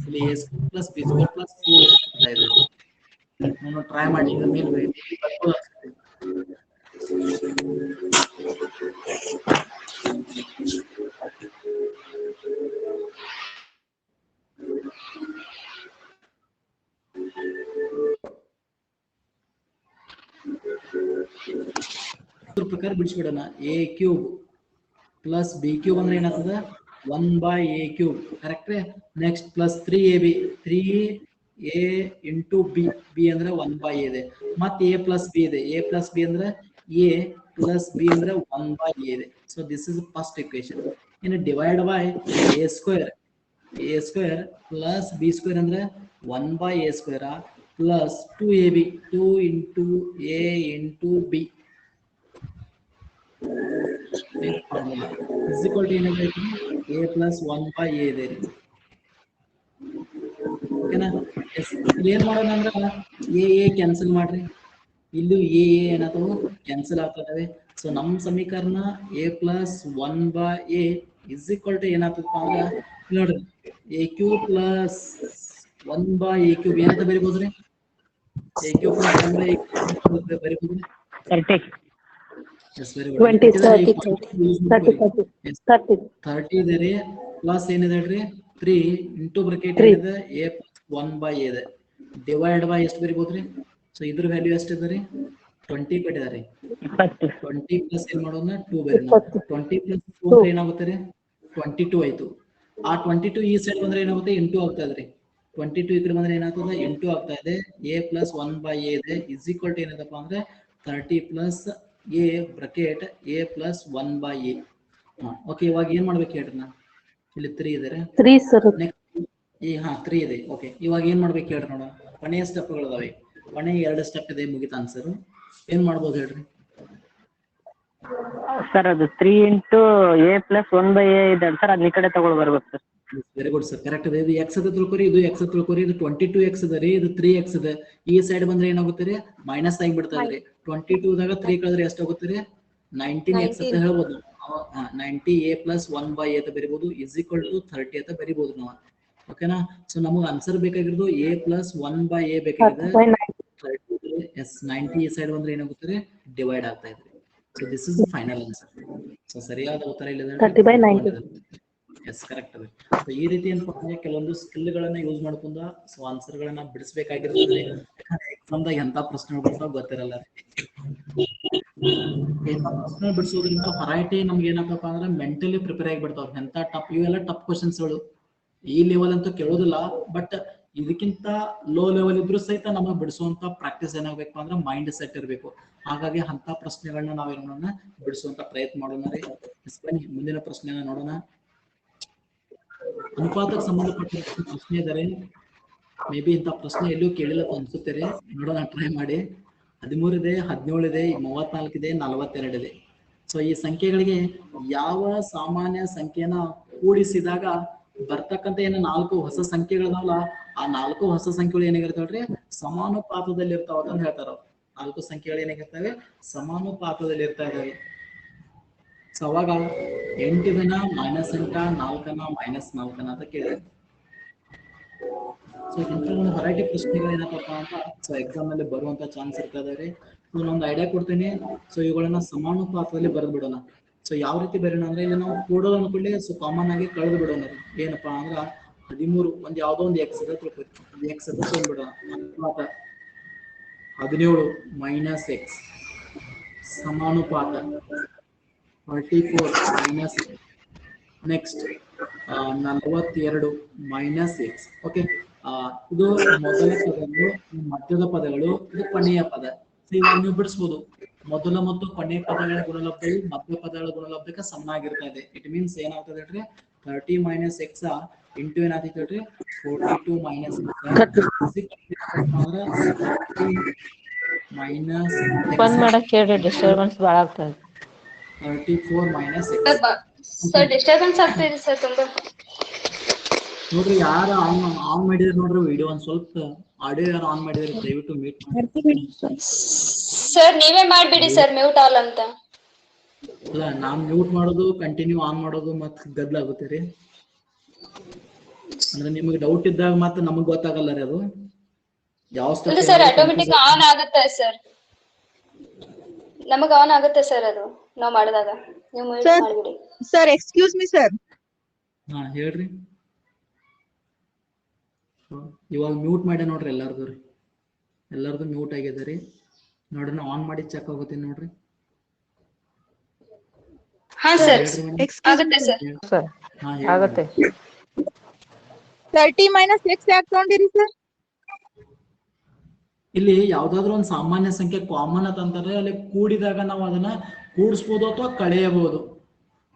ಇಲ್ಲಿ a square plus b square plus 2 ಆಗ್ತಾ ಇದೆ. ನಾನು ಟ್ರೈ ಮಾಡಿ ಇದ್ರ ಮೇಲೆ ಪ್ರಕಾರ ಬಿಡಿಸ್ಬಿಡೋಣ. a cube plus b cube ಅಂದ್ರೆ ಏನಾಗ್ತದ, 1 by a cube correct. Next plus 3ab 3a into b, b ಅಂದ್ರೆ 1 by a ಇದೆ. ಮತ್ತೆ a plus b ಇದೆ, a plus b ಅಂದ್ರೆ a plus b ಅಂದ್ರೆ 1 by a ಇದೆ. So this is first equation. ಇನ್ನು divide by a square plus b square ಅಂದ್ರೆ 1 by a square plus 2ab 2 into a into b is equal to ಏನಾಗೈತಿ, a plus 1 by a ಇದೆ. ಓಕೆನಾ? ಇಲ್ಲಿ ಏನ್ ಮಾಡೋಣ ಅಂದ್ರೆ a ಕ್ಯಾನ್ಸಲ್ ಮಾಡ್ರಿ, ಇಲ್ಲಿ a ಏನಾಗ್ತವೆ ಕ್ಯಾನ್ಸಲ್ ಆಗ್ತವೆ. ಸೊ ನಮ್ ಸಮೀಕರಣ a plus 1 by a is equal to ಏನಾಗ್ತದಪ್ಪ ಅಂದ್ರೆ ನೋಡ್ರಿ, a cube plus 1 by a cube ಏನಂತ ಬರಿಬೋದ್ರಿ, a cube plus 1 by a cube ಬರಿಬೋದ್ರಿ 30. Yes, very good. 20 30 ಇದೆ ರೀ, ಪ್ಲಸ್ ಏನಿದೆ ಹೇಳ್ರಿ 3 ಇಂಟು ಬ್ರಾಕೆಟ್ ಏನಿದೆ a plus 1 by a ಇದೆ. ಡಿವೈಡ್ ಬೈ ಎಷ್ಟು ಬರಿಬೋದ್ರಿ, ಸೊ ಇದ್ರ ವ್ಯಾಲ್ಯೂ ಎಷ್ಟು ಇದೆ ರೀ, 20 ಕೊಟ್ಟಿದ್ದಾರೆ. 20 ಪ್ಲಸ್ ಏನ್ ಮಾಡೋಣ 2 ಬರೋಣ. 20 ಪ್ಲಸ್ 2 ಏನಾಗುತ್ತೆ ರೀ, 22 ಆಯ್ತು. ಆ 22 ಈ ಸೈಡ್ ಬಂದ್ರೆ ಏನಾಗುತ್ತೆ, ಇಂಟು ಆಗ್ತಾ ಇದೆ ರೀ. 22 ಈ ಕಡೆ ಬಂದ್ರೆ ಏನಾಗ್ತದೆ, ಇಂಟು ಆಗ್ತಾ ಇದೆ. a plus 1 by a ಇದೆ ಇಸ್ ಈಕ್ವಲ್ ಟು ಏನಿದೆಪ್ಪ ಅಂದ್ರೆ 30 plus a bracket a plus 1 by a. Okay, ಇವಾಗ ಏನ್ ಮಾಡ್ಬೇಕು ಹೇಳ್ರಿ, ನಾ ಇಲ್ಲಿ 3 ಇದೆ 3 ಸರ್. ನೆಕ್ಸ್ಟ್ 3 ಇದೆ. ಓಕೆ, ಇವಾಗ ಏನ್ ಮಾಡ್ಬೇಕು ಹೇಳ್ರಿ, ನೋಡ ಕೊನೆಯ ಸ್ಟೆಪ್ಗಳು ಅದಾವೆ. ಕೊನೆ 2 ಸ್ಟೆಪ್ ಇದೆ, ಮುಗಿತ ಆನ್ಸರ್. ಏನ್ ಮಾಡ್ಬೋದು ಹೇಳ್ರಿ ಸರ್? ಅದು 3 into a plus 1 by a ಇದೆ ಸರ್, ಅದ್ ಈ ಕಡೆ ತಗೊಳ್ ಬರ್ಬೇಕು sir. Very good sir, correct ಇದೆ. ಇದು x ಅದ ತಿಳ್ಕೊರಿ, ಇದು x ಅದ ತಿಳ್ಕೊರಿ. ಇದು 22x ಇದೆ ರೀ, ಇದು 3x ಇದೆ. ಈ ಸೈಡ್ ಬಂದ್ರೆ ಏನಾಗುತ್ತೆ ರೀ, ಮೈನಸ್ ಆಗಿ ಬಿಡ್ತಾ ಇದ್ರಿ. 22 ದಾಗ 3 ಕಳೆದ್ರೆ ಎಷ್ಟು ಆಗುತ್ತೆ ರೀ, 19x ಅಂತ ಹೇಳ್ಬೋದು. 90 a plus 1 by a ಅಂತ ಬರಿಬಹುದು ಇಸ್ ಈಕ್ವಲ್ ಟು 30 ಅಂತ ಬರಿಬಹುದು ನಾವು. ಓಕೆನಾ? ಸೊ ನಮಗೆ ಆನ್ಸರ್ ಬೇಕಾಗಿರೋದು a plus 1 by a ಬೇಕಾಗಿದೆ. 90 ಈ ಸೈಡ್ ಬಂದ್ರೆ ಏನಾಗುತ್ತೆ ರೀ, ಡಿವೈಡ್ ಆಗ್ತಾ ಇದೆ. So this is final answer. So ಸರಿಯಾದ ಉತ್ತರ ಇಲ್ಲ 30 by 90. ಎಸ್ ಕರೆಕ್ಟ್ ಅದ. ಸೊ ಈ ರೀತಿ ಏನಪ್ಪಾ ಅಂದ್ರೆ ಕೆಲವೊಂದು ಸ್ಕಿಲ್ ಗಳನ್ನ ಯೂಸ್ ಮಾಡ್ಕೊಂಡ ಸೊ ಆನ್ಸರ್ ಗಳನ್ನ ಬಿಡಿಸ್ಬೇಕಾಗಿರ್ತದೆ. ಎಕ್ಸಾಮ್ದಾಗ ಎಂತ ಪ್ರಶ್ನೆ ಬರ್ತಾವ ಗೊತ್ತಿರಲ್ಲ. ಪ್ರಶ್ನೆ ಬಿಡಿಸೋದ್ರಿಂದ ಹೊರೈಟಿ ನಮ್ಗೆ ಏನಪ್ಪಾ ಅಂದ್ರೆ ಮೆಂಟಲಿ ಪ್ರಿಪೇರ್ ಆಗಿ ಬಿಡ್ತಾವ. ಎಂತ ಟಫ್ ಇವೆಲ್ಲ ಟಫ್ ಕ್ವಶನ್ಸ್ ಗಳು ಈ ಲೆವೆಲ್ ಅಂತೂ ಕೇಳೋದಿಲ್ಲ, ಬಟ್ ಇದಕ್ಕಿಂತ ಲೋ ಲೆವೆಲ್ ಇದ್ರು ಸಹಿತ ನಮಗೆ ಬಿಡಿಸುವಂತ ಪ್ರಾಕ್ಟೀಸ್ ಏನಾಗಬೇಕು ಅಂದ್ರೆ ಮೈಂಡ್ ಸೆಟ್ ಇರಬೇಕು. ಹಾಗಾಗಿ ಅಂತ ಪ್ರಶ್ನೆಗಳನ್ನ ನಾವೇನ್ ಮಾಡೋಣ, ಬಿಡಿಸುವಂತ ಪ್ರಯತ್ನ ಮಾಡೋಣ ರೀ. ಬನ್ನಿ ಮುಂದಿನ ಪ್ರಶ್ನೆನ ನೋಡೋಣ. ಅನುಪಾತಕ್ಕೆ ಸಂಬಂಧಪಟ್ಟ ಪ್ರಶ್ನೆ ಇದಾರೆ. ಮೇ ಬಿ ಇಂಥ ಪ್ರಶ್ನೆ ಎಲ್ಲೂ ಕೇಳಿಲ್ಲ ಅನ್ಸುತ್ತೆ ರೀ. ನೋಡೋಣ, ಟ್ರೈ ಮಾಡಿ. 13 ಇದೆ, 17 ಇದೆ, 34 ಇದೆ, 42 ಇದೆ. ಸೊ ಈ ಸಂಖ್ಯೆಗಳಿಗೆ ಯಾವ ಸಾಮಾನ್ಯ ಸಂಖ್ಯೆನ ಕೂಡಿಸಿದಾಗ ಬರ್ತಕ್ಕಂಥ ಏನು 4 ಹೊಸ ಸಂಖ್ಯೆಗಳದಾವಲ್ಲ, ಆ 4 ಹೊಸ ಸಂಖ್ಯೆಗಳು ಏನಾಗಿರ್ತಾವ್ರಿ, ಸಮಾನುಪಾತದಲ್ಲಿ ಇರ್ತಾವ ಅಂತ ಹೇಳ್ತಾರ. 4 ಸಂಖ್ಯೆಗಳು ಏನಾಗಿರ್ತವೆ, ಸಮಾನುಪಾತದಲ್ಲಿ ಇರ್ತಾ ಇದಾವೆ. ಸೊ ಅವಾಗ 8 ಮೈನಸ್ 8, 4 -4 ಅಂತ ಕೇಳಿದೆ. ಸೊ ಇಂಥ ಒಂದು ವೆರೈಟಿ ಪ್ರಶ್ನೆಗಳು ಏನಪ್ಪಾ ಅಂತ ಸೊ ಎಕ್ಸಾಮ್ ಅಲ್ಲಿ ಬರುವಂತ ಚಾನ್ಸ್ ಇರ್ತದೆ. ಸೊ ನಾನೊಂದು ಐಡಿಯಾ ಕೊಡ್ತೀನಿ. ಸೊ ಇವುಗಳನ್ನ ಸಮಾನುಪಾತದಲ್ಲಿ ಬರೆದು ಬಿಡೋಣ. ಸೊ ಯಾವ ರೀತಿ ಬರೋಣ ಅಂದ್ರೆ, ಇಲ್ಲಿ ನಾವು ಕೂಡೋದು ಅನ್ಕೊಳ್ಳಿ, ಸೊ ಕಾಮನ್ ಆಗಿ ಕಳೆದು ಬಿಡೋಣ. ಏನಪ್ಪಾ ಅಂದ್ರ 13 ಒಂದ್ ಯಾವ್ದೋ ಒಂದು ಎಕ್ಸ್ ಇದೆ ತಿಳ್ಕೊರಿ, ಎಕ್ಸ್ ಅಂತ ತೊಗೊಂಡ್ಬಿಡೋಣ. 17 ಮೈನಸ್ ಎಕ್ಸ್ ಸಮಾನುಪಾತ 44 minus next 42 minus x. Okay, ಇದು ಮೊದಲ ಪದಗಳು, ಮಧ್ಯದ ಪದಗಳು, ಇದು ಕೊನೆಯ ಪದ. ನೀವು ಬಿಡಿಸಬಹುದು. ಮೊದಲ ಮತ್ತು ಕೊನೆಯ ಪದಗಳ ಗುಣಲಬ್ಧವು ಮಧ್ಯ ಪದಗಳ ಗುಣಲಬ್ಧಕ್ಕೆ ಸಮನಾಗಿರ್ತಾ ಇದೆ. ಇಟ್ ಮೀನ್ಸ್ ಏನಾಗ್ತದೆ ಹೇಳ್ರಿ, 30 ಮೈನಸ್ ಎಕ್ಸ್ ಇಂಟು ಏನಾಗ್ತೈತೆ ಹೇಳ್ರಿ, 42 ಮೈನಸ್ ಮೈನಸ್ ಬಂದ್ ಮಾಡಕ್ ಹೇಳ್ರಿ, ಡಿಸ್ಟರ್ಬೆನ್ಸ್ ಬಾಳ ಆಗ್ತದೆ. 34 ಮೈನಸ್ ಎಕ್ಸ್. ಸರ್ ಡಿಸ್ಟರ್ಬೆನ್ಸ್ ಆಗ್ತಿದೆ ಸರ್ ತುಂಬಾ. ನೋಡ್ರಿ, ಯಾರು ಆನ್ ಮಾಡಿದ್ರೆ ನೋಡ್ರಿ ವಿಡಿಯೋ, ಒಂದ್ ಸ್ವಲ್ಪ ಆಡಿಯೋ ಯಾರು ಆನ್ ಮಾಡಿದ್ರೆ ದಯವಿಟ್ಟು ಮ್ಯೂಟ್ ಮಾಡಿ. ಸರ್ ನೀವೇ ಮಾಡ್ಬಿಡಿ ಸರ್ ಮ್ಯೂಟ್ ಆಲ್ ಅಂತ. ಅಲ್ಲ, ನಾನ್ ಮ್ಯೂಟ್ ಮಾಡೋದು, ಕಂಟಿನ್ಯೂ ಆನ್ ಮಾಡೋದು ಮತ್ ಗದ್ದಲ ಆಗುತ್ತೆ ರೀ. ಅಂದ್ರೆ ನಿಮಗೆ ಡೌಟ್ ಇದ್ದಾಗ ಮತ್ತೆ ನಮಗ್ ಗೊತ್ತಾಗಲ್ಲ ರೀ ಅದು ಯಾವ ಇಲ್ಲ ಸರ್, ಆಟೋಮೆಟಿಕ್ ಆನ್ ಆಗುತ್ತೆ ಸರ್. ನಮಗ ಆನ್ ಆಗುತ್ತೆ ಸರ್ ಅದು ನಾವ್ ಮಾಡಿದಾಗ. ನೀವು ಮ್ಯೂಟ್ ಮಾಡ್ಬಿಡಿ ಸರ್. Excuse me sir. ಹಾ ಹೇಳ್ರಿ. ಇವಾಗ ಮ್ಯೂಟ್ ಮಾಡಿ ನೋಡ್ರಿ ಎಲ್ಲಾರ್ದು ರೀ, ಎಲ್ಲಾರ್ದು ಮ್ಯೂಟ್ ಆಗಿದೆ ರೀ. ನೋಡ್ರಿ, ನಾ ಆನ್ ಮಾಡಿ ಚೆಕ್ ಆಗೋತೀನಿ ನೋಡ್ರಿ. ಹಾ ಸರ್ ಎಕ್ಸ್ಕ್ಯೂಸ್ ಆಗುತ್ತೆ ಸರ್. ಸರ್ ಹಾ ಆಗತ್ತೆ. 30 ಮೈನಸ್ ಎಕ್ಸ್ ಯಾಕೆ ತಗೊಂಡಿರಿ ಸರ್? ಇಲ್ಲಿ ಯಾವ್ದಾದ್ರು ಒಂದು ಸಾಮಾನ್ಯ ಸಂಖ್ಯೆ ಕಾಮನ್ ಅಂತಂದ್ರೆ ಅಲ್ಲಿ ಕೂಡಿದಾಗ ನಾವು ಅದನ್ನ ಕೂಡಿಸ್ಬೋದು ಅಥವಾ ಕಳೆಯಬಹುದು.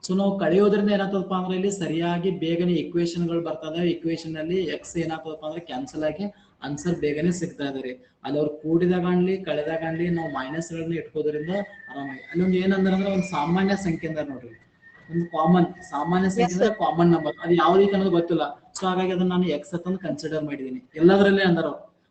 ಸೊ ನಾವು ಕಳೆಯೋದ್ರಿಂದ ಏನಾಗ್ತದಪ್ಪ ಅಂದ್ರೆ ಇಲ್ಲಿ ಸರಿಯಾಗಿ ಬೇಗನೆ ಇಕ್ವೇಶನ್ ಗಳು ಬರ್ತದೆ. ಇಕ್ವೇಶನ್ ಅಲ್ಲಿ ಎಕ್ಸ್ ಏನಾಗ್ತದಪ್ಪ ಅಂದ್ರೆ ಕ್ಯಾನ್ಸಲ್ ಆಗಿ ಆನ್ಸರ್ ಬೇಗನೆ ಸಿಗ್ತಾ ಇದಾರೆ. ಅಲ್ಲಿ ಅವ್ರು ಕೂಡಿದಾಗ ಅನ್ಲಿ ಕಳೆದಾಗ ಅನ್ಲಿ ನಾವು ಮೈನಸ್ ಗಳನ್ನ ಇಟ್ಕೋದ್ರಿಂದ ಆರಾಮಾಗಿ. ಅಲ್ಲೊಂದು ಏನಂದ್ರೆ ಒಂದು ಸಾಮಾನ್ಯ ಸಂಖ್ಯೆ ಅಂದ್ರೆ ನೋಡ್ರಿ, ಒಂದು ಕಾಮನ್ ಸಾಮಾನ್ಯ ಸಂಖ್ಯೆ ಅಂದ್ರೆ ಕಾಮನ್ ನಂಬರ್. ಅದು ಯಾವ ರೀತಿ ಅನ್ನೋದು ಗೊತ್ತಿಲ್ಲ. ಸೊ ಹಾಗಾಗಿ ಅದನ್ನ ನಾನು ಎಕ್ಸ್ ಅಂತ ಕನ್ಸಿಡರ್ ಮಾಡಿದೀನಿ. ಎಲ್ಲದರಲ್ಲೇ ಅಂದಾರ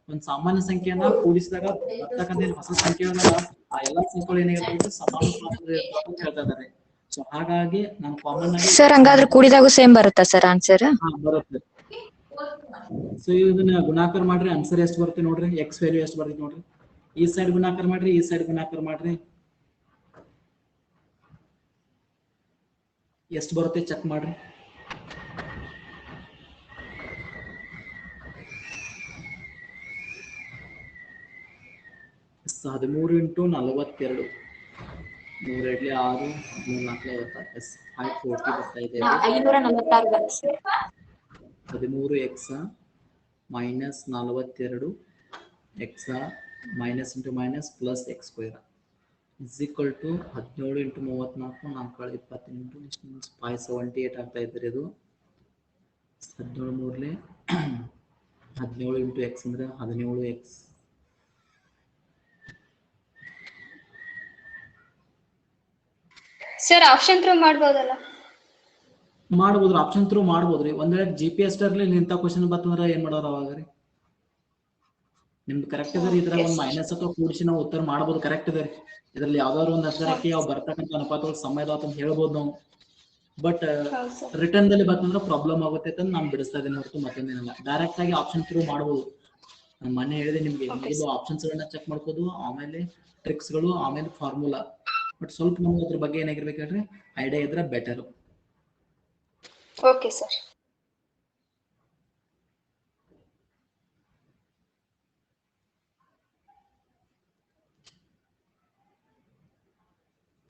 ಒಂದು ಸಾಮಾನ್ಯ ಸಂಖ್ಯೆಯನ್ನ ಕೂಡಿಸಿದಾಗ ಬರ್ತಕ್ಕಂಥ ಹೊಸ ಸಂಖ್ಯೆಗಳನ್ನ ಆ ಎಲ್ಲಾ ಸಂಖ್ಯೆಗಳು ಏನಾಗಿರ್ತದೆ ಸಮಾನುಪಾತದಲ್ಲಿ ಇರ್ತಾವ ಅಂತ ಹೇಳ್ತಾ ಇದಾರೆ. ಸೊ ಹಾಗಾಗಿ ನಾನು ಕಾಮನ್ ಆಗಿ ಸರ್ ಹಂಗಾದ್ರೆ ಕೂಡಿದಾಗೂ ಸೇಮ್ ಬರುತ್ತಾ ಸರ್ ಆನ್ಸರ್? ಬರುತ್ತೆ. ಸೊ ಇದನ್ನ ಗುಣಾಕಾರ ಮಾಡ್ರಿ, ಆನ್ಸರ್ ಎಷ್ಟು ಬರುತ್ತೆ ನೋಡ್ರಿ, ಎಕ್ಸ್ ವ್ಯಾಲ್ಯೂ ಎಷ್ಟು ಬರ್ತೈತಿ ನೋಡ್ರಿ. ಈ ಸೈಡ್ ಗುಣಾಕಾರ ಮಾಡ್ರಿ, ಈ ಸೈಡ್ ಗುಣಾಕಾರ ಮಾಡ್ರಿ, ಎಷ್ಟು ಬರುತ್ತೆ ಚೆಕ್ ಮಾಡ್ರಿ. ಸೊ 13 × 42 3 × 6 3 × 4 ಎಸ್ 540 ಬರ್ತಾ ಇದೆ. 546 13 x minus 42 x minus into minus plus x square is equal to 17 × 34 4 28 578 ಆಗ್ತಾ ಇದ್ರಿ. ಇದು 17 3 17 ಇಂಟು ಎಕ್ಸ್ ಅಂದ್ರೆ 17 ಎಕ್ಸ್. ಸರ್ ಆಪ್ಷನ್ ಥ್ರೂ ಮಾಡ್ಬೋದಲ್ಲ? ಮಾಡ್ಬೋದ್ರಿ, ಆಪ್ಷನ್ ಥ್ರೂ ಮಾಡ್ಬೋದ್ರಿ. ಒಂದ್ ವೇಳೆ GPS ಅಲ್ಲಿ ಇಂಥ ಕ್ವಶನ್ ಬರ್ತಂದ್ರೆ ಏನ್ ಮಾಡೋರು ಅವಾಗ ರೀ? ನಿಮ್ದು ಕರೆಕ್ಟ್ ಇದೆ. ಇದ್ರ ಒಂದ್ ಮೈನಸ್ ಅಥವಾ ಕೂಡಿಸಿ ನಾವು ಉತ್ತರ ಮಾಡ್ಬೋದು. ಕರೆಕ್ಟ್ ಇದೆ. ಇದ್ರಲ್ಲಿ ಯಾವ್ದಾದ್ರು ಒಂದು ಅಕ್ಷರಕ್ಕೆ ಅವ್ ಬರ್ತಕ್ಕಂಥ ಅನುಪಾತಗಳು ಸಮಯ ಅಂತ ಹೇಳ್ಬೋದು ನಾವು. ಬಟ್ ರಿಟರ್ನ್ ದಲ್ಲಿ ಬರ್ತಂದ್ರೆ ಪ್ರಾಬ್ಲಮ್ ಆಗುತ್ತೆ ಅಂತ ನಾನು ಬಿಡಿಸ್ತಾ ಇದ್ದೀನಿ ಹೊರತು ಮತ್ತೊಂದೇನಿಲ್ಲ. ಡೈರೆಕ್ಟ್ ಆಗಿ ಆಪ್ಷನ್ ಥ್ರೂ ಮಾಡ್ಬೋದು. ನಾನು ಮೊನ್ನೆ ಹೇಳಿದೆ ನಿಮ್ಗೆ, ಮೊದಲು ಆಪ್ಷನ್ಸ್ ಗಳನ್ನ ಚೆಕ್ ಮಾಡ್ಕೋದು, ಆಮೇಲೆ ಟ್ರಿಕ್ಸ್ ಗಳು, ಆಮೇಲೆ ಫಾರ್ಮುಲಾ. ಬಟ್ ಸ್ವಲ್ಪ ನಮ್ಗೆ ಅದ್ರ ಬಗ್ಗೆ ಏನಾಗಿರ್ಬೇಕು ಹೇಳ್ರಿ, ಐಡಿಯಾ ಇದ್ರೆ ಬೆಟರ್. Okay sir.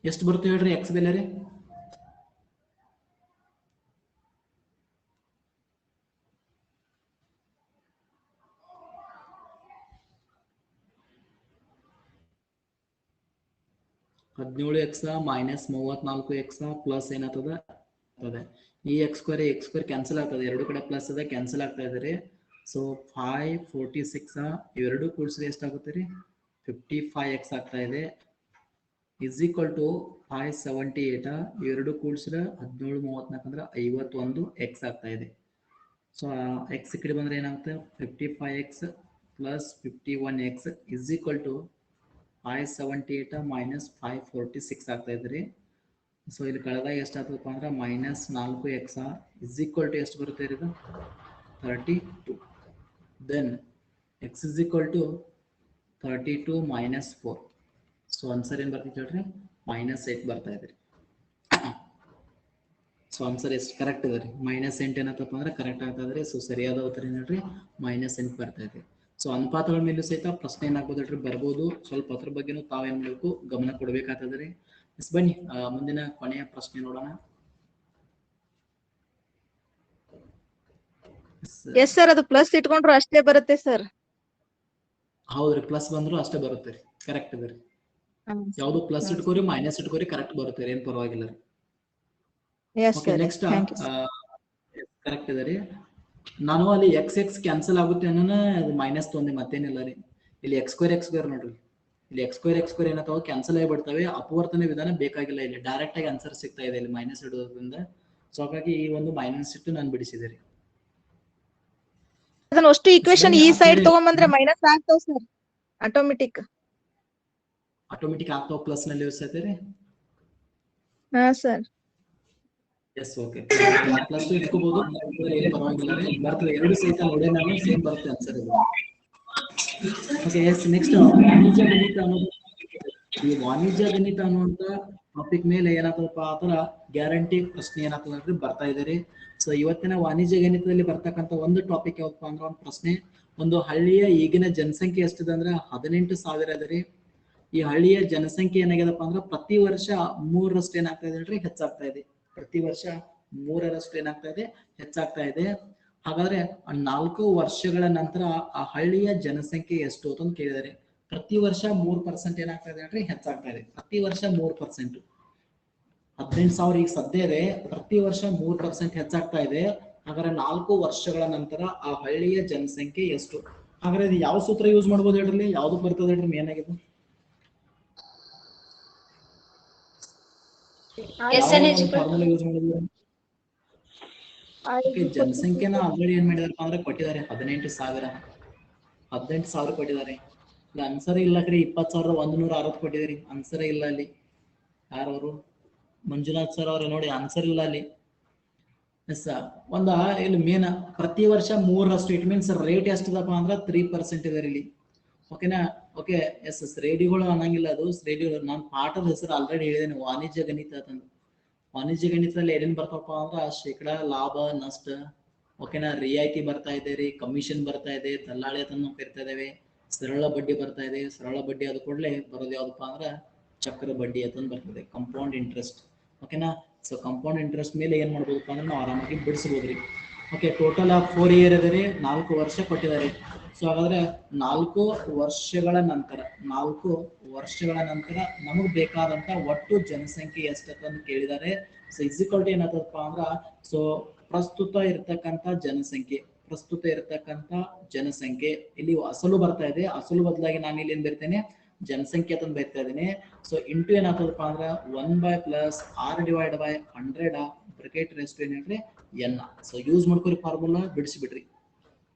ಎಷ್ಟು ಬರುತ್ತೆ ಹೇಳ್ರಿ ಎಕ್ಸ್ ಬೆಲೆ ರೀ? ಹದಿನೇಳು ಎಕ್ಸ್ ಮೈನಸ್ 34 ಎಕ್ಸ್ ಪ್ಲಸ್ ಏನಾಗ್ತದ ಈ ಎಕ್ಸ್ ಸ್ಕ್ವೇರ್ ಕ್ಯಾನ್ಸಲ್ ಆಗ್ತದೆ, ಎರಡು ಕಡೆ ಪ್ಲಸ್ ಅದ ಕ್ಯಾನ್ಸಲ್ ಆಗ್ತಾ ಇದೆ ರೀ. ಸೊ 546 ಇವೆರಡು ಕೂಡಿಸಿದ್ರೆ ಎಷ್ಟಾಗುತ್ತೆ ರೀ? 55x ಆಗ್ತಾ ಇದೆ. ಇಸ್ ಈಕ್ವಲ್ ಟು 578 ಇವೆರಡು ಕೂಡಿಸಿದ್ರೆ 1734 ಅಂದ್ರೆ 51 ಎಕ್ಸ್ ಆಗ್ತಾ ಇದೆ. ಸೊ ಎಕ್ಸ್ ಕಡೆ ಬಂದ್ರೆ ಏನಾಗುತ್ತೆ? 55x plus 51x is equal to 578 minus 546 ಆಗ್ತಾ ಇದ್ರಿ. ಸೊ ಇಲ್ಲಿ ಕಳೆದಾಗ ಎಷ್ಟಾಗ್ತದಪ್ಪ ಅಂದ್ರೆ minus 4x is equal to ಎಷ್ಟು ಬರುತ್ತೆ ಇದು? 32. Then x is equal to 32 minus 4. So answer ಏನ್ ಬರ್ತೈತೆ ಹೇಳ್ರಿ? -8 ಬರ್ತಾ ಇದೆ. ಸೊ ಆನ್ಸರ್ ಎಷ್ಟು ಕರೆಕ್ಟ್ ಇದೆ ರೀ? -8 ಏನತ್ತಪ್ಪ ಅಂದ್ರೆ ಕರೆಕ್ಟ್ ಆಗ್ತಾ ಇದ್ರಿ. ಸೊ ಸರಿಯಾದ ಉತ್ತರ ಏನ್ ಹೇಳ್ರಿ? -8 ಬರ್ತಾ ಇದೆ. ಸೊ ಅನುಪಾತಗಳ ಮೇಲೂ ಸಹಿತ ಪ್ರಶ್ನೆ ಏನಾಗ್ಬೋದು ಹೇಳ್ರಿ? ಬರ್ಬೋದು. ಸ್ವಲ್ಪ ಅದ್ರ ಬಗ್ಗೆನೂ ತಾವೇನ್ ಮಾಡಬೇಕು? ಗಮನ ಕೊಡ್ಬೇಕಾಗ್ತದ್ರಿ. ಬನ್ನಿ ಮುಂದಿನ ಕೊನೆಯ ಪ್ರಶ್ನೆ ನೋಡೋಣ. ಎಸ್ ಸರ್, ಅದು ಪ್ಲಸ್ ಇಟ್ಕೊಂಡ್ರು ಅಷ್ಟೇ ಬರುತ್ತೆ ಸರ್. ಹೌದ್ರಿ, ಪ್ಲಸ್ ಬಂದ್ರು ಅಷ್ಟೇ ಬರುತ್ತೆ ರೀ. ಕರೆಕ್ಟ್ ಇದೆ ರೀ. ಯಾವ್ದು ಪ್ಲಸ್ ಇಟ್ಕೋರಿ ಮೈನಸ್ ಇಟ್ಕೋರಿ ಕರೆಕ್ಟ್ ಬರುತ್ತೆ ರೀ, ಏನ್ ಪರವಾಗಿಲ್ಲ ರೀ. ನೆಕ್ಸ್ಟ್ ಕರೆಕ್ಟ್ ಇದೆ ರೀ. ನಾನು ಅಲ್ಲಿ ಎಕ್ಸ್ ಕ್ಯಾನ್ಸಲ್ ಆಗುತ್ತೆ ಅನ್ನೋಣ, ಅದು ಮೈನಸ್ ತೊಂದೆ, ಮತ್ತೇನಿಲ್ಲ ರೀ. ಇಲ್ಲಿ ಎಕ್ಸ್ ಸ್ಕ್ವೇರ್ ನೋಡ್ರಿ, ಇಲ್ಲಿ ಎಕ್ಸ್ ಸ್ಕ್ವೇರ್ ಏನತ್ತಾವ ಕ್ಯಾನ್ಸಲ್ ಆಗಿಬಿಡ್ತವೆ. ಅಪವರ್ತನ ವಿಧಾನ ಬೇಕಾಗಿಲ್ಲ, ಇಲ್ಲಿ ಡೈರೆಕ್ಟ್ ಆಗಿ ಆನ್ಸರ್ ಸಿಗ್ತಾ ಇದೆ ಇಲ್ಲಿ ಮೈನಸ್ ಇಡೋದ್ರಿಂದ. ಸೊ ಹಾಗಾಗಿ ಈ ಒಂದು ಮೈನಸ್ ಇಟ್ಟು ನಾನು ಬಿಡಿಸಿದೆ ರೀ. ಅದನ್ನ ಅಷ್ಟು ಈಕ್ವೇಶನ್ ಈ ಸೈಡ್ ತಗೊಂಡ್ಬಂದ್ರೆ ಮೈನಸ್ ಆಗ್ತಾವ ಸರ್, ಆಟೋಮೆಟಿಕ್ ಆಗ್ತಾವ ಪ್ಲಸ್ ನಲ್ಲಿ ರೀ. ಹಾ ಸರ್. Yes, okay. ಪ್ಲಸ್ ಇಟ್ಕೋಬಹುದು, ಪರವಾಗಿಲ್ಲ ರೀ, ಬರ್ತದೆ. ಎರಡು ಸಹಿತ ನೋಡೇ ನಾನು ಸೇಮ್ ಬರುತ್ತೆ ಆನ್ಸರ್ ಇದು. Okay, S. ನೆಕ್ಸ್ಟ್ ವಾಣಿಜ್ಯ ಗಣಿತ ಅನ್ನೋದು, ಈ ವಾಣಿಜ್ಯ ಗಣಿತ ಅನ್ನುವಂತ ಟಾಪಿಕ್ ಮೇಲೆ ಏನಾಗ್ತದಪ್ಪ ಆತರ ಗ್ಯಾರಂಟಿ ಪ್ರಶ್ನೆ ಏನಾಗ್ತದೆ ಬರ್ತಾ ಇದೆ ರೀ. ಸೊ ಇವತ್ತಿನ ವಾಣಿಜ್ಯ ಗಣಿತದಲ್ಲಿ ಬರ್ತಕ್ಕಂಥ ಒಂದು ಟಾಪಿಕ್ ಯಾವಪ್ಪ ಅಂದ್ರೆ ಒಂದು ಪ್ರಶ್ನೆ, ಒಂದು ಹಳ್ಳಿಯ ಈಗಿನ ಜನಸಂಖ್ಯೆ ಎಷ್ಟಿದೆ ಅಂದ್ರೆ 18,000 ಇದೆ ರೀ. ಈ ಹಳ್ಳಿಯ ಜನಸಂಖ್ಯೆ ಏನಾಗ್ಯದಪ್ಪ ಅಂದ್ರೆ ಪ್ರತಿ ವರ್ಷ 3ರಷ್ಟು ಏನಾಗ್ತಾ ಇದೆ ಹೇಳ್ರಿ? ಹೆಚ್ಚಾಗ್ತಾ ಇದೆ. ಪ್ರತಿ ವರ್ಷ 3ರಷ್ಟು ಏನಾಗ್ತಾ ಇದೆ? ಹೆಚ್ಚಾಗ್ತಾ ಇದೆ. ಹಾಗಾದ್ರೆ 4 ವರ್ಷಗಳ ನಂತರ ಆ ಹಳ್ಳಿಯ ಜನಸಂಖ್ಯೆ ಎಷ್ಟು ಅಂತ ಕೇಳಿದರೆ, ಪ್ರತಿ ವರ್ಷ 3% ಏನಾಗ್ತಾ ಇದೆ ಹೇಳ್ರಿ? ಹೆಚ್ಚಾಗ್ತಾ ಇದೆ. ಪ್ರತಿ ವರ್ಷ 3%. 18,000 ಈಗ ಸದ್ಯ ಇದೆ, ಪ್ರತಿ ವರ್ಷ 3% ಹೆಚ್ಚಾಗ್ತಾ ಇದೆ. ಹಾಗಾದ್ರೆ 4 ವರ್ಷಗಳ ನಂತರ ಆ ಹಳ್ಳಿಯ ಜನಸಂಖ್ಯೆ ಎಷ್ಟು? ಹಾಗಾದ್ರೆ ಇದು ಯಾವ ಸೂತ್ರ ಯೂಸ್ ಮಾಡ್ಬೋದು ಹೇಳ್ರಿ? ಯಾವ್ದು ಬರ್ತದೆ ಹೇಳ್ರಿ ಮೇನ್ ಆಗಿದೆ? ಫಾರ್ಮುಲಾ ಯೂಸ್ ಮಾಡಿದ್ವಿ. ಜನಸಂಖ್ಯೆನ ಆಲ್ರೆಡಿ ಏನ್ ಮಾಡಿದಾರಪ್ಪ ಅಂದ್ರೆ ಕೊಟ್ಟಿದ್ದಾರೆ 18,000 ಕೊಟ್ಟಿದ್ದಾರೆ. ಇಲ್ಲಿ ಆನ್ಸರ್ ಇಲ್ಲ ಕರೆ 20,160 ಕೊಟ್ಟಿದ್ದಾರೆ. ಆನ್ಸರ್ ಇಲ್ಲ ಅಲ್ಲಿ. ಯಾರವರು? ಮಂಜುನಾಥ್ ಸರ್ ಅವ್ರ ನೋಡಿ, ಆನ್ಸರ್ ಇಲ್ಲ ಅಲ್ಲಿ. ಎಸ್, ಇಲ್ಲಿ ಮೇನ್ ಪ್ರತಿ ವರ್ಷ 3ರಷ್ಟು, ಇಟ್ ಮೀನ್ಸ್ ರೇಟ್ ಎಷ್ಟಿದಪ್ಪ ಅಂದ್ರೆ 3% ಇದೆ ಇಲ್ಲಿ. ಓಕೆನಾ? Okay, S. ಶ್ರೇಣಿಗಳು ಅನ್ನಂಗಿಲ್ಲ, ಅದು ಶ್ರೇಣಿಗಳು. ನಾನು ಪಾಠದ ಹೆಸರು ಆಲ್ರೆಡಿ ಹೇಳಿದ್ದೇನೆ, ವಾಣಿಜ್ಯ ಗಣಿತ ಅಂತಂದು. ವಾಣಿಜ್ಯ ಗಣಿತದಲ್ಲಿ ಏನೇನ್ ಬರ್ತಾವಪ್ಪ ಅಂದ್ರೆ ಶೇಕಡಾ, ಲಾಭ, ನಷ್ಟ, ಓಕೆನಾ, ರಿಯಾಯಿತಿ ಬರ್ತಾ ಇದೆ ರೀ, ಕಮಿಷನ್ ಬರ್ತಾ ಇದೆ, ದಲ್ಲಾಳಿ ಅಂತ ಕರಿತಾ ಇದ್ದೇವೆ, ಸರಳ ಬಡ್ಡಿ ಬರ್ತಾ ಇದೆ. ಸರಳ ಬಡ್ಡಿ ಆದ ಕೂಡಲೇ ಬರೋದು ಯಾವ್ದಪ್ಪ ಅಂದ್ರೆ ಚಕ್ರ ಬಡ್ಡಿ ಅಂತ ಬರ್ತದೆ, ಕಂಪೌಂಡ್ ಇಂಟ್ರೆಸ್ಟ್. ಓಕೆನಾ? ಸೊ ಕಂಪೌಂಡ್ ಇಂಟ್ರೆಸ್ಟ್ ಮೇಲೆ ಏನ್ ಮಾಡ್ಬೋದಪ್ಪ ಅಂದ್ರೆ ನಾವು ಆರಾಮಾಗಿ ಬಿಡಿಸಬಹುದ್ರಿ. ಓಕೆ, ಟೋಟಲ್ 4 ಇಯರ್ ಇದೆ ರೀ, 4 ವರ್ಷ ಕೊಟ್ಟಿದ್ದಾರೆ. ಸೊ ಹಾಗಾದ್ರೆ 4 ವರ್ಷಗಳ ನಂತರ ನಮಗ್ ಬೇಕಾದಂತ ಒಟ್ಟು ಜನಸಂಖ್ಯೆ ಎಷ್ಟಂತ ಕೇಳಿದ್ದಾರೆ. ಸೊ ಇಕ್ವಲ್ ಟು ಏನಾಗ್ತದಪ್ಪ ಅಂದ್ರ, ಸೊ ಪ್ರಸ್ತುತ ಇರತಕ್ಕಂತ ಜನಸಂಖ್ಯೆ ಇಲ್ಲಿ ಅಸಲು ಬರ್ತಾ ಇದೆ. ಅಸಲು ಬದಲಾಗಿ ನಾನು ಇಲ್ಲಿ ಏನ್ ಬರ್ತೇನೆ? ಜನಸಂಖ್ಯೆ ಅಂತ ಬರ್ತಾ ಇದ್ದೇನೆ. ಸೊ ಇಂಟು ಏನಾಗ್ತದಪ್ಪ ಅಂದ್ರೆ 1/+r/100 ಬ್ರಾಕೆಟ್ ರೇಸ್ ಟು ಏನ್ರಿ? n. ಸೊ ಯೂಸ್ ಮಾಡ್ಕೊರಿ ಫಾರ್ಮುಲಾ, ಬಿಡಿಸಿಬಿಡ್ರಿ.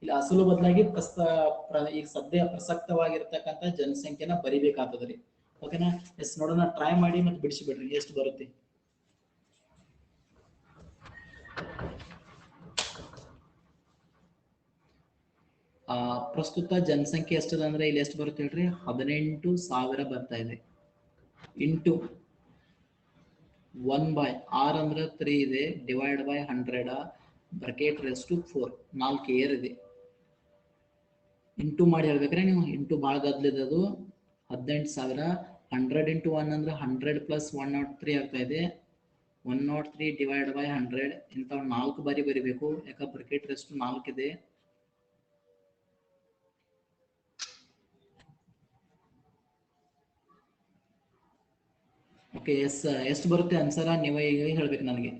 ಇಲ್ಲಿ ಅಸಲು ಬದಲಾಗಿ ಈಗ ಸದ್ಯ ಪ್ರಸಕ್ತವಾಗಿರ್ತಕ್ಕಂಥ ಜನಸಂಖ್ಯೆನ ಬರಿಬೇಕಾಗ್ತದ್ರಿ. ಓಕೆನಾ? ಎಸ್, ನೋಡೋಣ, ಟ್ರೈ ಮಾಡಿ ಮತ್ತೆ ಬಿಡಿಸಿಬಿಡ್ರಿ ಎಷ್ಟು ಬರುತ್ತೆ. ಪ್ರಸ್ತುತ ಜನಸಂಖ್ಯೆ ಎಷ್ಟಿದೆ ಅಂದ್ರೆ ಇಲ್ಲಿ ಎಷ್ಟು ಬರುತ್ತೆ ಹೇಳ್ರಿ? 18,000 ಬರ್ತಾ ಇದೆ. ಇಂಟು 1 ಬೈ ಆರ್ ಅಂದ್ರೆ 3 ಇದೆ divide by 100 bracket raise to 4 4 ಏರ್ ಇದೆ ಇಂಟು ಮಾಡಿ ಹೇಳ್ಬೇಕ್ರೆ ನೀವು ಇಂಟು ಭಾಳ ಗದ್ಲಿದೆ ಅದು 18,000 100 ಇಂಟು 1 ಅಂದ್ರೆ 100 ಪ್ಲಸ್ 103 ಆಗ್ತಾ ಇದೆ 103 ಡಿವೈಡ್ ಬೈ 100 ಇಂಥವ್ 4 ಬಾರಿ ಬರಿಬೇಕು ಯಾಕೆ ಬ್ರಾಕೆಟ್ ರೇಸ್ ಟು 4 ಇದೆ ಓಕೆ ಎಷ್ಟು ಬರುತ್ತೆ ಆನ್ಸರ್ ನೀವೇ ಈಗ ಹೇಳ್ಬೇಕು ನನಗೆ